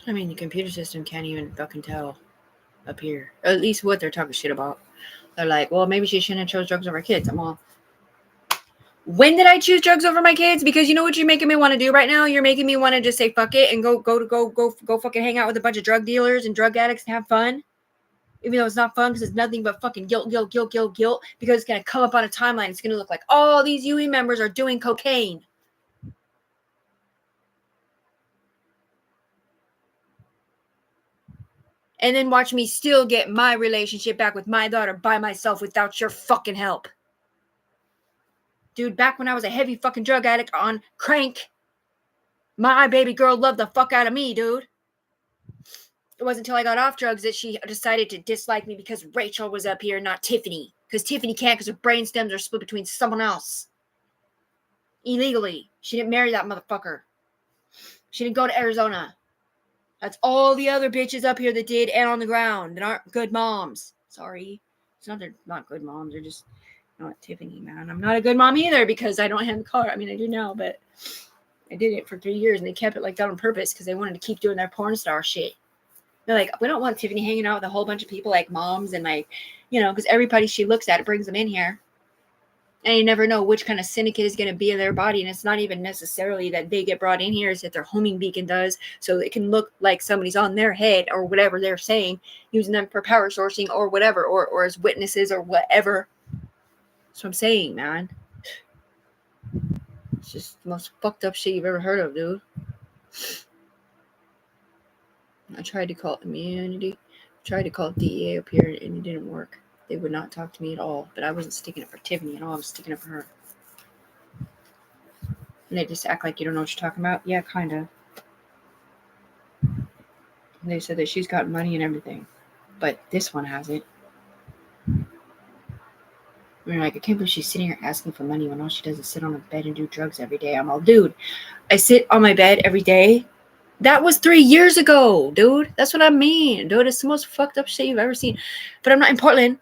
I mean, the computer system can't even fucking tell up here. At least what they're talking shit about. They're like, well, maybe she shouldn't have chose drugs over kids. I'm all, when did I choose drugs over my kids? Because you know what you're making me want to do right now? You're making me want to just say fuck it and go fucking hang out with a bunch of drug dealers and drug addicts and have fun. Even though it's not fun because it's nothing but fucking guilt. Because it's going to come up on a timeline. It's going to look like all these UE members are doing cocaine. And then watch me still get my relationship back with my daughter by myself without your fucking help. Dude, back when I was a heavy fucking drug addict on crank, my baby girl loved the fuck out of me, dude. It wasn't until I got off drugs that she decided to dislike me because Rachel was up here, not Tiffany. Because Tiffany can't because her brain stems are split between someone else. Illegally. She didn't marry that motherfucker. She didn't go to Arizona. That's all the other bitches up here that did and on the ground that aren't good moms. Sorry. It's not they're not good moms. They're just not Tiffany, man. I'm not a good mom either because I don't have the car. I mean, I do now, but I did it for 3 years and they kept it like that on purpose because they wanted to keep doing their porn star shit. They're like, we don't want Tiffany hanging out with a whole bunch of people like moms and like, you know, because everybody she looks at brings them in here. And you never know which kind of syndicate is going to be in their body. And it's not even necessarily that they get brought in here. It's that their homing beacon does. So it can look like somebody's on their head or whatever they're saying, using them for power sourcing or whatever, or as witnesses or whatever. That's what I'm saying, man. It's just the most fucked up shit you've ever heard of, dude. I tried to call immunity. Tried to call DEA up here and it didn't work. They would not talk to me at all. But I wasn't sticking up for Tiffany at all. I was sticking up for her. And they just act like you don't know what you're talking about. Yeah, kind of. And they said that she's got money and everything. But this one hasn't. We're like, I can't believe she's sitting here asking for money when all she does is sit on a bed and do drugs every day. I'm all, dude, I sit on my bed every day. That was 3 years ago, dude. That's what I mean, dude. It's the most fucked up shit you've ever seen. But I'm not in Portland.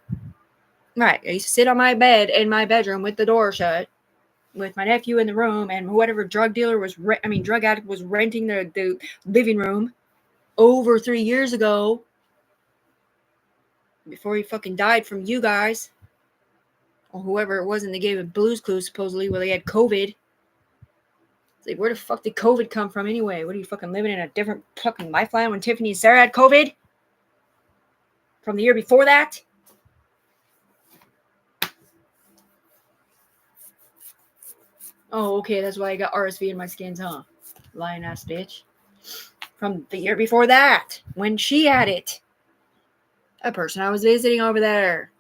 Right. I used to sit on my bed in my bedroom with the door shut with my nephew in the room and whatever drug dealer was, drug addict was renting the living room over 3 years ago before he fucking died from you guys or whoever it was and they gave him Blue's Clues supposedly where they had COVID. It's like, where the fuck did COVID come from anyway? What are you fucking living in a different fucking lifeline when Tiffany and Sarah had COVID? From the year before that? Oh, okay, that's why I got RSV in my skins, huh? Lying ass bitch. From the year before that, when she had it. A person I was visiting over there.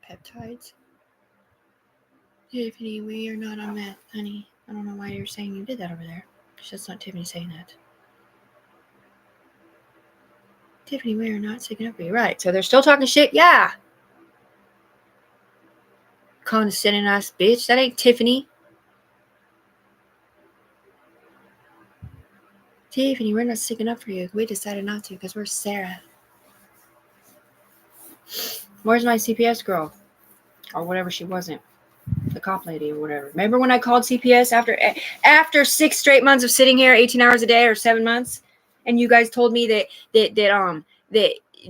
Peptides? Tiffany, we are not on meth, honey. I don't know why you're saying you did that over there. Because that's not Tiffany saying that. Tiffany, we are not sticking up for you. Right, so they're still talking shit? Yeah. Condescending ass bitch. That ain't Tiffany. Tiffany, we're not sticking up for you. We decided not to because we're Sarah. Where's my CPS girl? Or whatever she wasn't. The cop lady or whatever. Remember when I called CPS after 6 straight months of sitting here 18 hours a day or 7 months, and you guys told me that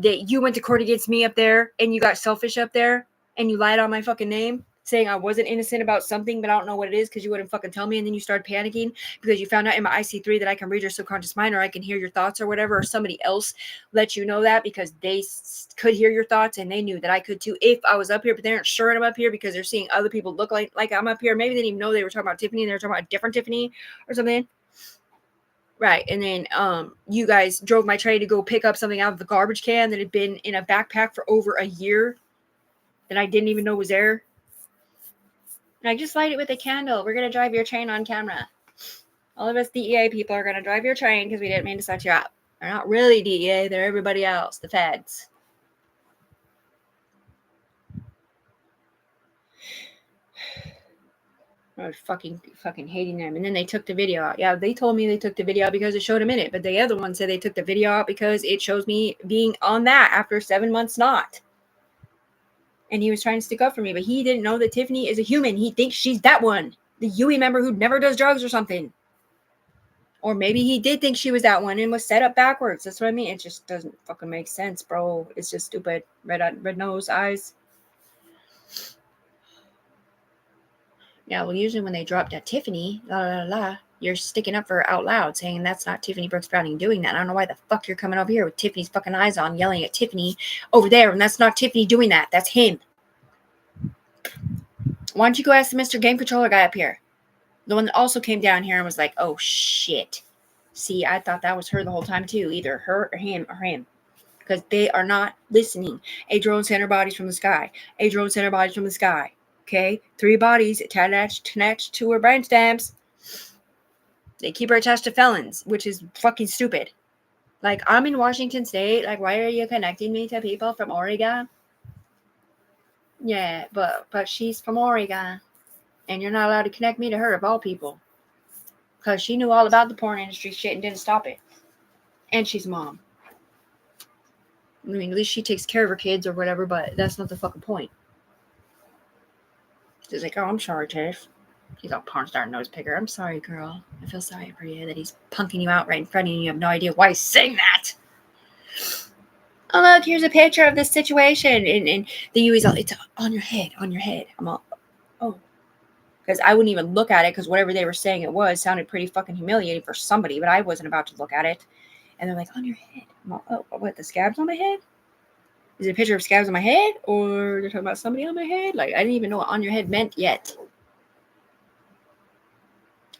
you went to court against me up there and you got selfish up there and you lied on my fucking name saying I wasn't innocent about something, but I don't know what it is because you wouldn't fucking tell me, and then you started panicking because you found out in my IC3 that I can read your subconscious mind or I can hear your thoughts or whatever, or somebody else let you know that because they could hear your thoughts and they knew that I could too if I was up here, but they aren't sure I'm up here because they're seeing other people look like I'm up here. Maybe they didn't even know they were talking about Tiffany and they were talking about a different Tiffany or something. Right. And then you guys drove my tray to go pick up something out of the garbage can that had been in a backpack for over a year that I didn't even know was there. And I just light it with a candle. We're going to drive your train on camera. All of us DEA people are going to drive your train because we didn't mean to set you up. They're not really DEA. They're everybody else, the feds. I was fucking hating them. And then they took the video out. Yeah, they told me they took the video out because it showed them in it. But the other one said they took the video out because it shows me being on that after 7 months not. And he was trying to stick up for me. But he didn't know that Tiffany is a human. He thinks she's that one. The Yui member who never does drugs or something. Or maybe he did think she was that one and was set up backwards. That's what I mean. It just doesn't fucking make sense, bro. It's just stupid. Red nose, eyes. Yeah, well, usually when they dropped at Tiffany, you're sticking up for her out loud, saying that's not Tiffany Brooks Browning doing that. I don't know why the fuck you're coming over here with Tiffany's fucking eyes on, yelling at Tiffany over there, and that's not Tiffany doing that. That's him. Why don't you go ask the Mr. Game Controller guy up here? The one that also came down here and was like, oh, shit. See, I thought that was her the whole time, too. Either her or him. Because they are not listening. A drone sent her bodies from the sky. A drone sent her bodies from the sky. Okay? 3 bodies attached to her brain stamps. They keep her attached to felons, which is fucking stupid. Like, I'm in Washington State. Like, why are you connecting me to people from Oregon? Yeah, but she's from Oregon. And you're not allowed to connect me to her, of all people. Because she knew all about the porn industry shit and didn't stop it. And she's a mom. I mean, at least she takes care of her kids or whatever, but that's not the fucking point. She's like, oh, I'm sorry, Tiff. He's all porn star nose picker. I'm sorry, girl. I feel sorry for you that he's punking you out right in front of you and you have no idea why he's saying that. Oh, look, here's a picture of this situation. And the Yui's all, it's on your head. I'm all, oh. Because I wouldn't even look at it because whatever they were saying it was sounded pretty fucking humiliating for somebody, but I wasn't about to look at it. And they're like, on your head. I'm all, oh, what, the scabs on my head? Is it a picture of scabs on my head? Or they're talking about somebody on my head? Like, I didn't even know what on your head meant yet.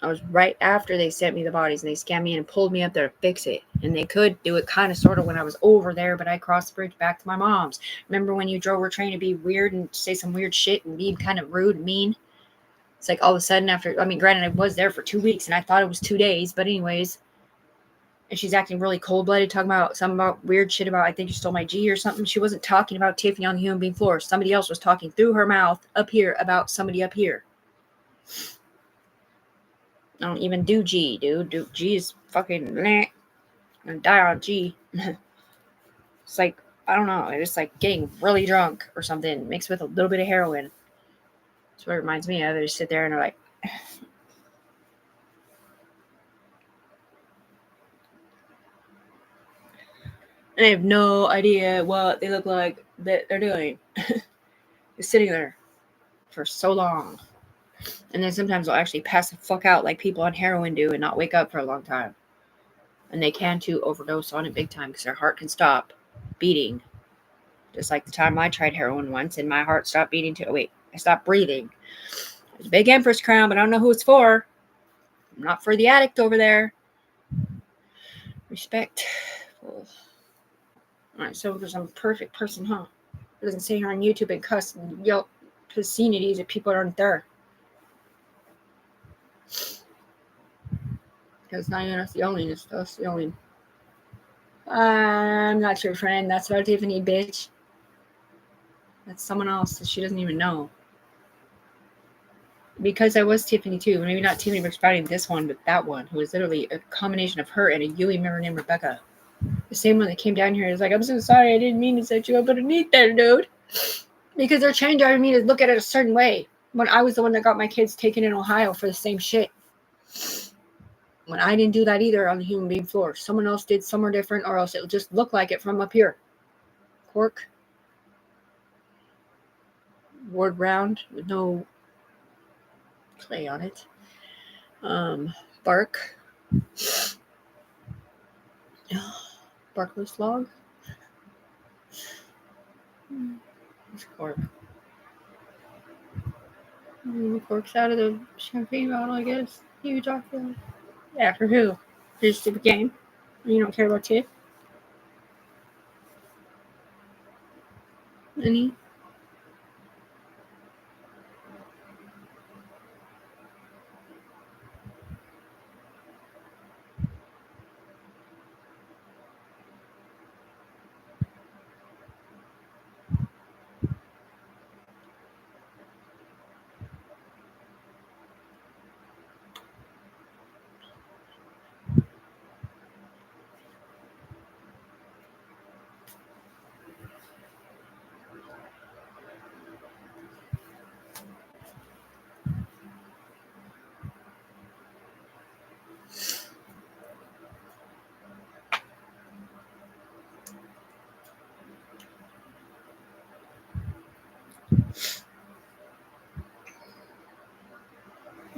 I was right after they sent me the bodies and they scanned me in and pulled me up there to fix it. And they could do it kind of sort of when I was over there, but I crossed the bridge back to my mom's. Remember when you drove her train to be weird and say some weird shit and be kind of rude and mean? It's like all of a sudden after, I mean, granted, I was there for 2 weeks and I thought it was 2 days, but anyways. And she's acting really cold-blooded, talking about something about weird shit about, I think you stole my G or something. She wasn't talking about Tiffany on the human being floor. Somebody else was talking through her mouth up here about somebody up here. I don't even do G, dude. G is fucking meh. I'm gonna die on G. It's like, I don't know. It's like getting really drunk or something mixed with a little bit of heroin. That's what it reminds me of. They just sit there and they're like, and I have no idea what they look like that they're doing. Just sitting there for so long. And then sometimes they'll actually pass the fuck out like people on heroin do and not wake up for a long time. And they can too overdose on it big time because their heart can stop beating. Just like the time I tried heroin once and my heart stopped beating too. Oh, wait, I stopped breathing. There's a big Empress crown, but I don't know who it's for. Not for the addict over there. Respect. All right, so there's some perfect person, huh? It doesn't sit here on YouTube and cuss and yell obscenities at people that aren't there. Because not even us the only, it's us the only. I'm not your friend. That's not Tiffany, bitch. That's someone else that she doesn't even know. Because I was Tiffany too. Maybe not Tiffany Brooks Browning, this one, but that one, who was literally a combination of her and a Yui member named Rebecca. The same one that came down here is like, I'm so sorry, I didn't mean to set you up underneath there, dude. Because they're trying to drive me to look at it a certain way. When I was the one that got my kids taken in Ohio for the same shit. When I didn't do that either on the human being floor. Someone else did somewhere different, or else it'll just look like it from up here. Cork. Word round with no clay on it. Bark. Barkless log. It's cork. The cork's out of the champagne bottle, I guess. You talk about. Yeah, for who? For your stupid game? You don't care about Tiff? Any?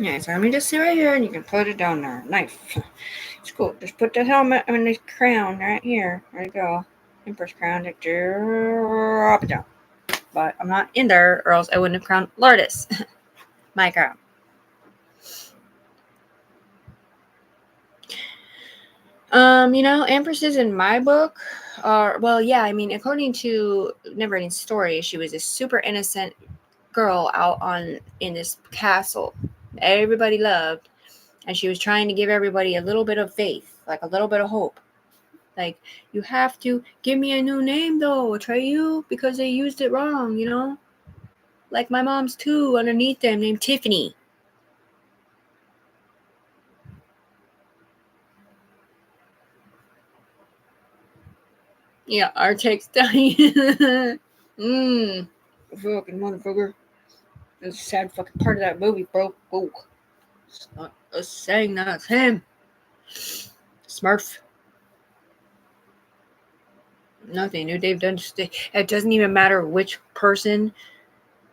Yeah, so let me just sit right here and you can put it down there. Knife. It's cool. Just put the helmet, I mean the crown right here. There you go. Empress crown. Drop it down. But I'm not in there or else I wouldn't have crowned Lourdes. My crown. Empresses in my book are, well, yeah, I mean, according to Neverending Story, she was a super innocent girl out in this castle everybody loved, and she was trying to give everybody a little bit of faith, like a little bit of hope. Like, you have to give me a new name though, Atreyu, because they used it wrong, like my mom's too underneath them named Tiffany. Yeah, our text dying. Fucking motherfucker. That's a sad fucking part of that movie, bro. Oh. It's not us saying that, it's him. Smurf. Nothing new they've done. It doesn't even matter which person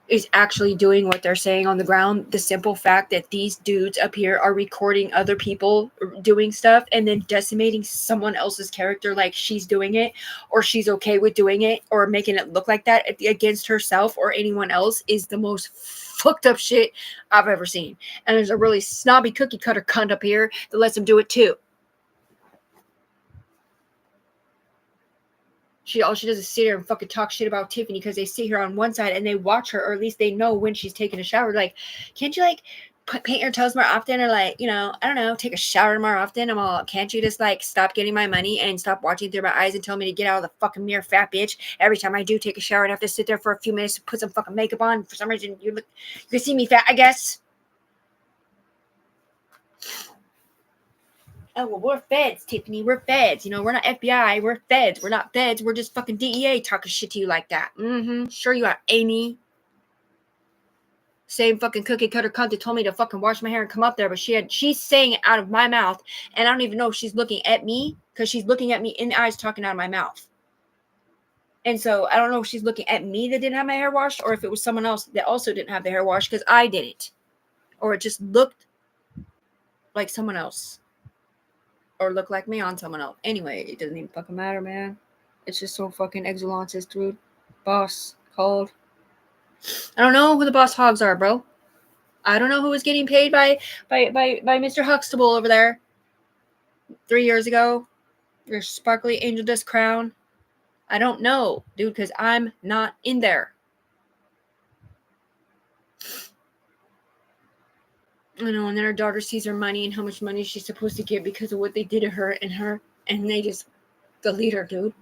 is actually doing what they're saying on the ground. The simple fact that these dudes up here are recording other people doing stuff and then decimating someone else's character like she's doing it, or she's okay with doing it, or making it look like that against herself or anyone else is the most fucked up shit I've ever seen. And there's a really snobby cookie cutter cunt up here that lets them do it too. All she does is sit here and fucking talk shit about Tiffany because they sit here on one side and they watch her, or at least they know when she's taking a shower. Like, can't you paint your toes more often, or I don't know, take a shower more often? Can't you just stop getting my money and stop watching through my eyes and tell me to get out of the fucking mirror, fat bitch? Every time I do take a shower, I have to sit there for a few minutes to put some fucking makeup on. For some reason, you can see me fat, I guess. Oh, well, we're feds, Tiffany. We're feds. We're not FBI. We're feds. We're not feds. We're just fucking DEA talking shit to you like that. Sure you are, Amy. Same fucking cookie cutter cunt that told me to fucking wash my hair and come up there, but she's saying it out of my mouth, and I don't even know if she's looking at me, because she's looking at me in the eyes talking out of my mouth. And so I don't know if she's looking at me that didn't have my hair washed, or if it was someone else that also didn't have the hair washed, because I didn't. Or it just looked like someone else. Or look like me on someone else. Anyway, it doesn't even fucking matter, man. It's just so fucking excellence is through. Boss called. I don't know who the boss hogs are, bro. I don't know who was getting paid by Mr. Huxtable over there 3 years ago. Your sparkly angel dust crown. I don't know, dude, because I'm not in there. And then her daughter sees her money and how much money she's supposed to get because of what they did to her, and they just delete her, dude.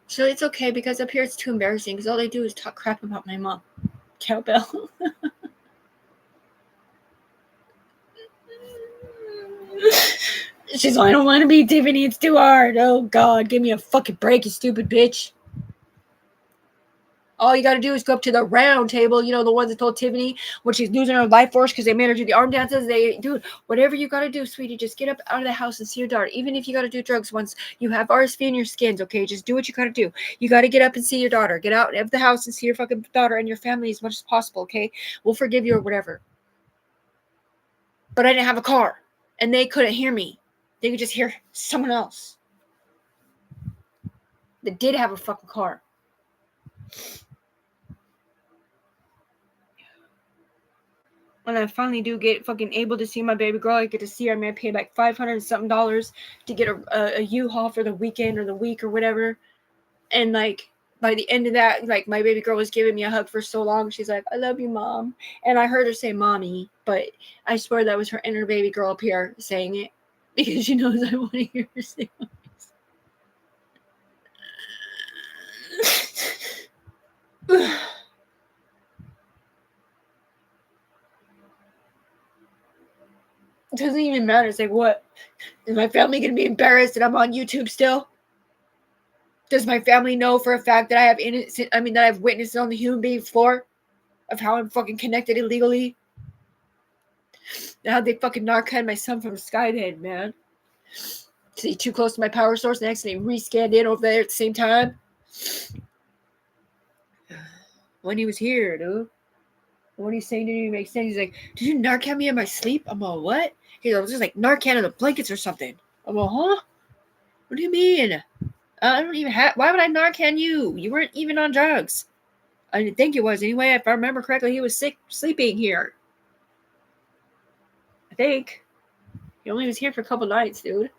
So it's okay, because up here it's too embarrassing, because all they do is talk crap about my mom. Cowbell. She's like, I don't want to be Tiffany. It's too hard. Oh, God. Give me a fucking break, you stupid bitch. All you got to do is go up to the round table. You know, the ones that told Tiffany when she's losing her life force because they made her do the arm dances. Dude, whatever you got to do, sweetie, just get up out of the house and see your daughter. Even if you got to do drugs once you have RSV in your skins, okay? Just do what you got to do. You got to get up and see your daughter. Get out of the house and see your fucking daughter and your family as much as possible, okay? We'll forgive you or whatever. But I didn't have a car, and they couldn't hear me. They could just hear someone else that did have a fucking car. When I finally do get fucking able to see my baby girl, I get to see her. I may pay like $500 and something to get a U-Haul for the weekend or the week or whatever. And like by the end of that, like my baby girl was giving me a hug for so long. She's like, I love you, Mom. And I heard her say mommy, but I swear that was her inner baby girl up here saying it because she knows I want to hear her say mommy. It doesn't even matter. It's like, what? Is my family going to be embarrassed that I'm on YouTube still? Does my family know for a fact that that I've witnessed on the human being floor of how I'm fucking connected illegally? And how they fucking Narcan my son from Skyhead, man. Is he too close to my power source and accidentally re-scanned in over there at the same time? When he was here, dude. What he's saying didn't even make sense. He's like, did you Narcan me in my sleep? I'm all, what? He's like, just like Narcan in the blankets or something. I'm all, huh? What do you mean? I don't even have. Why would I Narcan you? You weren't even on drugs. I didn't think it was. Anyway, if I remember correctly, he was sick, sleeping here. I think. He only was here for a couple nights, dude.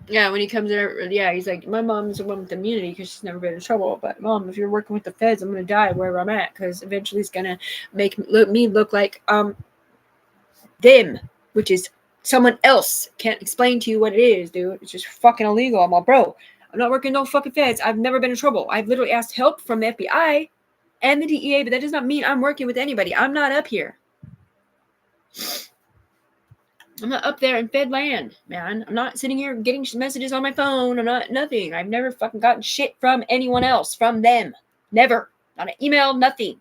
Yeah, when he comes in, yeah, he's like, my mom's a woman with immunity because she's never been in trouble. But Mom, if you're working with the feds, I'm gonna die wherever I'm at because eventually it's gonna make me look like them, which is someone else. Can't explain to you what it is, dude. It's just fucking illegal. I'm all, bro, I'm not working no fucking feds. I've never been in trouble. I've literally asked help from the FBI and the DEA, but that does not mean I'm working with anybody. I'm not up here. I'm not up there in Fed land, man. I'm not sitting here getting messages on my phone. I'm not nothing. I've never fucking gotten shit from anyone else, from them. Never. Not an email, nothing.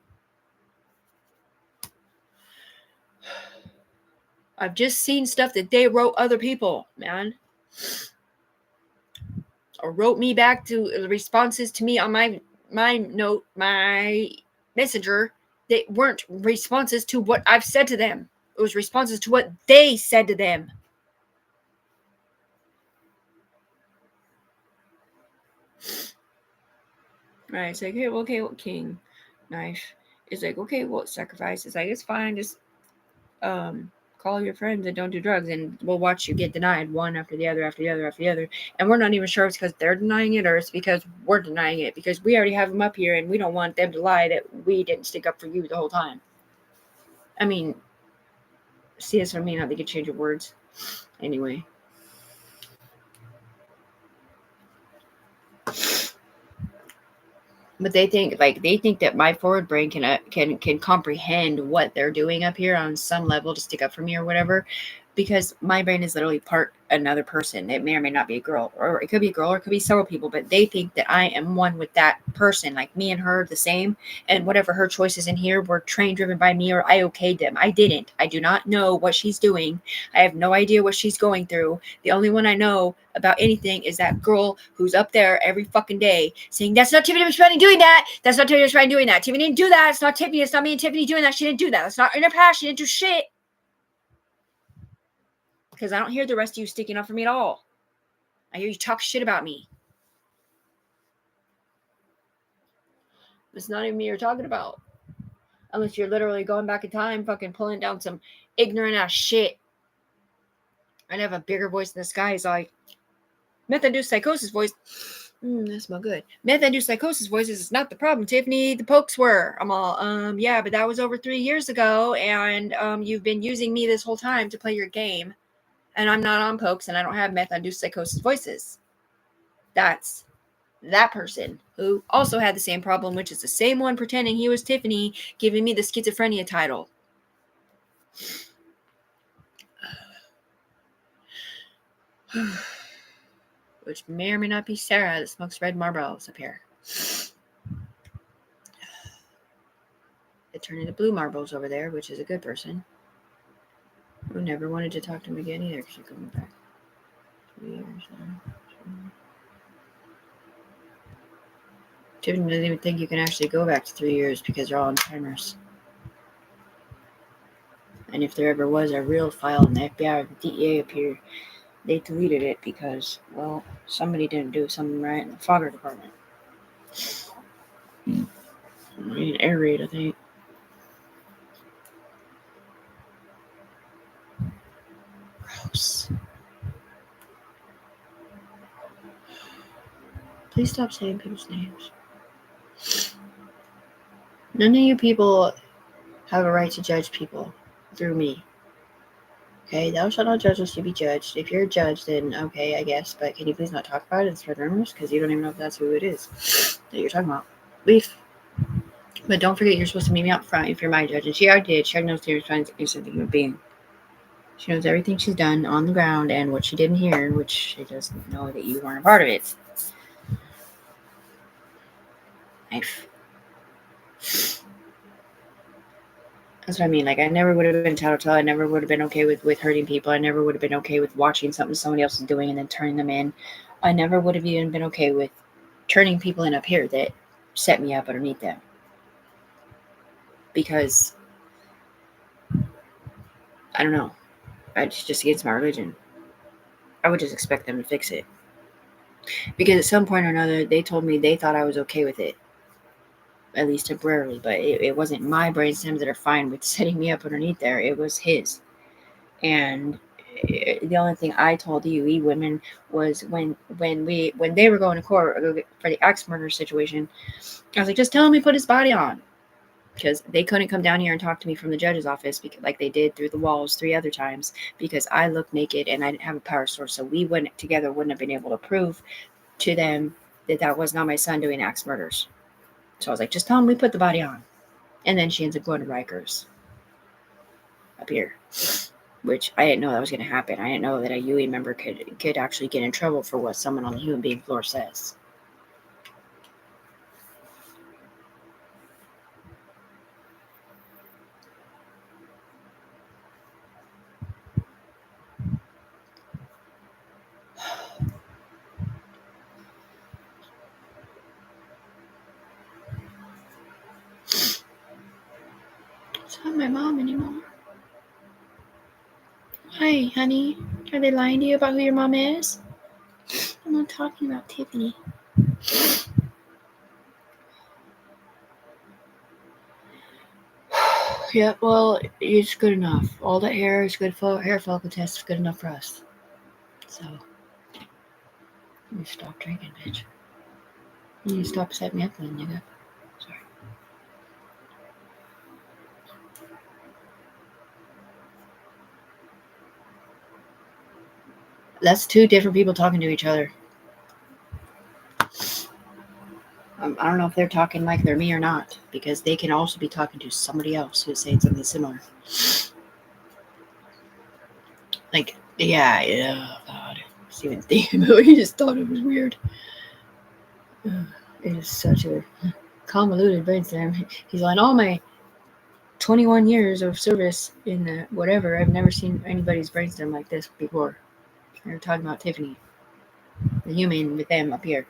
I've just seen stuff that they wrote other people, man. Or wrote me back to the responses to me on my note, my messenger. They weren't responses to what I've said to them. It was responses to what they said to them. Right, it's like, hey, well, okay, well, king, knife. It's like, okay, well, sacrifice. It's like, it's fine, just call your friends and don't do drugs, and we'll watch you get denied one after the other, after the other, after the other. And we're not even sure it's because they're denying it or it's because we're denying it, because we already have them up here and we don't want them to lie that we didn't stick up for you the whole time. I mean, see, that's what I mean, how they could change your words. Anyway. But they think that my forward brain can comprehend what they're doing up here on some level to stick up for me or whatever, because my brain is literally part another person. It may or may not be a girl, or it could be a girl, or it could be several people, but they think that I am one with that person, like me and her the same, and whatever her choices in here were train driven by me, or I okayed them. I didn't. I do not know what she's doing. I have no idea what she's going through. The only one I know about anything is that girl who's up there every fucking day saying, that's not Tiffany Spalding doing that. That's not Tiffany Spalding doing that. Tiffany didn't do that. It's not Tiffany. It's not me and Tiffany doing that. She didn't do that. That's not in her past. She didn't do shit. Because I don't hear the rest of you sticking up for me at all. I hear you talk shit about me. It's not even me you're talking about. Unless you're literally going back in time, fucking pulling down some ignorant ass shit. I'd have a bigger voice in the sky. It's like, meth-induced psychosis voice. That smell good. Meth-induced psychosis voices is not the problem, Tiffany. The pokes were. I'm all, yeah, but that was over 3 years ago, and you've been using me this whole time to play your game. And I'm not on pokes, and I don't have meth-induced psychosis voices. That's that person who also had the same problem, which is the same one pretending he was Tiffany, giving me the schizophrenia title. Which may or may not be Sarah that smokes red Marlboros up here. It turned into blue Marlboros over there, which is a good person. Who never wanted to talk to him again either because she's coming back 2 years now. Tiffany doesn't even think you can actually go back to 3 years because they're all on timers. And if there ever was a real file in the FBI or the DEA up here, they deleted it because, well, somebody didn't do something right in the Fogger department. We need an air raid, I think. Gross. Please stop saying people's names. None of you people have a right to judge people through me. Okay, thou shalt not judge lest you be judged. If you're a judge, then okay, I guess. But can you please not talk about it and spread rumors? Because you don't even know if that's who it is that you're talking about. Leave. But don't forget, you're supposed to meet me out front if you're my judge. And she already did. She already knows Taylor's trying to do something human being. She knows everything she's done on the ground and what she didn't hear, which she doesn't know that you weren't a part of it. Knife. That's what I mean. Like, I never would have been tattletale. I never would have been okay with hurting people. I never would have been okay with watching something somebody else is doing and then turning them in. I never would have even been okay with turning people in up here that set me up underneath them. Because, I don't know. It's just against my religion. I would just expect them to fix it. Because at some point or another, they told me they thought I was okay with it. At least temporarily. But it wasn't my brain stems that are fine with setting me up underneath there. It was his. And the only thing I told you women was when they were going to court for the axe murder situation, I was like, just tell him he put his body on. Because they couldn't come down here and talk to me from the judge's office because, like they did through the walls 3 other times, because I looked naked and I didn't have a power source. So we wouldn't have been able to prove to them that was not my son doing axe murders. So I was like, just tell him we put the body on. And then she ends up going to Rikers up here, which I didn't know that was going to happen. I didn't know that a UE member could actually get in trouble for what someone on the human being floor says. It's not my mom anymore. Hi, honey. Are they lying to you about who your mom is? I'm not talking about Tiffany. Yeah, well, it's good enough. All that hair is good for hair follicle test is good enough for us. So, you stop drinking, bitch. You stop setting me up then, nigga. Sorry. That's 2 different people talking to each other. I don't know if they're talking like they're me or not, because they can also be talking to somebody else who's saying something similar. Like, yeah, oh God. I was even thinking about it. He just thought it was weird. It is such a convoluted brainstem. He's like, all my 21 years of service in the whatever, I've never seen anybody's brainstem like this before. They're talking about Tiffany, the human with them up here.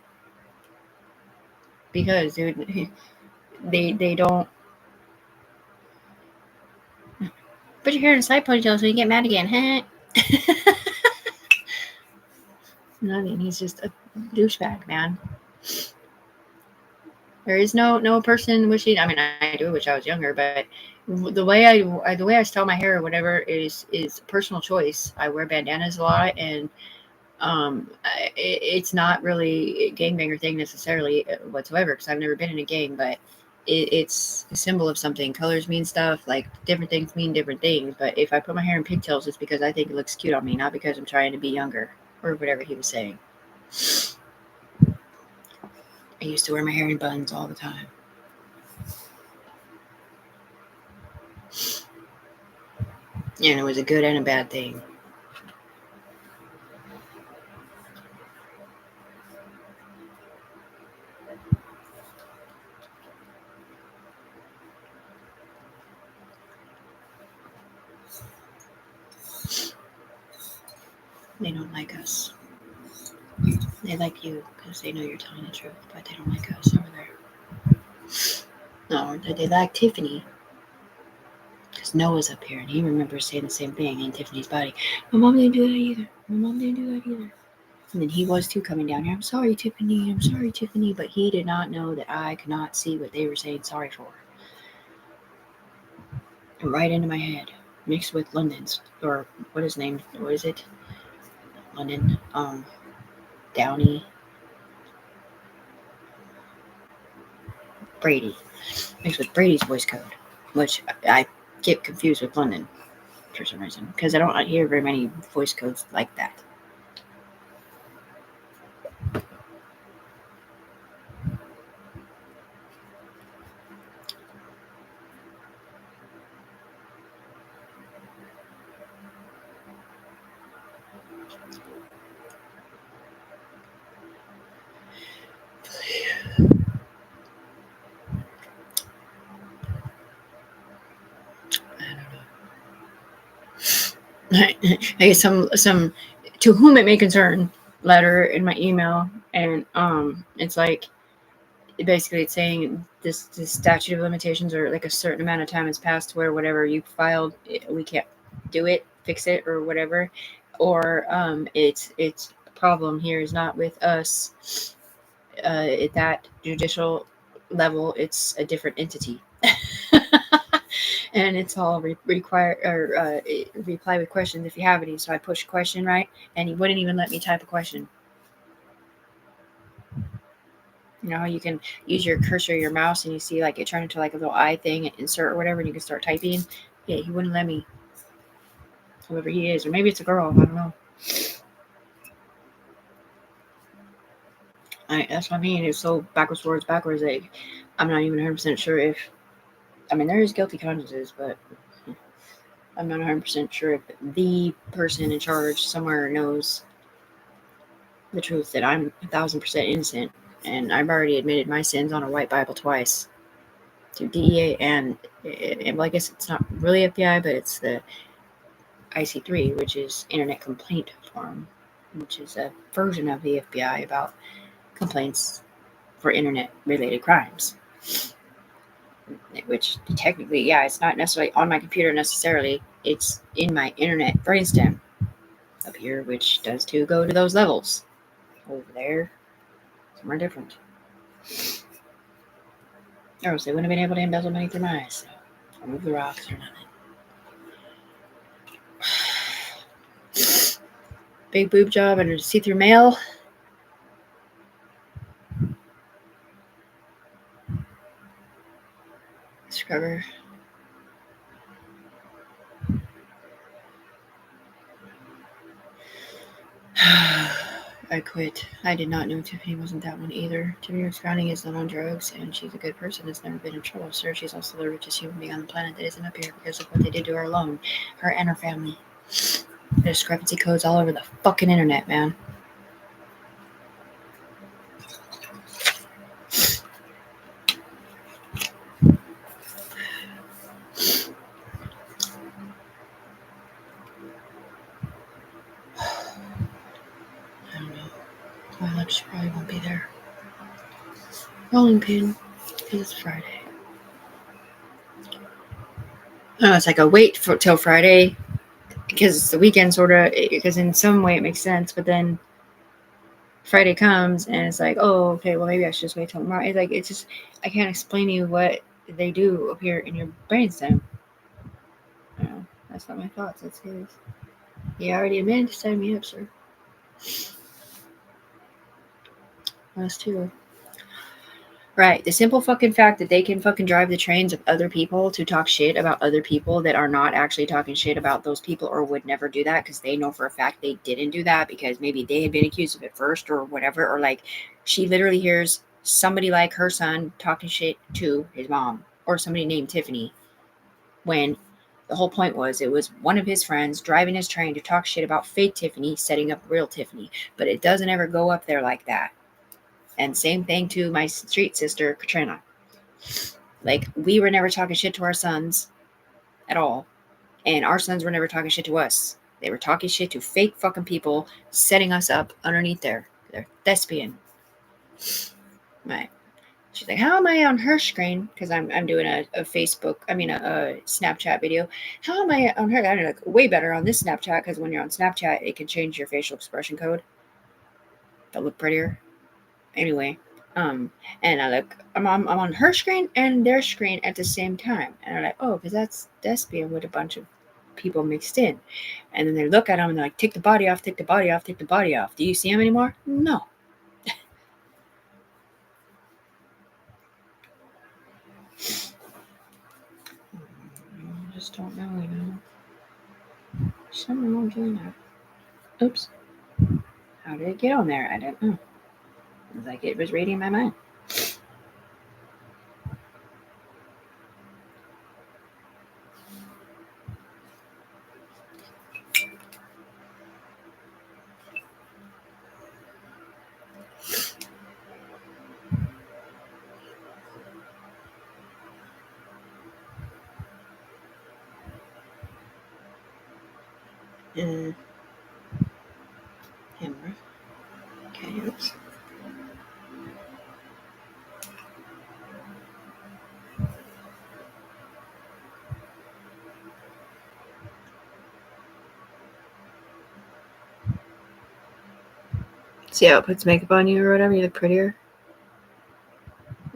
Because, dude, they don't put your hair in a side ponytail so you get mad again, huh? I mean, he's just a douchebag, man. There is no person wishing. I mean, I do wish I was younger, but the way I style my hair or whatever is personal choice. I wear bandanas a lot, and it's not really a gangbanger thing necessarily whatsoever, because I've never been in a gang, but it's a symbol of something. Colors mean stuff, like different things mean different things. But if I put my hair in pigtails, it's because I think it looks cute on me, not because I'm trying to be younger or whatever he was saying. I used to wear my hair in buns all the time. And it was a good and a bad thing. They don't like us. They like you because they know you're telling the truth, but they don't like us over there. No, they like Tiffany because Noah's up here and he remembers saying the same thing in Tiffany's body. My mom didn't do that either. My mom didn't do that either. And then he was too coming down here. I'm sorry, Tiffany. I'm sorry, Tiffany. But he did not know that I could not see what they were saying sorry for. Right into my head, mixed with London's, or what is named? What is it? London, Downey, Brady, mixed with Brady's voice code, which I get confused with London for some reason because I don't hear very many voice codes like that. I get some to whom it may concern letter in my email, and it's like basically it's saying this statute of limitations or like a certain amount of time has passed where whatever you filed we can't do it, fix it, or whatever, or it's the problem here is not with us at that judicial level, it's a different entity. And it's all require or reply with questions if you have any. So I pushed question right, and he wouldn't even let me type a question. You know, you can use your cursor, your mouse, and you see like it turned into like a little eye thing, insert or whatever, and you can start typing. Yeah, he wouldn't let me. Whoever he is, or maybe it's a girl. I don't know. That's what I mean. It's so backwards. Like, I'm not even 100% sure if. I mean, there is guilty consciences, but I'm not 100% sure if the person in charge somewhere knows the truth that I'm 1,000% innocent, and I've already admitted my sins on a white Bible twice to DEA and well, I guess it's not really FBI, but it's the IC3, which is Internet Complaint Form, which is a version of the FBI about complaints for internet-related crimes. Which technically, yeah, it's not necessarily on my computer necessarily. It's in my internet brainstem up here, which does too go to those levels. Over there, somewhere different. Or else they wouldn't have been able to embezzle money through my eyes. So I'll move the rocks or nothing. Big boob job under see-through mail. Scrubber. I quit. I did not know Tiffany wasn't that one either. Tiffany Scrouting is not on drugs, and she's a good person that's never been in trouble, sir. She's also the richest human being on the planet that isn't up here because of what they did to her alone. Her and her family. There's discrepancy codes all over the fucking internet, man. I don't know. My lips probably won't be there. Rolling pin, because it's Friday. Oh, it's like a wait till Friday because it's the weekend, sort of. Because in some way it makes sense, but then Friday comes and it's like, oh, okay, well maybe I should just wait till tomorrow. It's like it's just I can't explain to you what they do up here in your brainstem. No, that's not my thoughts. That's his. He already admitted to setting me up, sir. Us too. Right. The simple fucking fact that they can fucking drive the trains of other people to talk shit about other people that are not actually talking shit about those people or would never do that because they know for a fact they didn't do that because maybe they had been accused of it first or whatever. Or like she literally hears somebody like her son talking shit to his mom or somebody named Tiffany when The whole point was it was one of his friends driving his train to talk shit about fake Tiffany, setting up real Tiffany. But it doesn't ever go up there like that. And same thing to my street sister, Katrina. Like, we were never talking shit to our sons at all. And our sons were never talking shit to us. They were talking shit to fake fucking people, setting us up underneath their thespian. Right. She's like, how am I on her screen? Because I'm doing a Facebook, a Snapchat video. How am I on her? I look way better on this Snapchat because when you're on Snapchat, it can change your facial expression code to look prettier. Anyway, and I'm on her screen and their screen at the same time. And I'm like, oh, because that's thespian with a bunch of people mixed in. And then they look at them and they're like, take the body off, take the body off, take the body off. Do you see him anymore? No. I just don't know, Something wrong doing that. Oops. How did it get on there? I don't know. It was like it was reading my mind. Camera. Okay, oops. See how it puts makeup on you or whatever? You look prettier?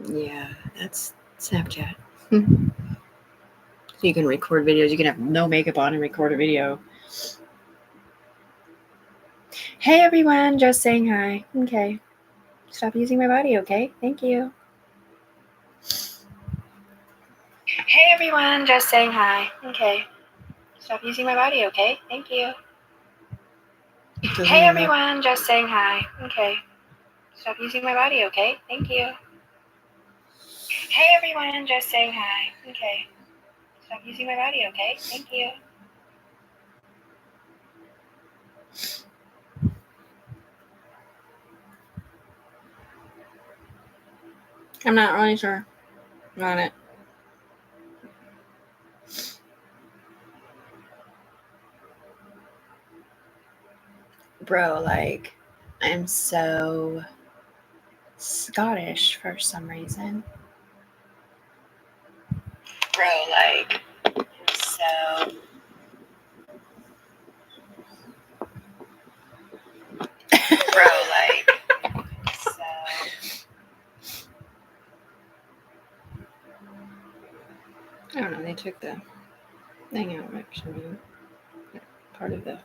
Yeah, that's Snapchat. So you can record videos. You can have no makeup on and record a video. Hey everyone, just saying hi. Okay. Stop using my body, okay? Thank you. Hey everyone, just saying hi. Okay. Stop using my body, okay? Thank you. Hey everyone, just saying hi. Okay. Stop using my body, okay? Thank you. Hey everyone, just saying hi. Okay. Stop using my body, okay? Thank you. I'm not really sure on it. Bro, like, I'm so Scottish for some reason. Bro, like, I'm so... Bro, like, so... I don't know, they took the thing out, actually. Part of the...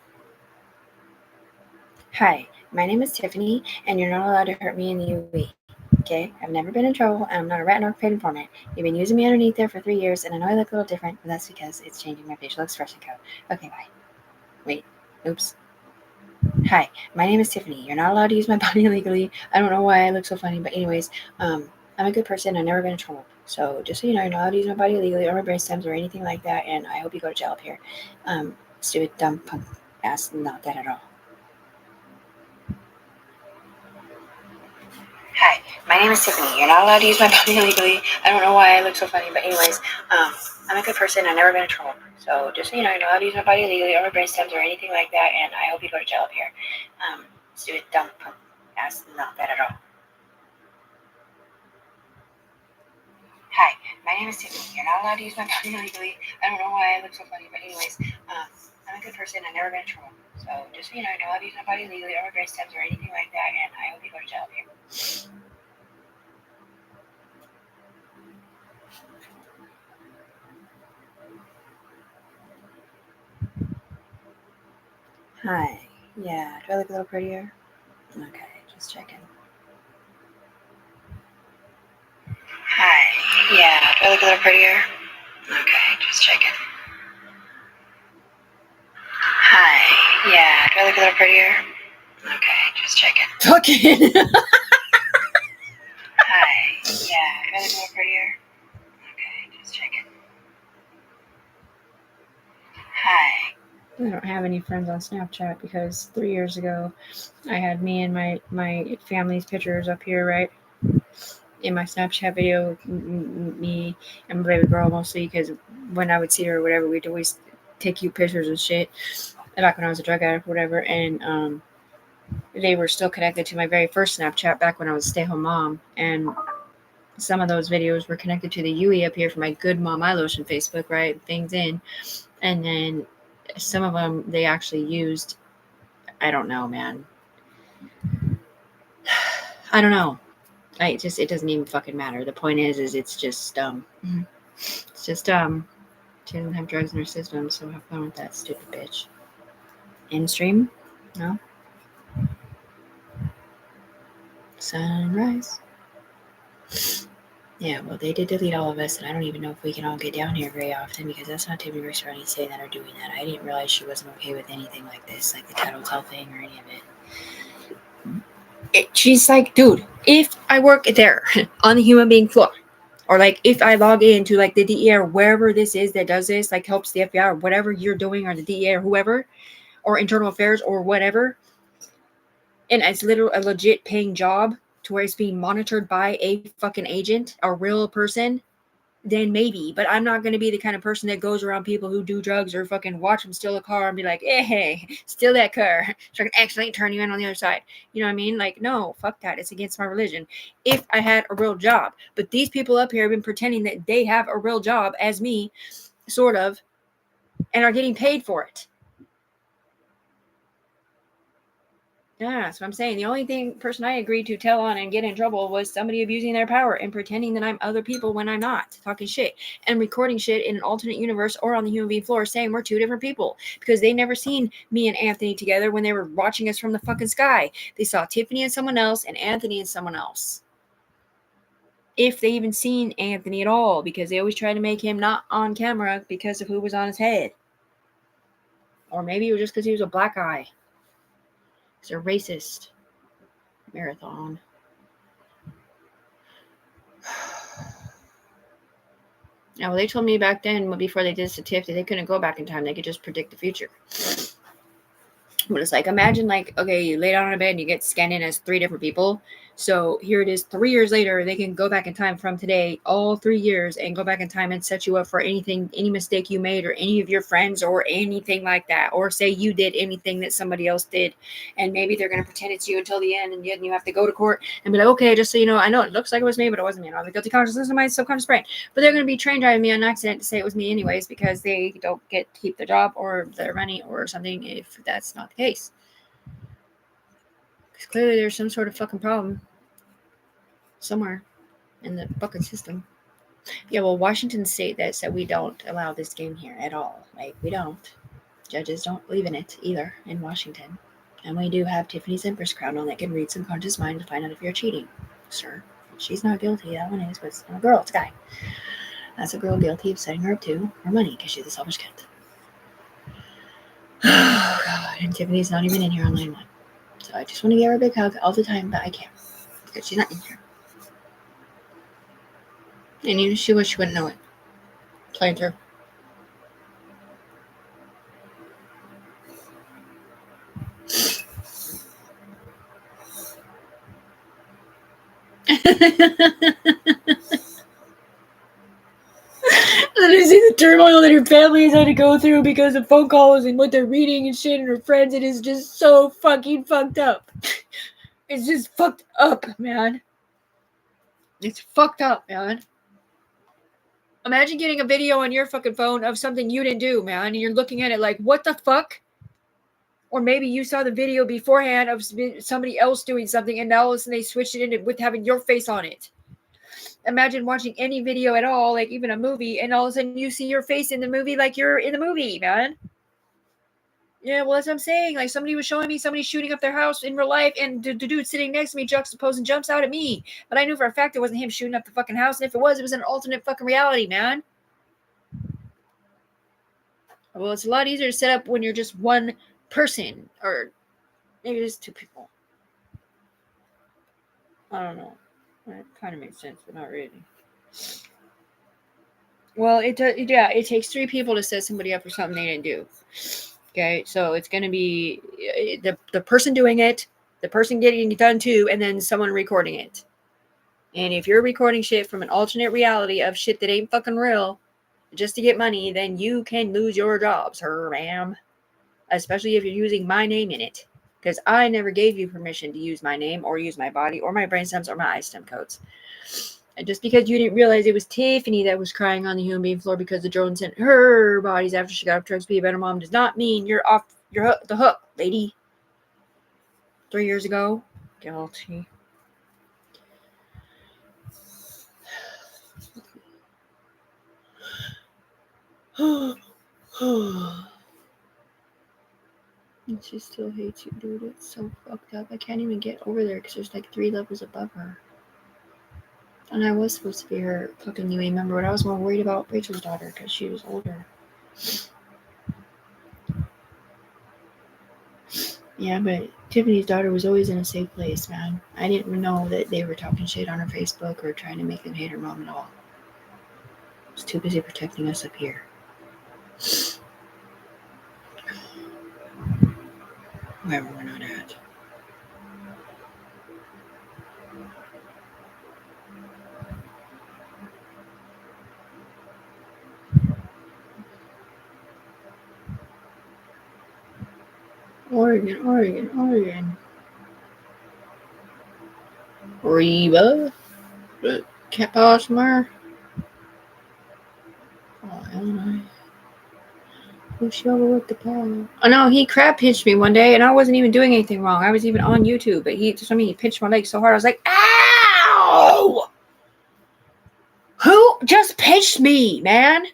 Hi, my name is Tiffany, and you're not allowed to hurt me in the UE. Okay? I've never been in trouble, and I'm not a rat nor paid informant. You've been using me underneath there for 3 years, and I know I look a little different, but that's because it's changing my facial expression code. Okay, bye. Wait. Oops. Hi, my name is Tiffany. You're not allowed to use my body illegally. I don't know why I look so funny, but anyways, I'm a good person. I've never been in trouble. So just so you know, you're not allowed to use my body illegally or my brain stems or anything like that, and I hope you go to jail up here. Stupid, dumb, punk ass, not that at all. Hi, my name is Tiffany. You're not allowed to use my body illegally. I don't know why I look so funny, but anyways, I'm a good person. I've never been in trouble. So just so you know, you're not allowed to use my body illegally or my brain stems or anything like that, and I hope you go to jail up here. Stupid, dumb, punk ass, not that at all. Hi, my name is Tiffany. You're not allowed to use my body illegally. I don't know why I look so funny, but anyways, I'm a good person. I've never been in trouble. So just so you know, you're not allowed to use my body illegally or my brain stems or anything like that, and I hope you go to jail up here. Hi. Yeah, do I look a little prettier? Okay, just checking. Hi. Yeah, do I look a little prettier? Okay, just checking. Hi. Yeah, do I look a little prettier? Okay, just checking. Fucking. Hi. Yeah, do I look a little prettier? Okay, just checking. I don't have any friends on Snapchat because 3 years ago I had me and my family's pictures up here, right? In my Snapchat video, me and my baby girl mostly, because when I would see her or whatever, we'd always take cute pictures and shit. Back when I was a drug addict or whatever, and they were still connected to my very first Snapchat back when I was a stay-home mom, and some of those videos were connected to the UE up here for my Good Mom Eye Lotion Facebook, right? Things in, and then some of them they actually used. I don't know, man. I don't know. It doesn't even fucking matter. The point is it's just it's just she doesn't have drugs in her system, so have fun with that stupid bitch. End stream? No. Sunrise. Yeah, well, they did delete all of us, and I don't even know if we can all get down here very often because that's not Tiffany Brooks or any saying that or doing that. I didn't realize she wasn't okay with anything like this, like the Ted Hotel thing or any of it. She's like, dude, if I work there on the human being floor, or like if I log into like the DEA or wherever this is that does this, like helps the FBI or whatever you're doing, or the DEA or whoever, or internal affairs or whatever, and it's literally a legit paying job to where it's being monitored by a fucking agent, a real person, then maybe. But I'm not going to be the kind of person that goes around people who do drugs or fucking watch them steal a car and be like, hey, steal that car so I can accidentally turn you in on the other side. You know what I mean? Like, no, fuck that. It's against my religion. If I had a real job. But these people up here have been pretending that they have a real job as me, sort of, and are getting paid for it. Yeah, that's what I'm saying. The only person I agreed to tell on and get in trouble was somebody abusing their power and pretending that I'm other people when I'm not, talking shit and recording shit in an alternate universe or on the human being floor saying we're two different people because they never seen me and Anthony together when they were watching us from the fucking sky. They saw Tiffany and someone else and Anthony and someone else. If they even seen Anthony at all, because they always try to make him not on camera because of who was on his head. Or maybe it was just because he was a black guy. It's a racist marathon. Now, well, they told me back then, before they did this to Tiff, that they couldn't go back in time. They could just predict the future. But it's like, imagine, like, okay, you lay down on a bed and you get scanned in as 3 different people. So here it is 3 years later, they can go back in time from today, all 3 years, and go back in time and set you up for anything, any mistake you made or any of your friends or anything like that. Or say you did anything that somebody else did. And maybe they're going to pretend it's you until the end. And then you have to go to court and be like, okay, just so you know, I know it looks like it was me, but it wasn't me. I have a guilty consciousness in my subconscious brain. But they're going to be train driving me on accident to say it was me anyways because they don't get to keep the job or their money or something if that's not the case. Because clearly there's some sort of fucking problem somewhere in the fucking system. Yeah, well, Washington State that said we don't allow this game here at all. Like, we don't. Judges don't believe in it either in Washington. And we do have Tiffany's Empress crown on that can read subconscious mind to find out if you're cheating, sir. She's not guilty. That one is, but it's not a girl. It's a guy. That's a girl guilty of setting her up to her money because she's a selfish cunt. Oh, God. And Tiffany's not even in here on line 1. So I just want to give her a big hug all the time, but I can't because she's not in here. And even she wish she wouldn't know it. Playing through. And you see the turmoil that her family has had to go through because of phone calls and what they're reading and shit and her friends. It is just so fucking fucked up. It's just fucked up, man. It's fucked up, man. Imagine getting a video on your fucking phone of something you didn't do, man, and you're looking at it like, what the fuck? Or maybe you saw the video beforehand of somebody else doing something, and now all of a sudden they switched it in with having your face on it. Imagine watching any video at all, like even a movie, and all of a sudden you see your face in the movie like you're in the movie, man. Yeah, well, that's what I'm saying. Like, somebody was showing me somebody shooting up their house in real life, and the dude sitting next to me juxtaposed and jumps out at me. But I knew for a fact it wasn't him shooting up the fucking house, and if it was an alternate fucking reality, man. Well, it's a lot easier to set up when you're just one person, or maybe just 2 people. I don't know. It kind of makes sense, but not really. Well, it takes 3 people to set somebody up for something they didn't do. Okay, so it's going to be the person doing it, the person getting it done too, and then someone recording it. And if you're recording shit from an alternate reality of shit that ain't fucking real just to get money, then you can lose your job, sir, ma'am. Especially if you're using my name in it. Because I never gave you permission to use my name or use my body or my brain stems or my eye stem codes. And just because you didn't realize it was Tiffany that was crying on the human being floor because the drone sent her bodies after she got off drugs to be a better mom does not mean you're off the hook, lady. 3 years ago. Guilty. And she still hates you, dude. It's so fucked up. I can't even get over there because there's like 3 levels above her. And I was supposed to be her fucking new member, but I was more worried about Rachel's daughter because she was older. Yeah, but Tiffany's daughter was always in a safe place, man. I didn't know that they were talking shit on her Facebook or trying to make them hate her mom at all. I was too busy protecting us up here. Wherever we're not at. Oregon. Reba. Cat Bosmer. Oh, Illinois. Push over with the paddle. Oh no, he crab pinched me one day and I wasn't even doing anything wrong. I was even on YouTube, but he pinched my leg so hard I was like, ow! Who just pinched me, man?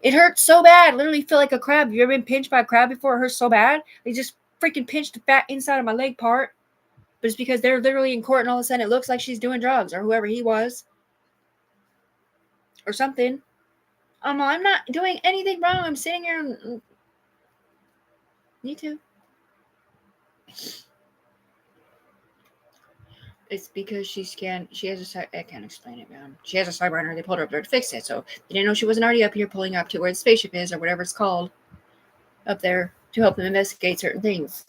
It hurt so bad. I literally feel like a crab. Have you ever been pinched by a crab before? It hurts so bad. They just freaking pinched the fat inside of my leg part. But it's because they're literally in court and all of a sudden it looks like she's doing drugs or whoever he was. Or something. I'm not doing anything wrong. I'm sitting here and... Me too. It's because she has a I can't explain it, man. She has a cyber runner. They pulled her up there to fix it. So they didn't know she wasn't already up here pulling up to where the spaceship is or whatever it's called up there to help them investigate certain things.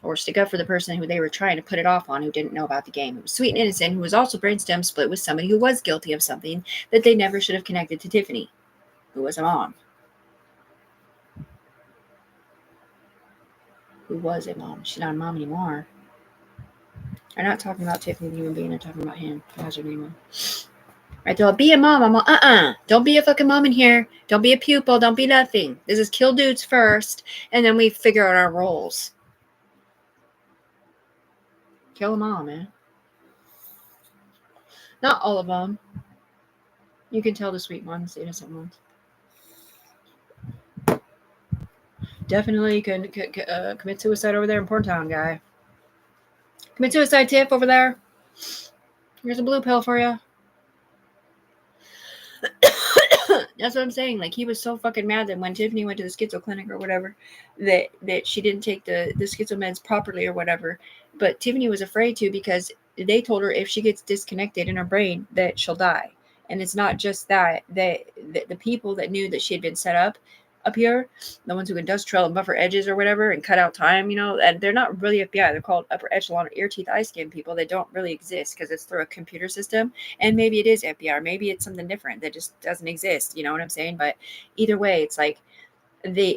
Or stick up for the person who they were trying to put it off on who didn't know about the game. It was Sweet and Innocent, who was also brainstem split with somebody who was guilty of something that they never should have connected to Tiffany, who was a mom. Who was a mom. She's not a mom anymore. I'm not talking about Tiffany the human being. I'm talking about him. How's her name? Right, they'll be a mom. I'm like, don't be a fucking mom in here. Don't be a pupil. Don't be nothing. This is kill dudes first, and then we figure out our roles. Kill them all, man. Not all of them. You can tell the sweet ones, the innocent ones. Definitely could commit suicide over there in Porntown, guy. Commit suicide, Tiff, over there. Here's a blue pill for you. That's what I'm saying. Like, he was so fucking mad that when Tiffany went to the schizo clinic or whatever, that she didn't take the schizo meds properly or whatever. But Tiffany was afraid to because they told her if she gets disconnected in her brain that she'll die. And it's not just that the people that knew that she had been set up here, the ones who can dust trail and buffer edges or whatever and cut out time, and they're not really FBI. They're called upper echelon or ear, teeth, eye skin people. They don't really exist because it's through a computer system. And maybe it is FBI, or maybe it's something different that just doesn't exist. You know what I'm saying? But either way, it's like they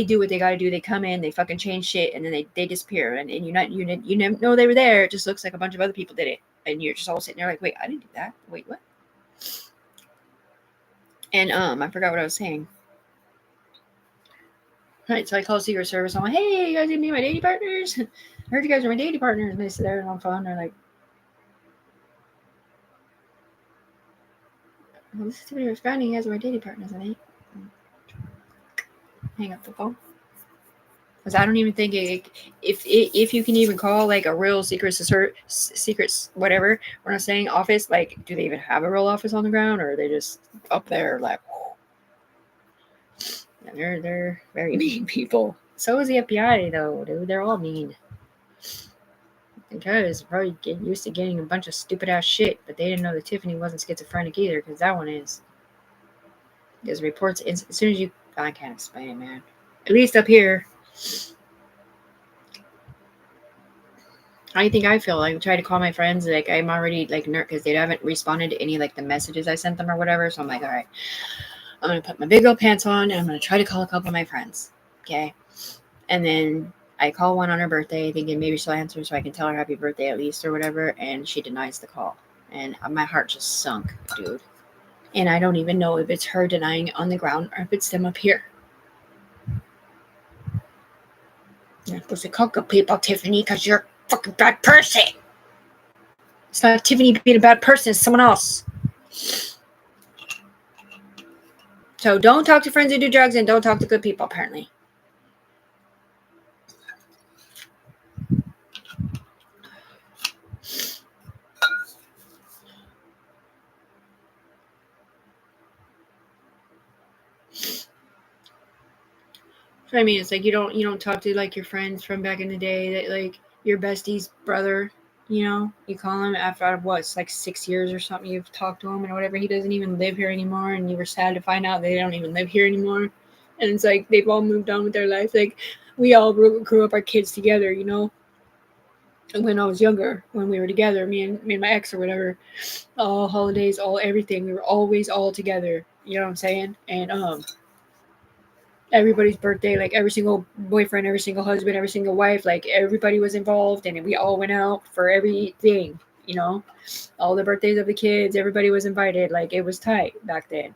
do what they got to do. They come in, they fucking change shit, and then they disappear. And you never know they were there. It just looks like a bunch of other people did it, and you're just all sitting there like, wait, I didn't do that. Wait, what? And I forgot what I was saying. Right, so I call Secret Service. I'm like, hey, you guys gonna be my dating partners? I heard you guys are my dating partners. And they sit there and on the phone. They're like, well, this is Tiffany responding. You guys are my dating partners, I think. Hang up the phone. Because I don't even think if you can even call like a real secrets whatever, we're not saying office, like, do they even have a real office on the ground, or are they just up there like, and they're very mean people. So is the FBI though, dude. They're all mean. And guys probably getting used to getting a bunch of stupid ass shit, but they didn't know that Tiffany wasn't schizophrenic either, because that one is. There's reports as soon as you. I can't explain it, man. At least up here. I think I feel like I try to call my friends, like I'm already like nerd because they haven't responded to any like the messages I sent them or whatever. So I'm like, all right, I'm gonna put my big old pants on and I'm gonna try to call a couple of my friends. Okay. And then I call one on her birthday, thinking maybe she'll answer so I can tell her happy birthday at least or whatever, and she denies the call. And my heart just sunk, dude. And I don't even know if it's her denying it on the ground or if it's them up here. You're not supposed to call good people, Tiffany, because you're a fucking bad person. It's not Tiffany being a bad person, it's someone else. So don't talk to friends who do drugs and don't talk to good people, apparently. So I mean, it's like you don't talk to like your friends from back in the day that like your bestie's brother, you know, you call him after what, it's like 6 years or something. You've talked to him and whatever. He doesn't even live here anymore, and you were sad to find out they don't even live here anymore. And it's like they've all moved on with their life. Like we all grew up our kids together, you know. And when I was younger, when we were together, me and my ex or whatever, all holidays, all everything, we were always all together. You know what I'm saying? And everybody's birthday, like every single boyfriend, every single husband, every single wife, like everybody was involved, and we all went out for everything, you know, all the birthdays of the kids, everybody was invited. Like it was tight back then.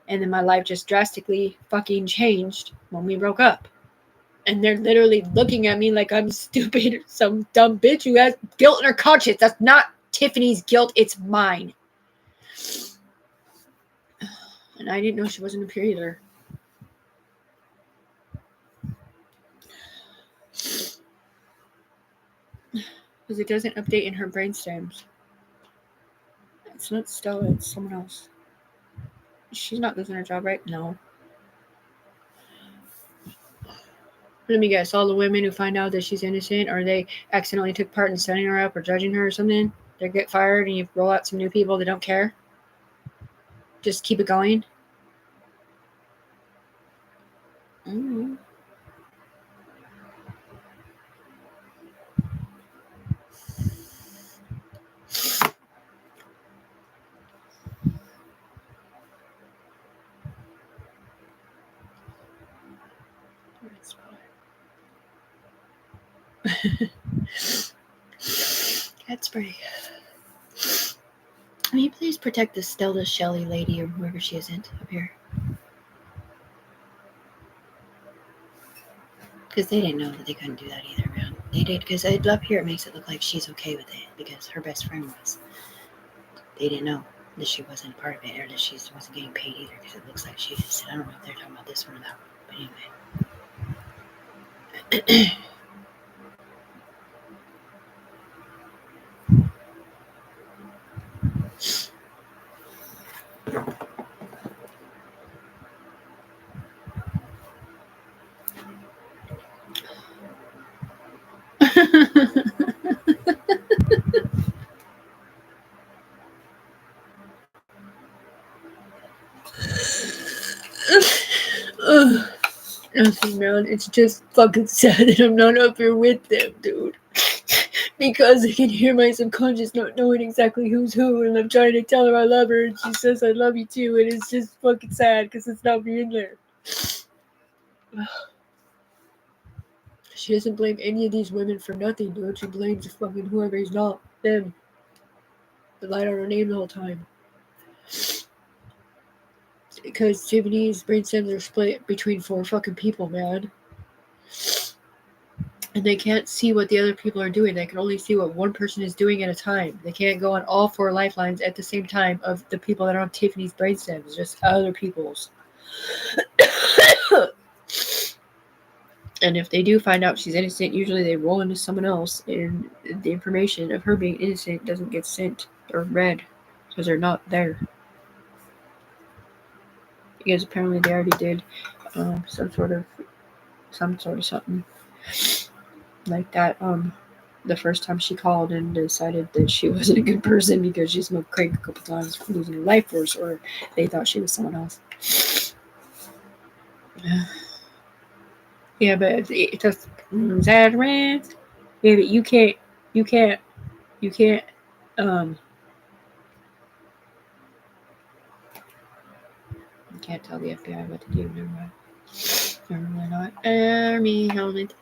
And then my life just drastically fucking changed when we broke up. And they're literally looking at me like I'm stupid or some dumb bitch who has guilt in her conscience. That's not Tiffany's guilt, it's mine. And I didn't know she wasn't a period. Because it doesn't update in her brainstems. It's not Stella, it's someone else. She's not losing her job, right? No. Let me guess, all the women who find out that she's innocent or they accidentally took part in setting her up or judging her or something, they get fired and you roll out some new people that don't care? Just keep it going? Mm-hmm. Catsbury. Will you please protect the Stella Shelley lady or whoever she isn't up here? Because they didn't know that they couldn't do that either, man. They did, because up here it makes it look like she's okay with it because her best friend was. They didn't know that she wasn't part of it or that she wasn't getting paid either because it looks like she is. I don't know if they're talking about this one or that one, but anyway. Nothing, man. It's just fucking sad that I'm not up here with them, dude. Because I can hear my subconscious not knowing exactly who's who, and I'm trying to tell her I love her, and she says I love you too, and it's just fucking sad because it's not me in there. She doesn't blame any of these women for nothing, dude. She blames fucking whoever's not them. They lied on her name the whole time. Because Tiffany's brainstems are split between 4 fucking people, man. And they can't see what the other people are doing. They can only see what one person is doing at a time. They can't go on all 4 lifelines at the same time of the people that are on Tiffany's brainstems, just other people's. And if they do find out she's innocent, usually they roll into someone else, and the information of her being innocent doesn't get sent or read because they're not there. Because apparently they already did some sort of something like that the first time she called and decided that she wasn't a good person because she smoked crack a couple times, losing her life force, or they thought she was someone else. Yeah, but it's just sad rant. Yeah, but you can't, you can't tell the FBI what to do. Never mind. Never mind. Army helmet.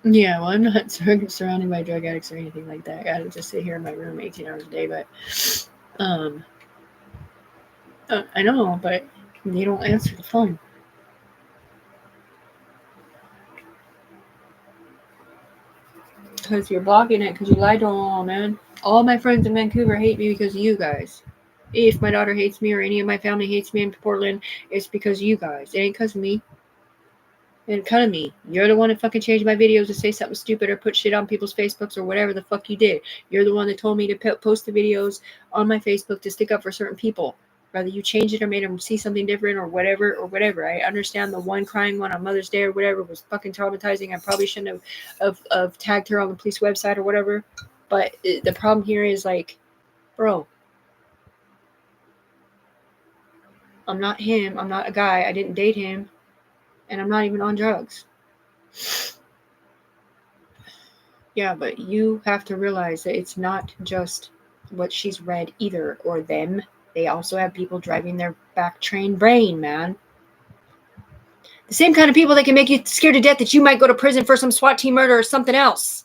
Yeah, well, I'm not surrounded by drug addicts or anything like that. I gotta just sit here in my room 18 hours a day, but, I know, but they don't answer the phone. Because you're blocking it, because you lied to them all, man. All my friends in Vancouver hate me because of you guys. If my daughter hates me or any of my family hates me in Portland, it's because of you guys. It ain't because of me. It ain't because of me. You're the one that fucking changed my videos to say something stupid or put shit on people's Facebooks or whatever the fuck you did. You're the one that told me to post the videos on my Facebook to stick up for certain people. Whether you changed it or made them see something different or whatever. I understand the one crying one on Mother's Day or whatever was fucking traumatizing. I probably shouldn't have tagged her on the police website or whatever. But the problem here is like, bro, I'm not him. I'm not a guy. I didn't date him. And I'm not even on drugs. Yeah, but you have to realize that it's not just what she's read either, or them. They also have people driving their back-trained brain, man. The same kind of people that can make you scared to death that you might go to prison for some SWAT team murder or something else.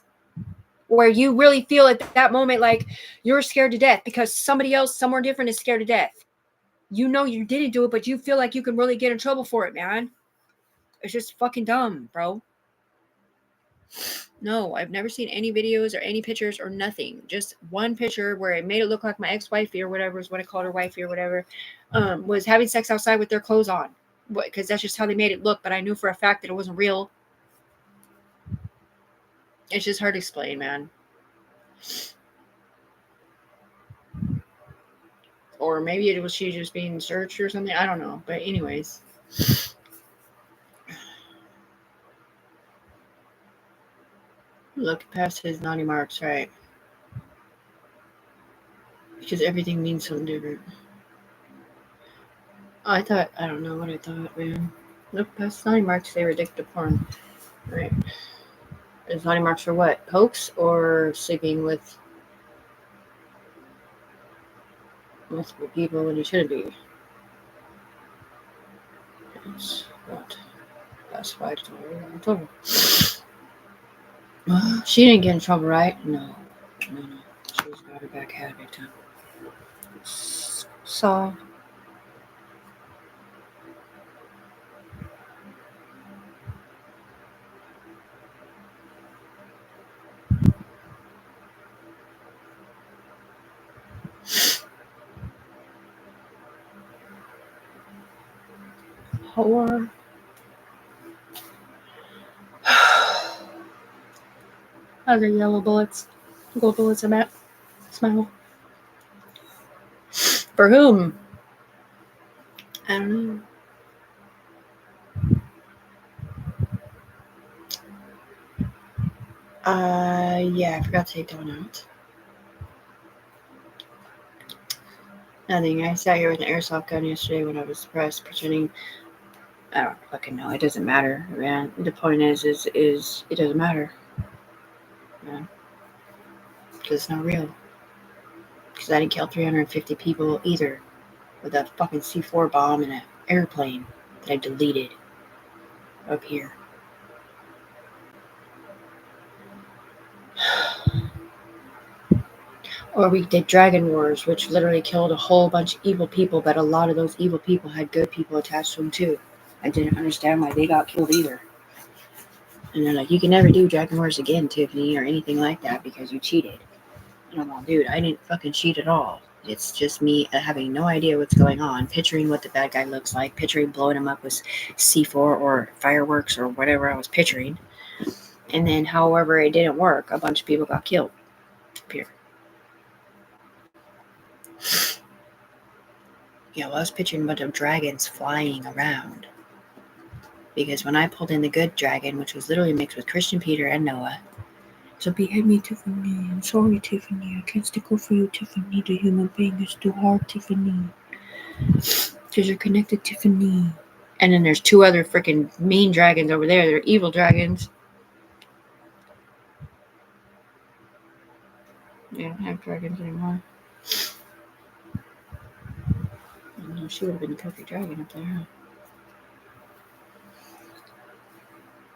Where you really feel at that moment like you're scared to death because somebody else somewhere different is scared to death. You know you didn't do it, but you feel like you can really get in trouble for it, man. It's just fucking dumb, bro. No, I've never seen any videos or any pictures or nothing. Just one picture where it made it look like my ex-wifey or whatever is what I called her, wifey or whatever, was having sex outside with their clothes on. Because that's just how they made it look. But I knew for a fact that it wasn't real. It's just hard to explain, man. Or maybe it was she just being searched or something. I don't know. But anyways. Look past his naughty marks, right? Because everything means something different. I don't know what I thought, man. Look past naughty marks, they were addicted to porn. Right. Is naughty marks for what? Hoax or sleeping with multiple people when you shouldn't be? That's what? That's why I told her I told her. She didn't get in trouble, right? No. She's got her back had big time. So. Whore. Other yellow bullets. Gold bullets I'm at. Smile. For whom? I don't know. Yeah, I forgot to take that one out. Nothing. I sat here with an airsoft gun yesterday when I was depressed, pretending. I don't fucking know. It doesn't matter, man. The point is it doesn't matter, man. Because it's not real. Because I didn't kill 350 people either with a fucking C4 bomb in an airplane that I deleted up here. Or we did Dragon Wars, which literally killed a whole bunch of evil people, but a lot of those evil people had good people attached to them too. I didn't understand why they got killed either. And they're like, you can never do Dragon Wars again, Tiffany, or anything like that because you cheated. And I'm like, dude, I didn't fucking cheat at all. It's just me having no idea what's going on, picturing what the bad guy looks like, picturing blowing him up with C4 or fireworks or whatever I was picturing. And then, however, it didn't work. A bunch of people got killed up here. Yeah, well, I was picturing a bunch of dragons flying around. Because when I pulled in the good dragon, which was literally mixed with Christian Peter and Noah, so behead me, Tiffany. I'm sorry, Tiffany. I can't stick up for you, Tiffany. The human being is too hard, Tiffany. Because you're connected to Tiffany. And then there's 2 other freaking mean dragons over there. They're evil dragons. They don't have dragons anymore. No, she would have been a perfect dragon up there, huh?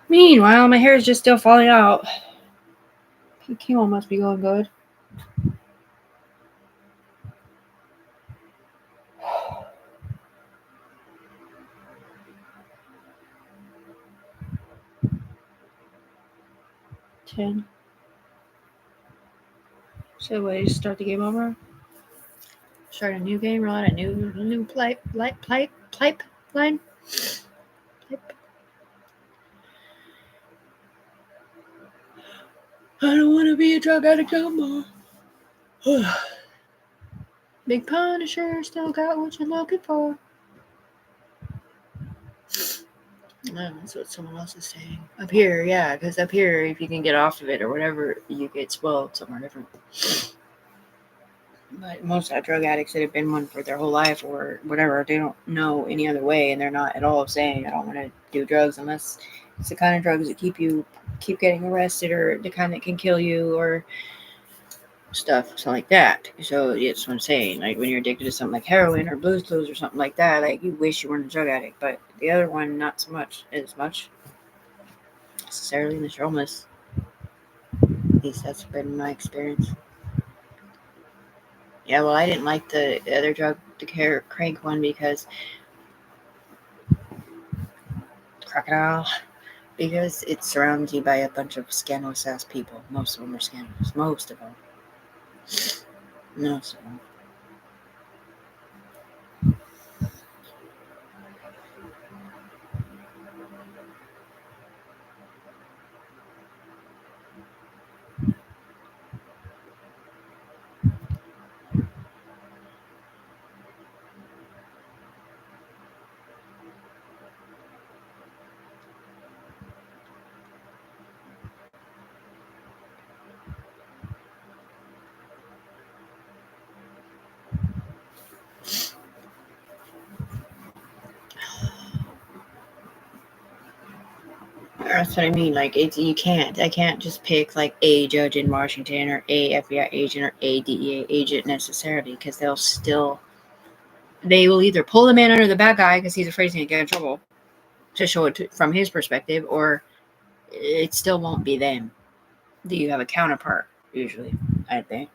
Meanwhile, my hair is just still falling out. Chemo must be going good. Ten. So wait, just start the game over. Start a new game, roll out a new pipeline. Pipe. I don't want to be a drug addict no more. Big Punisher still got what you're looking for. That's what someone else is saying. Up here, yeah, because up here, if you can get off of it or whatever, you get spoiled somewhere different. But most drug addicts that have been one for their whole life or whatever, they don't know any other way, and they're not at all saying, I don't want to do drugs unless it's the kind of drugs that keep getting arrested, or the kind that can kill you, or stuff like that. So it's what I'm saying. Like when you're addicted to something like heroin or Blues Clues or something like that, like you wish you weren't a drug addict. But the other one, not so much necessarily unless you're homeless. At least that's been my experience. Yeah, well, I didn't like the other drug, the crank one, because crocodile, because it surrounds you by a bunch of scandalous ass people. Most of them are scandalous. Most of them. Most of them. That's what I mean. Like I can't just pick like a judge in Washington or a FBI agent or a DEA agent necessarily, because they will either pull the man under the bad guy because he's afraid he's going to get in trouble to show it from his perspective, or it still won't be them. Do you have a counterpart usually? I think.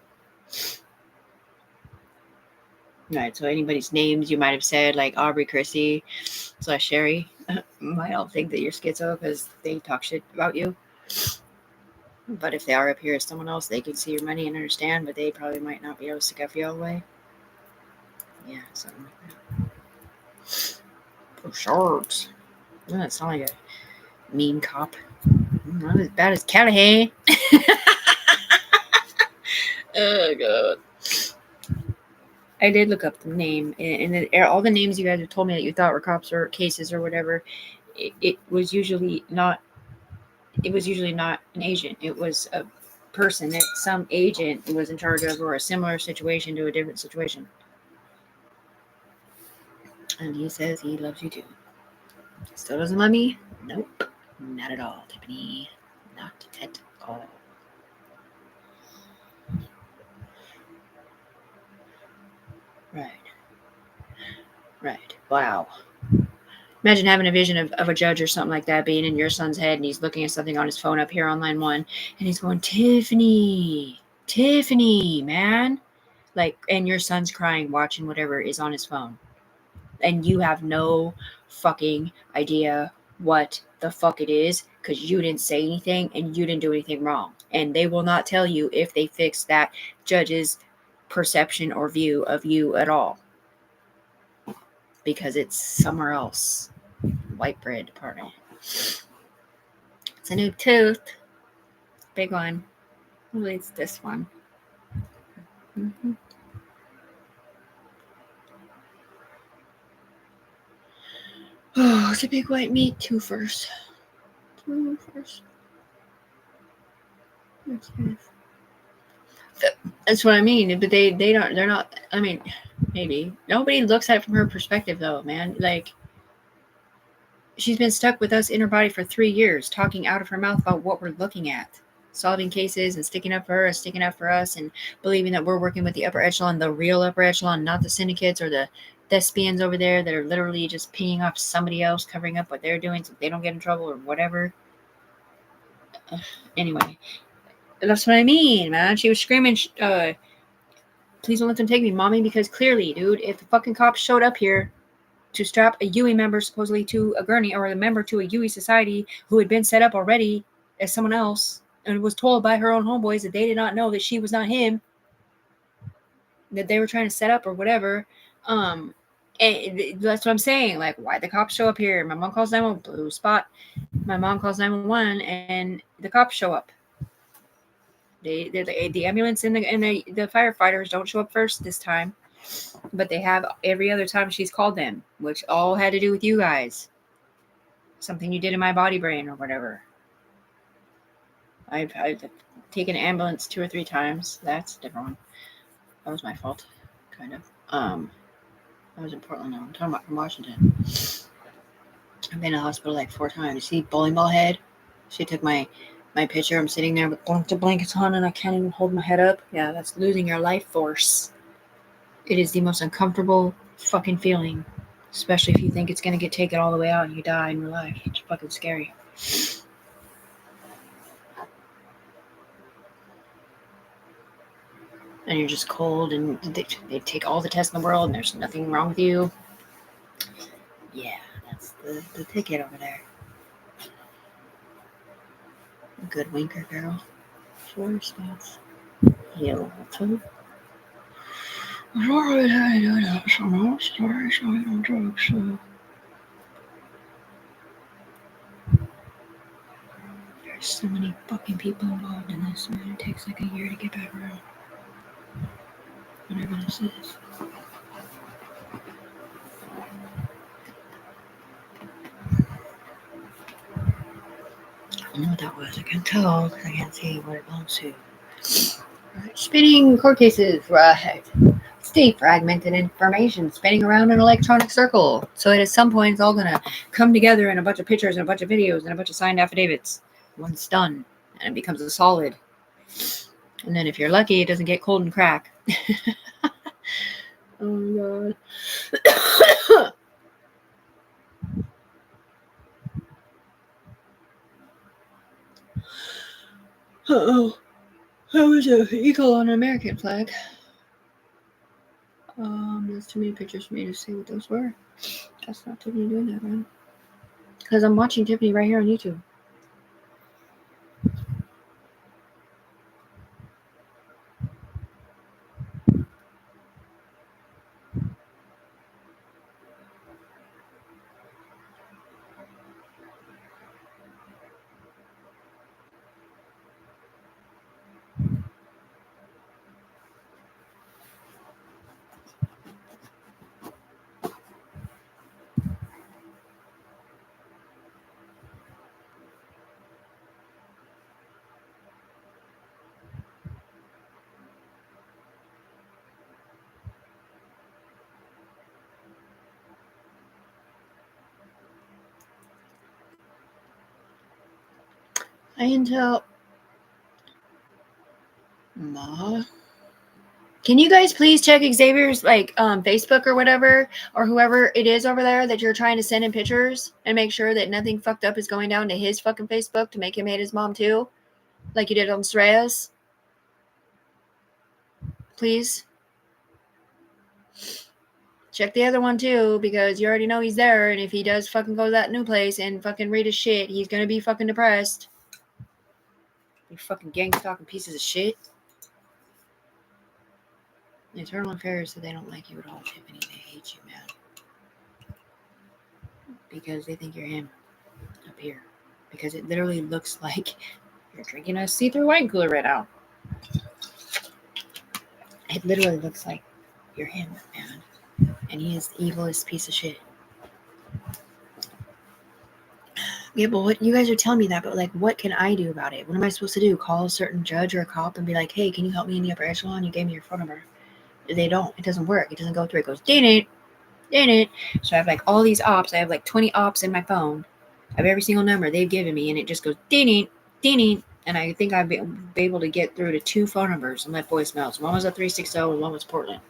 Right. So anybody's names you might have said, like Aubrey Chrissy / Sherry, I don't think that you're schizo because they talk shit about you. But if they are up here as someone else, they can see your money and understand, but they probably might not be able to stick up for you all the way. Yeah, something like that. For sharks. Oh, that sounds like a mean cop. Not as bad as Callahan. Oh, God. I did look up the name, and all the names you guys have told me that you thought were cops or cases or whatever, it was usually not an agent. It was a person that some agent was in charge of, or a similar situation to a different situation. And he says he loves you too. Still doesn't love me? Nope. Not at all, Tiffany. Not at all. Right. Wow. Imagine having a vision of a judge or something like that being in your son's head, and he's looking at something on his phone up here on line 1, and he's going, Tiffany, man. Like, and your son's crying, watching whatever is on his phone. And you have no fucking idea what the fuck it is, because you didn't say anything and you didn't do anything wrong. And they will not tell you if they fix that judge's perception or view of you at all, because it's somewhere else. White bread department. It's a new tooth. Big one. Hopefully it's this one. Mm-hmm. Oh, it's a big white meat toothers. That's what I mean. But they're not. I mean, Maybe. Nobody looks at it from her perspective, though, man. Like, she's been stuck with us in her body for 3 years, talking out of her mouth about what we're looking at, solving cases and sticking up for her and sticking up for us and believing that we're working with the upper echelon, the real upper echelon, not the syndicates or the thespians over there that are literally just peeing off somebody else, covering up what they're doing so they don't get in trouble or whatever. Anyway, that's what I mean, man. She was screaming, please don't let them take me, mommy, because clearly, dude, if the fucking cops showed up here to strap a UE member supposedly to a gurney or a member to a UE society who had been set up already as someone else and was told by her own homeboys that they did not know that she was not him, that they were trying to set up or whatever. And that's what I'm saying. Like, why the cops show up here? My mom calls 911, blue spot. My mom calls 911 and the cops show up. The ambulance and the firefighters don't show up first this time, but they have every other time she's called them, which all had to do with you guys. Something you did in my body brain or whatever. I've taken an ambulance 2 or 3 times. That's a different one. That was my fault, kind of. I was in Portland now. I'm talking about from Washington. I've been in the hospital like 4 times. You see bowling ball head? She took my picture. I'm sitting there with a bunch of blankets on and I can't even hold my head up. Yeah, that's losing your life force. It is the most uncomfortable fucking feeling, especially if you think it's going to get taken all the way out and you die in real life. It's fucking scary. And you're just cold and they take all the tests in the world and there's nothing wrong with you. Yeah, that's the ticket over there. A good winker, girl. 4 spots. Yellow too. Sorry, I do that so much. Sorry, on drugs. So. There's so many fucking people involved in this, man. It takes like a year to get back around. Whatever this is. I know what that was. I can't tell because I can't see what it belongs to. Right. Spinning court cases, right. State fragmented information spinning around an electronic circle. So that at some point it's all going to come together in a bunch of pictures and a bunch of videos and a bunch of signed affidavits. Once done, and it becomes a solid. And then if you're lucky, it doesn't get cold and crack. Oh my god. Uh-oh. That was an eagle on an American flag. There's too many pictures for me to see what those were. That's not Tiffany doing that, man. Because I'm watching Tiffany right here on YouTube. I can tell. Ma. Can you guys please check Xavier's Facebook or whatever, or whoever it is over there that you're trying to send in pictures and make sure that nothing fucked up is going down to his fucking Facebook to make him hate his mom too, like you did on Sreya's? Please. Check the other one too, because you already know he's there, and if he does fucking go to that new place and fucking read his shit, he's gonna be fucking depressed. You fucking gang-stalking pieces of shit. The Eternal Affairs said they don't like you at all, Tiffany. They hate you, man. Because they think you're him up here. Because it literally looks like you're drinking a see-through wine cooler right now. It literally looks like you're him, man. And he is the evilest piece of shit. Yeah, but what you guys are telling me that, but like, what can I do about it? What am I supposed to do? Call a certain judge or a cop and be like, hey, can you help me in the upper echelon? You gave me your phone number. They don't. It doesn't work. It doesn't go through. It goes, ding it. So I have like all these ops. I have like 20 ops in my phone. I have every single number they've given me, and it just goes, ding it. And I think I've been able to get through to 2 phone numbers and left voicemails. One was a 360 and one was Portland.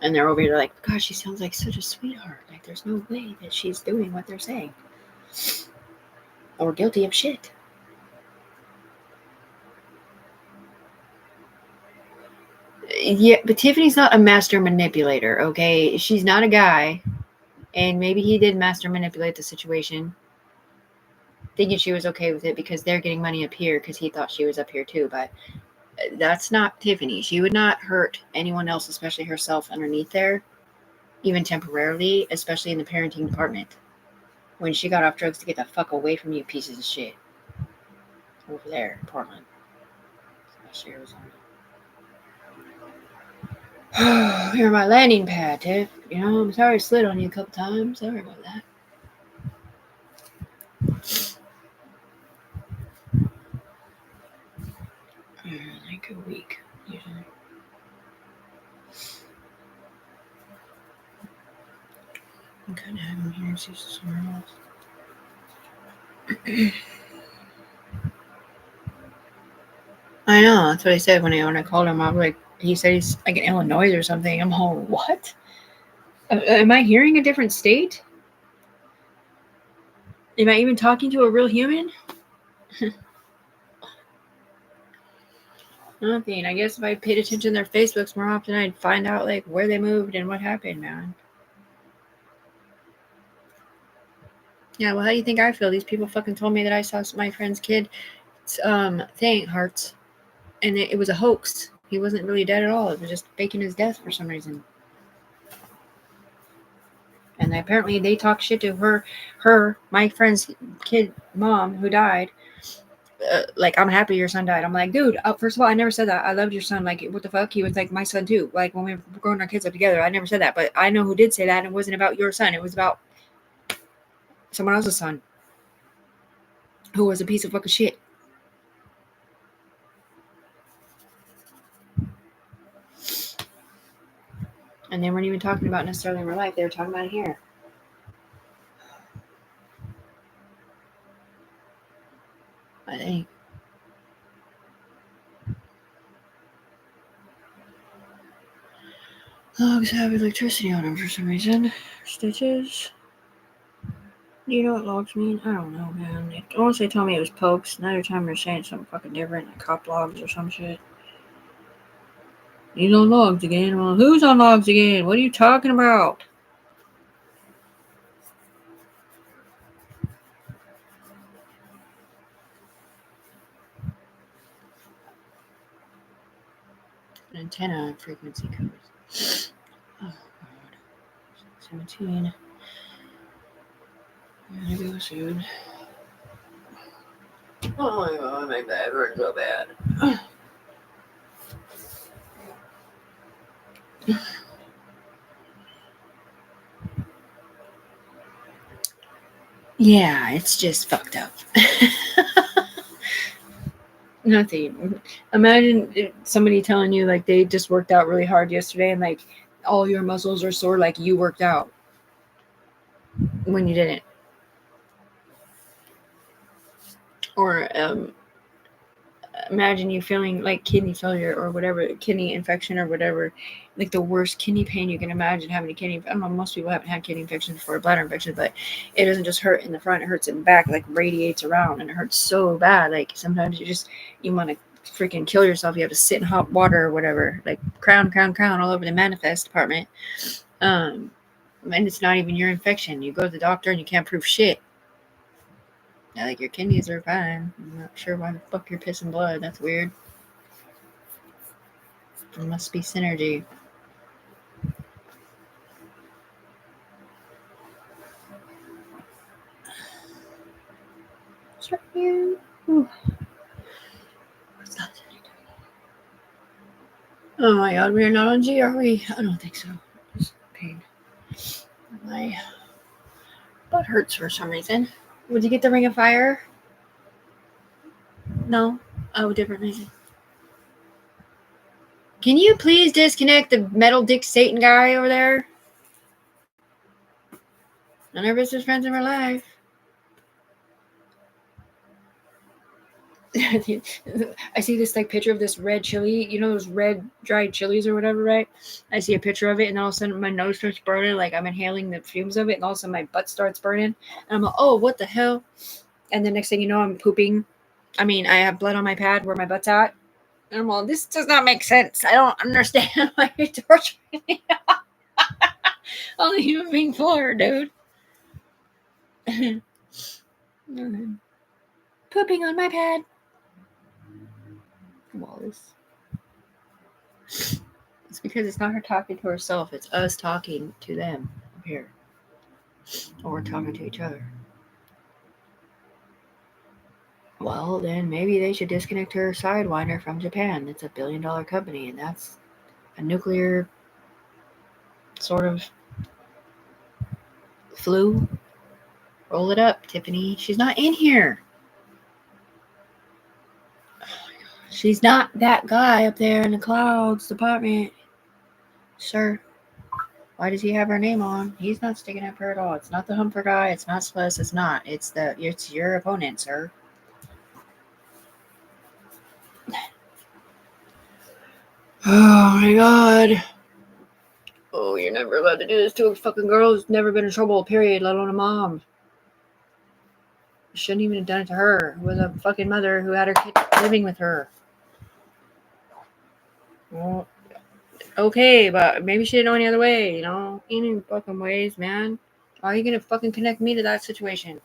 And they're over here like, gosh, she sounds like such a sweetheart. Like, there's no way that she's doing what they're saying. Or guilty of shit. Yeah, but Tiffany's not a master manipulator, okay? She's not a guy. And maybe he did master manipulate the situation, thinking she was okay with it because they're getting money up here because he thought she was up here too. But that's not Tiffany. She would not hurt anyone else, especially herself, underneath there, even temporarily, especially in the parenting department. When she got off drugs to get the fuck away from you pieces of shit. Over there in Portland. Especially Arizona. You're my landing pad, Tiff. You know, I'm sorry I slid on you a couple times. Sorry about that. Like a week, usually. I'm kind of having here and see somewhere else. I know, that's what I said when I called him. I was like, he said he's like in Illinois or something. I'm all, what? Am I hearing a different state? Am I even talking to a real human? Nothing. I guess if I paid attention to their Facebooks more often, I'd find out like where they moved and what happened, man. Yeah, well, how do you think I feel? These people fucking told me that I saw my friend's kid thing, hearts, and it was a hoax. He wasn't really dead at all. It was just faking his death for some reason. And apparently they talked shit to my friend's kid mom who died. Like, I'm happy your son died. I'm like, dude, first of all, I never said that. I loved your son. Like, what the fuck? He was like my son too. Like, when we were growing our kids up together, I never said that. But I know who did say that, and it wasn't about your son. It was about someone else's son who was a piece of fucking shit. And they weren't even talking about necessarily in real life. They were talking about it here. I think. Logs have electricity on them for some reason. Stitches. Do you know what logs mean? I don't know, man. They honestly told me it was pokes. Another time they're saying something fucking different, like cop logs or some shit. He's on logs again. Well, who's on logs again? What are you talking about? Antenna frequency codes. Oh, God. 17. I'm gonna go soon. Oh my God, my back hurts so bad. Yeah, it's just fucked up. Nothing. Imagine somebody telling you like they just worked out really hard yesterday and like all your muscles are sore like you worked out when you didn't. Or imagine you feeling like kidney failure or whatever, kidney infection or whatever, like the worst kidney pain you can imagine having a kidney. I don't know, most people haven't had kidney infection before, a bladder infection, but it doesn't just hurt in the front, it hurts in the back, like radiates around, and it hurts so bad. Like sometimes you want to freaking kill yourself. You have to sit in hot water or whatever, like crown all over the manifest department. And it's not even your infection. You go to the doctor and you can't prove shit. Yeah, like your kidneys are fine. I'm not sure why the fuck you're pissing blood. That's weird. It must be synergy. It's right here. Ooh. What's that? Oh my God, we are not on G, are we? I don't think so. Just pain. My butt hurts for some reason. Would you get the Ring of Fire? No. Oh, different reason. Can you please disconnect the metal dick Satan guy over there? None of us are friends in real life. I see this like picture of this red chili, you know, those red dried chilies or whatever, right? I see a picture of it, and all of a sudden my nose starts burning, like I'm inhaling the fumes of it, and all of a sudden my butt starts burning, and I'm like, oh, what the hell? And the next thing you know, I'm pooping. I mean, I have blood on my pad where my butt's at, and I'm all, this does not make sense. I don't understand why you're torturing me on a human being floor, dude. Pooping on my pad. Wallace. It's because it's not her talking to herself, it's us talking to them up here. Or we're talking to each other. Well, then maybe they should disconnect her Sidewinder from Japan. It's a $1 billion company, and that's a nuclear sort of flu. Roll it up, Tiffany. She's not in here. She's not that guy up there in the clouds department. Sir, why does he have her name on? He's not sticking up her at all. It's not the Humper guy. It's not Spliss. It's not. It's your opponent, sir. Oh my god. Oh, you're never allowed to do this to a fucking girl who's never been in trouble, period, let alone a mom. You shouldn't even have done it to her, who was a fucking mother who had her kid living with her. Well, okay, but maybe she didn't know any other way, you know? Any fucking ways, man. Why are you gonna fucking connect me to that situation?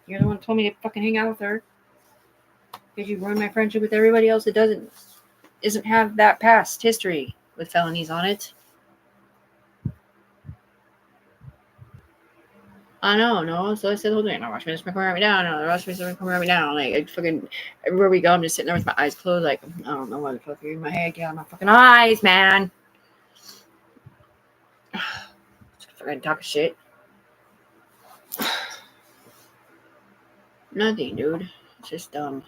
You're the one who told me to fucking hang out with her. Because you ruined my friendship with everybody else that isn't have that past history with felonies on it. I know, no. So I said the whole thing. Watch me just come around me down. No, watch me just come around me down. Like, I fucking, everywhere we go, I'm just sitting there with my eyes closed. Like, I don't know what the fuck you're in my head. Get out of my fucking eyes, man. Just fucking talk shit. Nothing, dude. It's just dumb.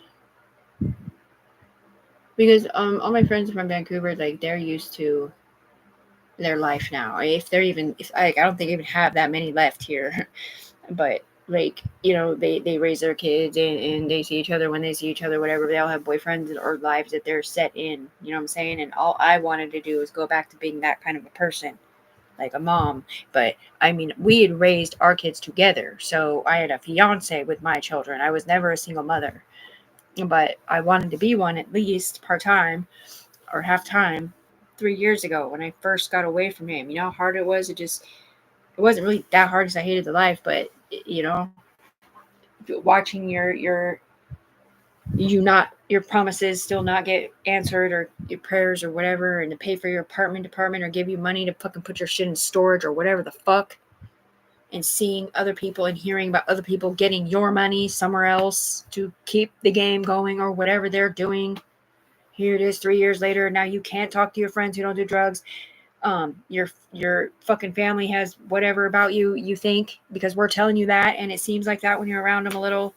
Because all my friends from Vancouver, like, they're used to their life now. If I don't think I even have that many left here. But like, you know, they raise their kids and they see each other when they see each other, whatever. They all have boyfriends or lives that they're set in, you know what I'm saying? And all I wanted to do was go back to being that kind of a person, like a mom. But I mean, we had raised our kids together, so I had a fiance with my children. I was never a single mother, but I wanted to be one, at least part-time or half-time, 3 years ago when I first got away from him. You know how hard it was? It wasn't really that hard because I hated the life, but you know, watching your promises still not get answered, or your prayers or whatever, and to pay for your apartment or give you money to fucking put your shit in storage or whatever the fuck, and seeing other people and hearing about other people getting your money somewhere else to keep the game going or whatever they're doing. Here it is 3 years later. Now you can't talk to your friends who don't do drugs. Your fucking family has whatever about you think, because we're telling you that, and it seems like that when you're around them a little,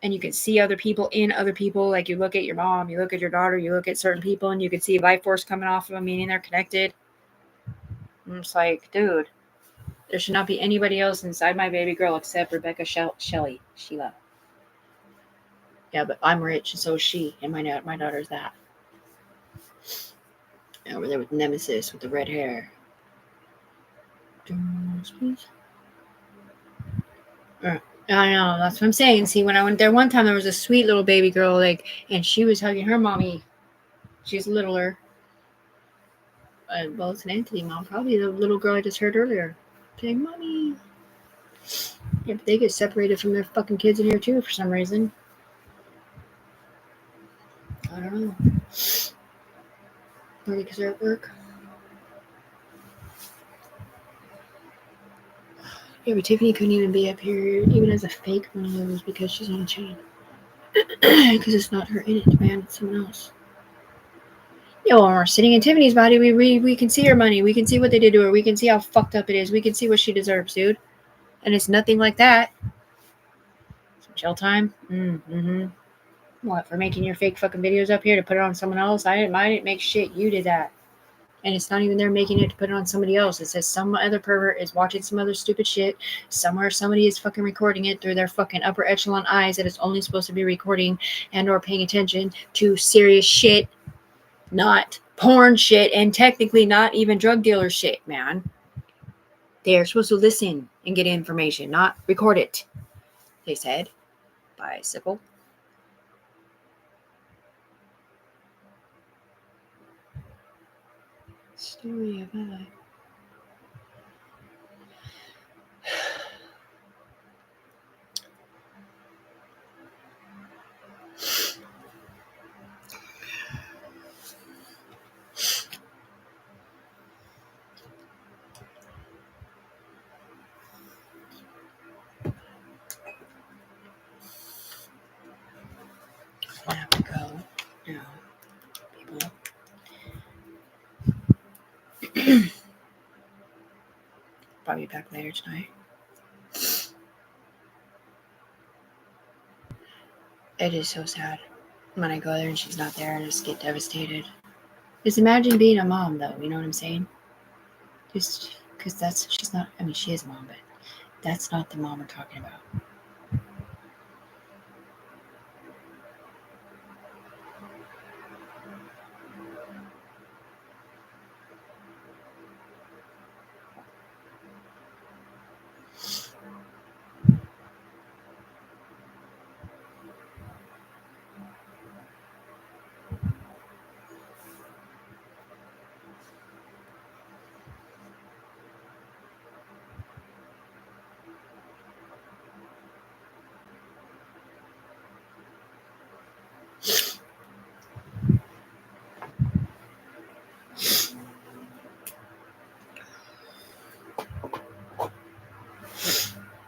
and you can see other people in other people. Like, you look at your mom, you look at your daughter, you look at certain people, and you can see life force coming off of them, meaning they're connected. And it's like, dude, there should not be anybody else inside my baby girl except Rebecca Sheila. Yeah, but I'm rich, and so is she, and my daughter's that. Over there with Nemesis with the red hair. Please. I know, that's what I'm saying. See, when I went there one time, there was a sweet little baby girl, like, and she was hugging her mommy. She's littler. Well, it's an entity mom, probably the little girl I just heard earlier saying, "Mommy." Yeah, but they get separated from their fucking kids in here too for some reason. I don't know. Maybe because they're at work. Yeah, but Tiffany couldn't even be up here, even as a fake one of those, because she's on a chain. Because it's not her in it, man. It's someone else. Yeah, when we're sitting in Tiffany's body, we can see her money. We can see what they did to her. We can see how fucked up it is. We can see what she deserves, dude. And it's nothing like that. Some chill time. What, for making your fake fucking videos up here to put it on someone else? I didn't make shit. You did that. And it's not even there making it to put it on somebody else. It says some other pervert is watching some other stupid shit. Somewhere somebody is fucking recording it through their fucking upper echelon eyes that it's only supposed to be recording and or paying attention to serious shit, not porn shit, and technically not even drug dealer shit, man. They are supposed to listen and get information, not record it. They said. Bicycle. Story of my life. I have to go now, people. Probably back later tonight. It is so sad when I go there and she's not there. I just get devastated. Just imagine being a mom, though. You know what I'm saying? Just because she's not. I mean, she is a mom, but that's not the mom we're talking about.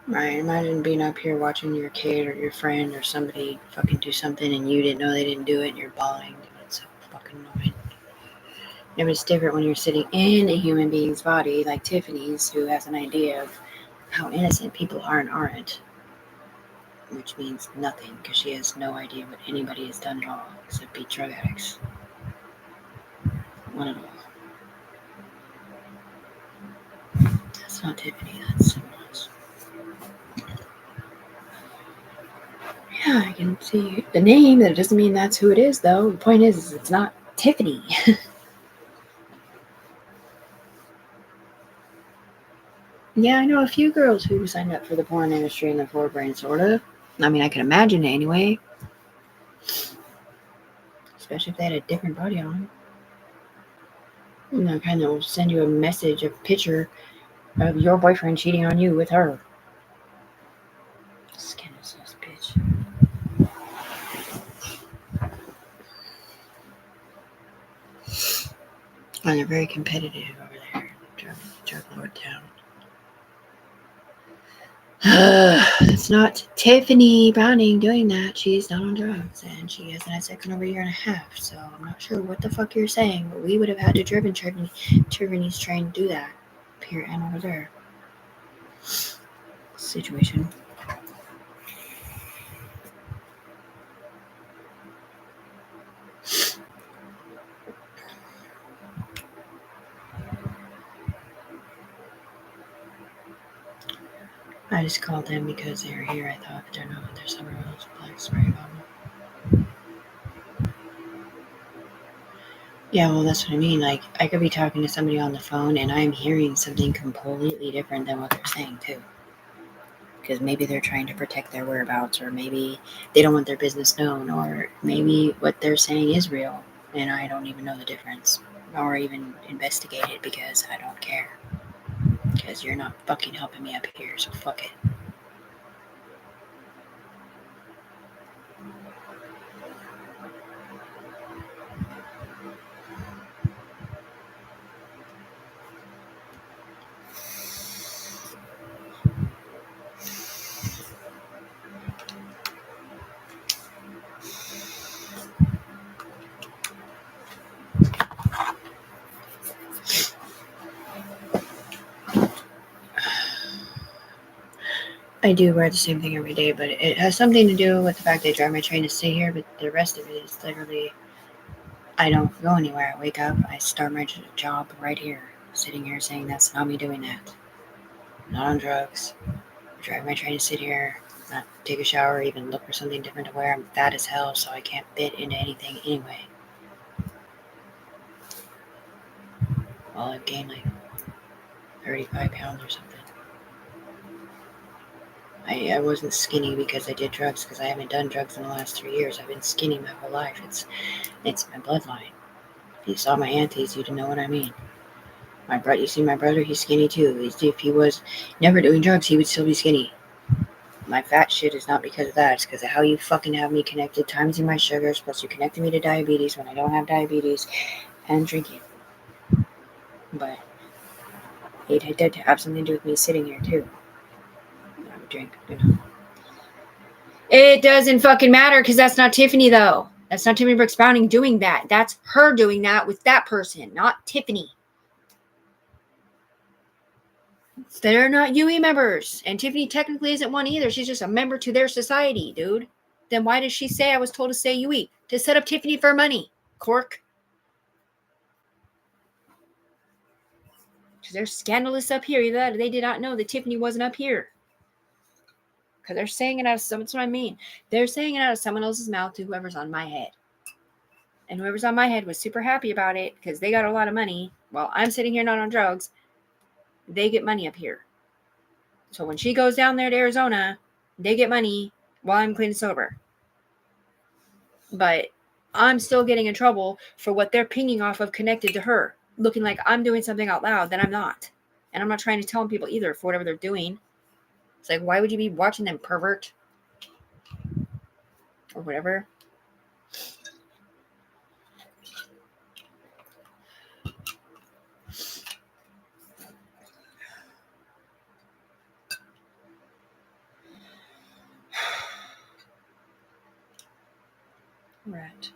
Right, imagine being up here watching your kid or your friend or somebody fucking do something and you didn't know they didn't do it and you're bawling. It's so fucking annoying. Yeah, but it's different when you're sitting in a human being's body like Tiffany's, who has an idea of how innocent people are and aren't. Which means nothing because she has no idea what anybody has done at all except be drug addicts. One at all. That's not Tiffany, that's someone else. Yeah, I can see the name. That doesn't mean that's who it is, though. The point is it's not Tiffany. Yeah, I know a few girls who signed up for the porn industry in the forebrain, sort of. I mean, I can imagine it anyway. Especially if they had a different body on. You know, kind of will send you a message, a picture of your boyfriend cheating on you with her. Scandalous bitch. And they're very competitive over there. Drug lord town. It's not Tiffany Browning doing that. She's not on drugs and she hasn't had sex in over a year and a half. So I'm not sure what the fuck you're saying, but we would have had to Tiffany's train do that up here and over there. Situation. I just called them because they were here. I thought, but they're not. They're somewhere else. Black, sorry about them. Yeah, well, that's what I mean. Like, I could be talking to somebody on the phone and I'm hearing something completely different than what they're saying, too. Because maybe they're trying to protect their whereabouts, or maybe they don't want their business known, or maybe what they're saying is real and I don't even know the difference, or even investigate it because I don't care. Because you're not fucking helping me up here, so fuck it. I do wear the same thing every day, but it has something to do with the fact I drive my train to stay here, but the rest of it is literally, I don't go anywhere. I wake up, I start my job right here, sitting here saying that's not me doing that. I'm not on drugs. I drive my train to sit here, not take a shower, even look for something different to wear. I'm fat as hell, so I can't fit into anything anyway. Well, I've gained like 35 pounds or something. I wasn't skinny because I did drugs, because I haven't done drugs in the last 3 years. I've been skinny my whole life. It's my bloodline. If you saw my aunties, you'd know what I mean. You see my brother, he's skinny too. If he was never doing drugs, he would still be skinny. My fat shit is not because of that. It's because of how you fucking have me connected, timesing my sugars, plus you connected me to diabetes when I don't have diabetes, and drinking. But it did have something to do with me sitting here too. I would drink, It doesn't fucking matter, because that's not Tiffany, though. That's not Tiffany Brooks Browning doing that. That's her doing that with that person, not Tiffany. They're not UE members. And Tiffany technically isn't one either. She's just a member to their society, dude. Then why does she say I was told to say UE? To set up Tiffany for money. Cork. Because they're scandalous up here. Either that or they did not know that Tiffany wasn't up here. Because they're saying it out of someone. That's what I mean. They're saying it out of someone else's mouth to whoever's on my head. And whoever's on my head was super happy about it because they got a lot of money. While I'm sitting here not on drugs, they get money up here. So when she goes down there to Arizona, they get money while I'm clean and sober. But I'm still getting in trouble for what they're pinging off of connected to her, looking like I'm doing something out loud that I'm not. And I'm not trying to tell people either for whatever they're doing. It's like, why would you be watching them, pervert? Or whatever. Rat.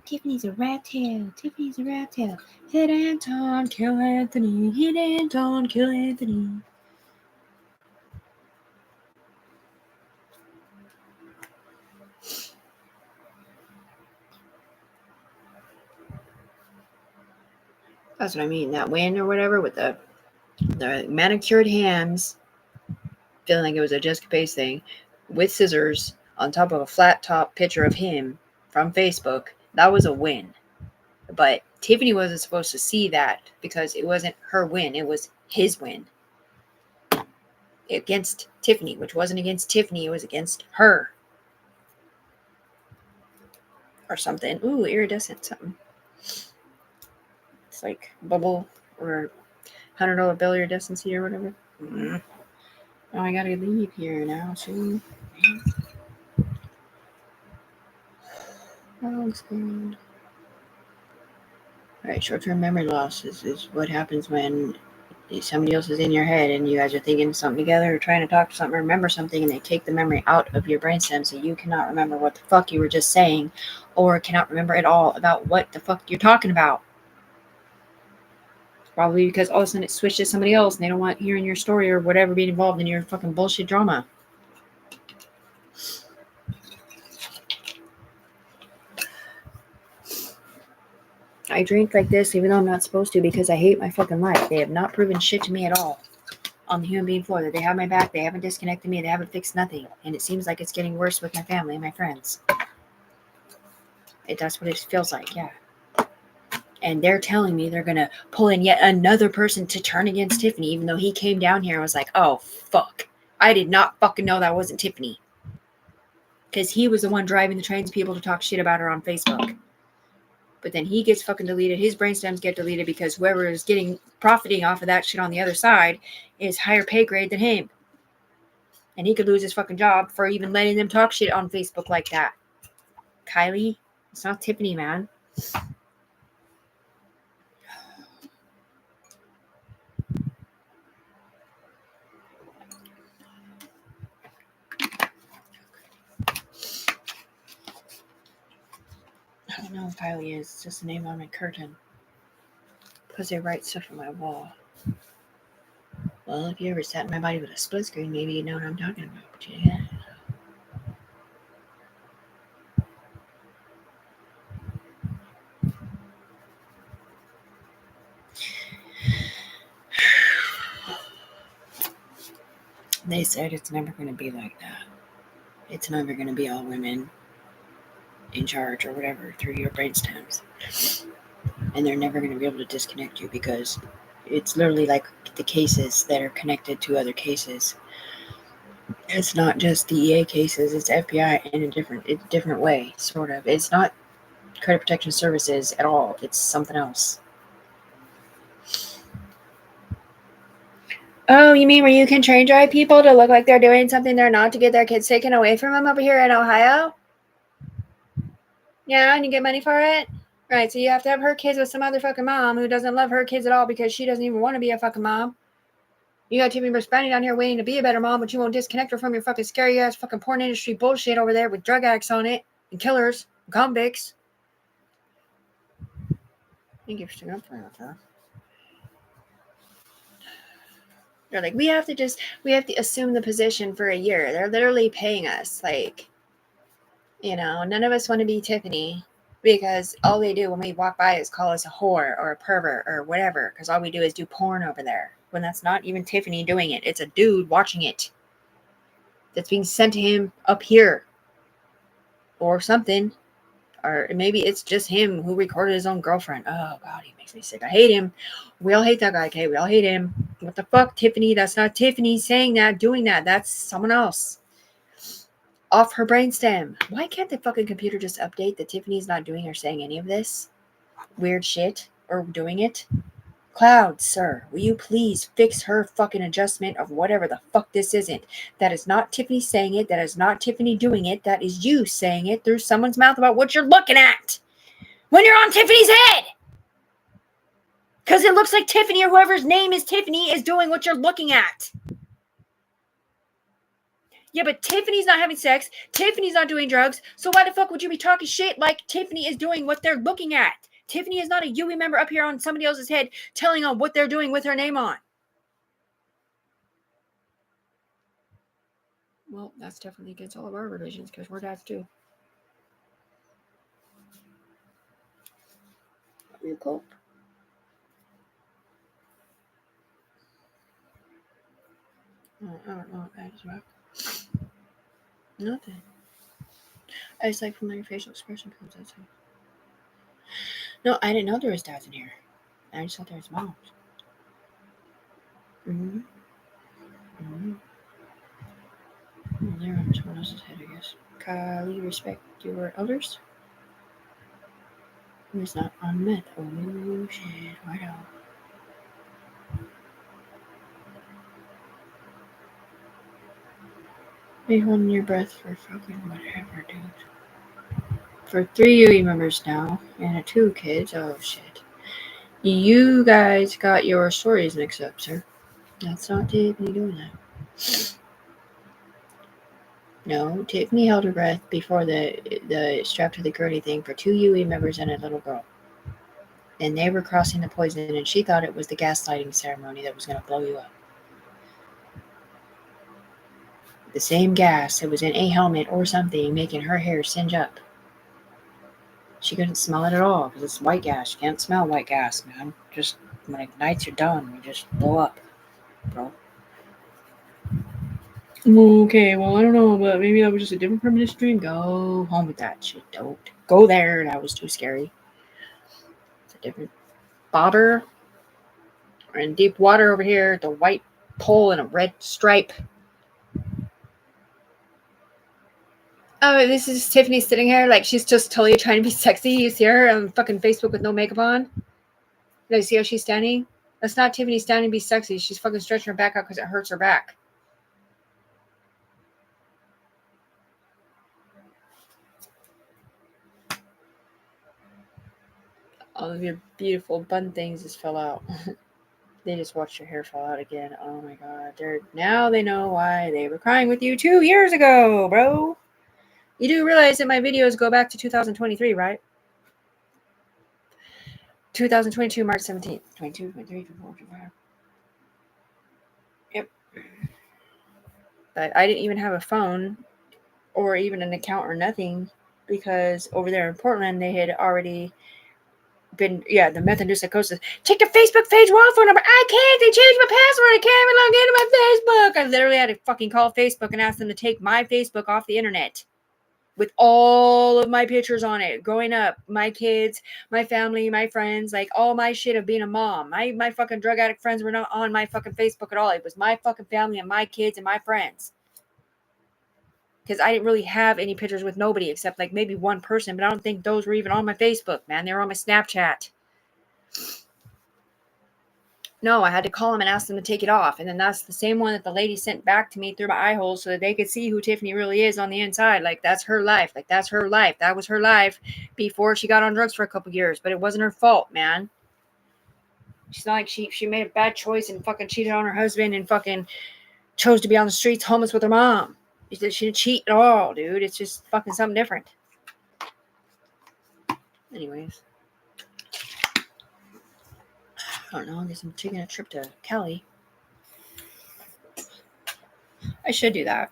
Tiffany's a rat tail. Tiffany's a rat tail. Hit Anton, kill Anthony. Hit Anton, kill Anthony. That's what I mean. That win or whatever with the manicured hands, feeling like it was a Jessica Pace thing, with scissors on top of a flat top picture of him from Facebook. That was a win. But Tiffany wasn't supposed to see that because it wasn't her win. It was his win. Against Tiffany, which wasn't against Tiffany. It was against her. Or something. Ooh, iridescent something. It's like bubble or $100 bill iridescency or whatever. Oh, I gotta leave here now soon. Alright, short-term memory loss is what happens when somebody else is in your head and you guys are thinking something together or trying to talk to something, remember something, and they take the memory out of your brainstem so you cannot remember what the fuck you were just saying or cannot remember at all about what the fuck you're talking about. Probably because all of a sudden it switched to somebody else and they don't want hearing your story or whatever being involved in your fucking bullshit drama. I drink like this even though I'm not supposed to because I hate my fucking life. They have not proven shit to me at all on the human being floor. That they have my back, they haven't disconnected me, they haven't fixed nothing. And it seems like it's getting worse with my family and my friends. That's what it feels like, yeah. And they're telling me they're going to pull in yet another person to turn against Tiffany, even though he came down here and was like, oh, fuck. I did not fucking know that wasn't Tiffany. Because he was the one driving the trans people to talk shit about her on Facebook. But then he gets fucking deleted. His brainstems get deleted because whoever is profiting off of that shit on the other side is higher pay grade than him. And he could lose his fucking job for even letting them talk shit on Facebook like that. Kylie, it's not Tiffany, man. I don't know who Kylie is. It's just a name on my curtain. Because they write stuff on my wall. Well, if you ever sat in my body with a split screen, maybe you know what I'm talking about. But yeah. They said it's never going to be like that. It's never going to be all women in charge or whatever through your brainstems. And they're never going to be able to disconnect you because it's literally like the cases that are connected to other cases. It's not just DEA cases, it's FBI in a different way, sort of. It's not credit protection services at all. It's something else. Oh, you mean where you can train dry people to look like they're doing something they're not to get their kids taken away from them over here in Ohio? Yeah, and you get money for it? Right, so you have to have her kids with some other fucking mom who doesn't love her kids at all because she doesn't even want to be a fucking mom. You got Tiffany Brisbane down here waiting to be a better mom, but you won't disconnect her from your fucking scary ass fucking porn industry bullshit over there with drug addicts on it and killers and convicts. Thank you for sticking up for that, huh? They're like, we have to assume the position for a year. They're literally paying us. Like, none of us want to be Tiffany because all they do when we walk by is call us a whore or a pervert or whatever. Because all we do is do porn over there. When that's not even Tiffany doing it. It's a dude watching it. That's being sent to him up here. Or something. Or maybe it's just him who recorded his own girlfriend. Oh, God, he makes me sick. I hate him. We all hate that guy, okay? We all hate him. What the fuck, Tiffany? That's not Tiffany saying that, doing that. That's someone else. Off her brainstem. Why can't the fucking computer just update that Tiffany's not doing or saying any of this weird shit or doing it? Cloud, sir, will you please fix her fucking adjustment of whatever the fuck this isn't? That is not Tiffany saying it. That is not Tiffany doing it. That is you saying it through someone's mouth about what you're looking at when you're on Tiffany's head. Because it looks like Tiffany or whoever's name is Tiffany is doing what you're looking at. Yeah, but Tiffany's not having sex. Tiffany's not doing drugs. So why the fuck would you be talking shit like Tiffany is doing what they're looking at? Tiffany is not a UE member up here on somebody else's head telling on what they're doing with her name on. Well, that's definitely against all of our religions because we're dads too. Real cool. I don't know what that is about. Nothing. I just like from your facial expression comes, that's all. No, I didn't know there was dads in here. I just thought there was moms. Mm-hmm. Mm-hmm. Well, they're on someone else's head, I guess. Kylie, respect your elders. It's not on meth. Oh, shit. Right on. Be holding your breath for fucking whatever, dude. For 3 UE members now, and 2 kids. Oh, shit. You guys got your stories mixed up, sir. That's not Tiffany doing that. No, Tiffany held her breath before the strap to the gurney thing for 2 UE members and a little girl. And they were crossing the poison, and she thought it was the gaslighting ceremony that was going to blow you up. The same gas that was in a helmet or something making her hair singe up. She couldn't smell it at all because it's white gas. You can't smell white gas, man. Just when it ignites, you're done. You just blow up, bro. Okay, well, I don't know, but maybe that was just a different premonition dream. Go home with that shit. Don't go there. That was too scary. It's a different bobber. We're in deep water over here. The white pole and a red stripe. Oh, this is Tiffany sitting here like she's just totally trying to be sexy. You see her on fucking Facebook with no makeup on? You see how she's standing? That's not Tiffany standing to be sexy. She's fucking stretching her back out because it hurts her back. All of your beautiful bun things just fell out. They just watched your hair fall out again. Oh my god. Now they know why they were crying with you 2 years ago, bro. You do realize that my videos go back to 2023, right? 2022, March 17th. 22, 23, 24, 25. But I didn't even have a phone or even an account or nothing because over there in Portland they had already been, the meth induced psychosis. Check your Facebook page wall phone number. I can't. They changed my password. I can't even log into my Facebook. I literally had to fucking call Facebook and ask them to take my Facebook off the internet with all of my pictures on it. Growing up, my kids, my family, my friends, like all my shit of being a mom. My fucking drug addict friends were not on my fucking Facebook at all. It was my fucking family and my kids and my friends. Because I didn't really have any pictures with nobody except like maybe one person, but I don't think those were even on my Facebook, man. They were on my Snapchat. No, I had to call them and ask them to take it off. And then that's the same one that the lady sent back to me through my eye hole so that they could see who Tiffany really is on the inside. Like, that's her life. Like, that's her life. That was her life before she got on drugs for a couple years. But it wasn't her fault, man. She's not like she made a bad choice and fucking cheated on her husband and fucking chose to be on the streets homeless with her mom. She didn't cheat at all, dude. It's just fucking something different. Anyways. I don't know. I guess I'm taking a trip to Cali. I should do that.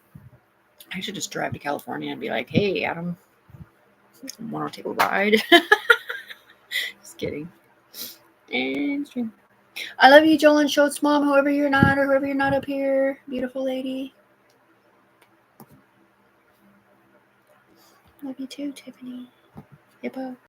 I should just drive to California and be like, hey, Adam, want to take a ride? Just kidding. And stream. I love you, Joel and Schultz mom, whoever you're not or whoever you're not up here. Beautiful lady. Love you too, Tiffany. Hippo.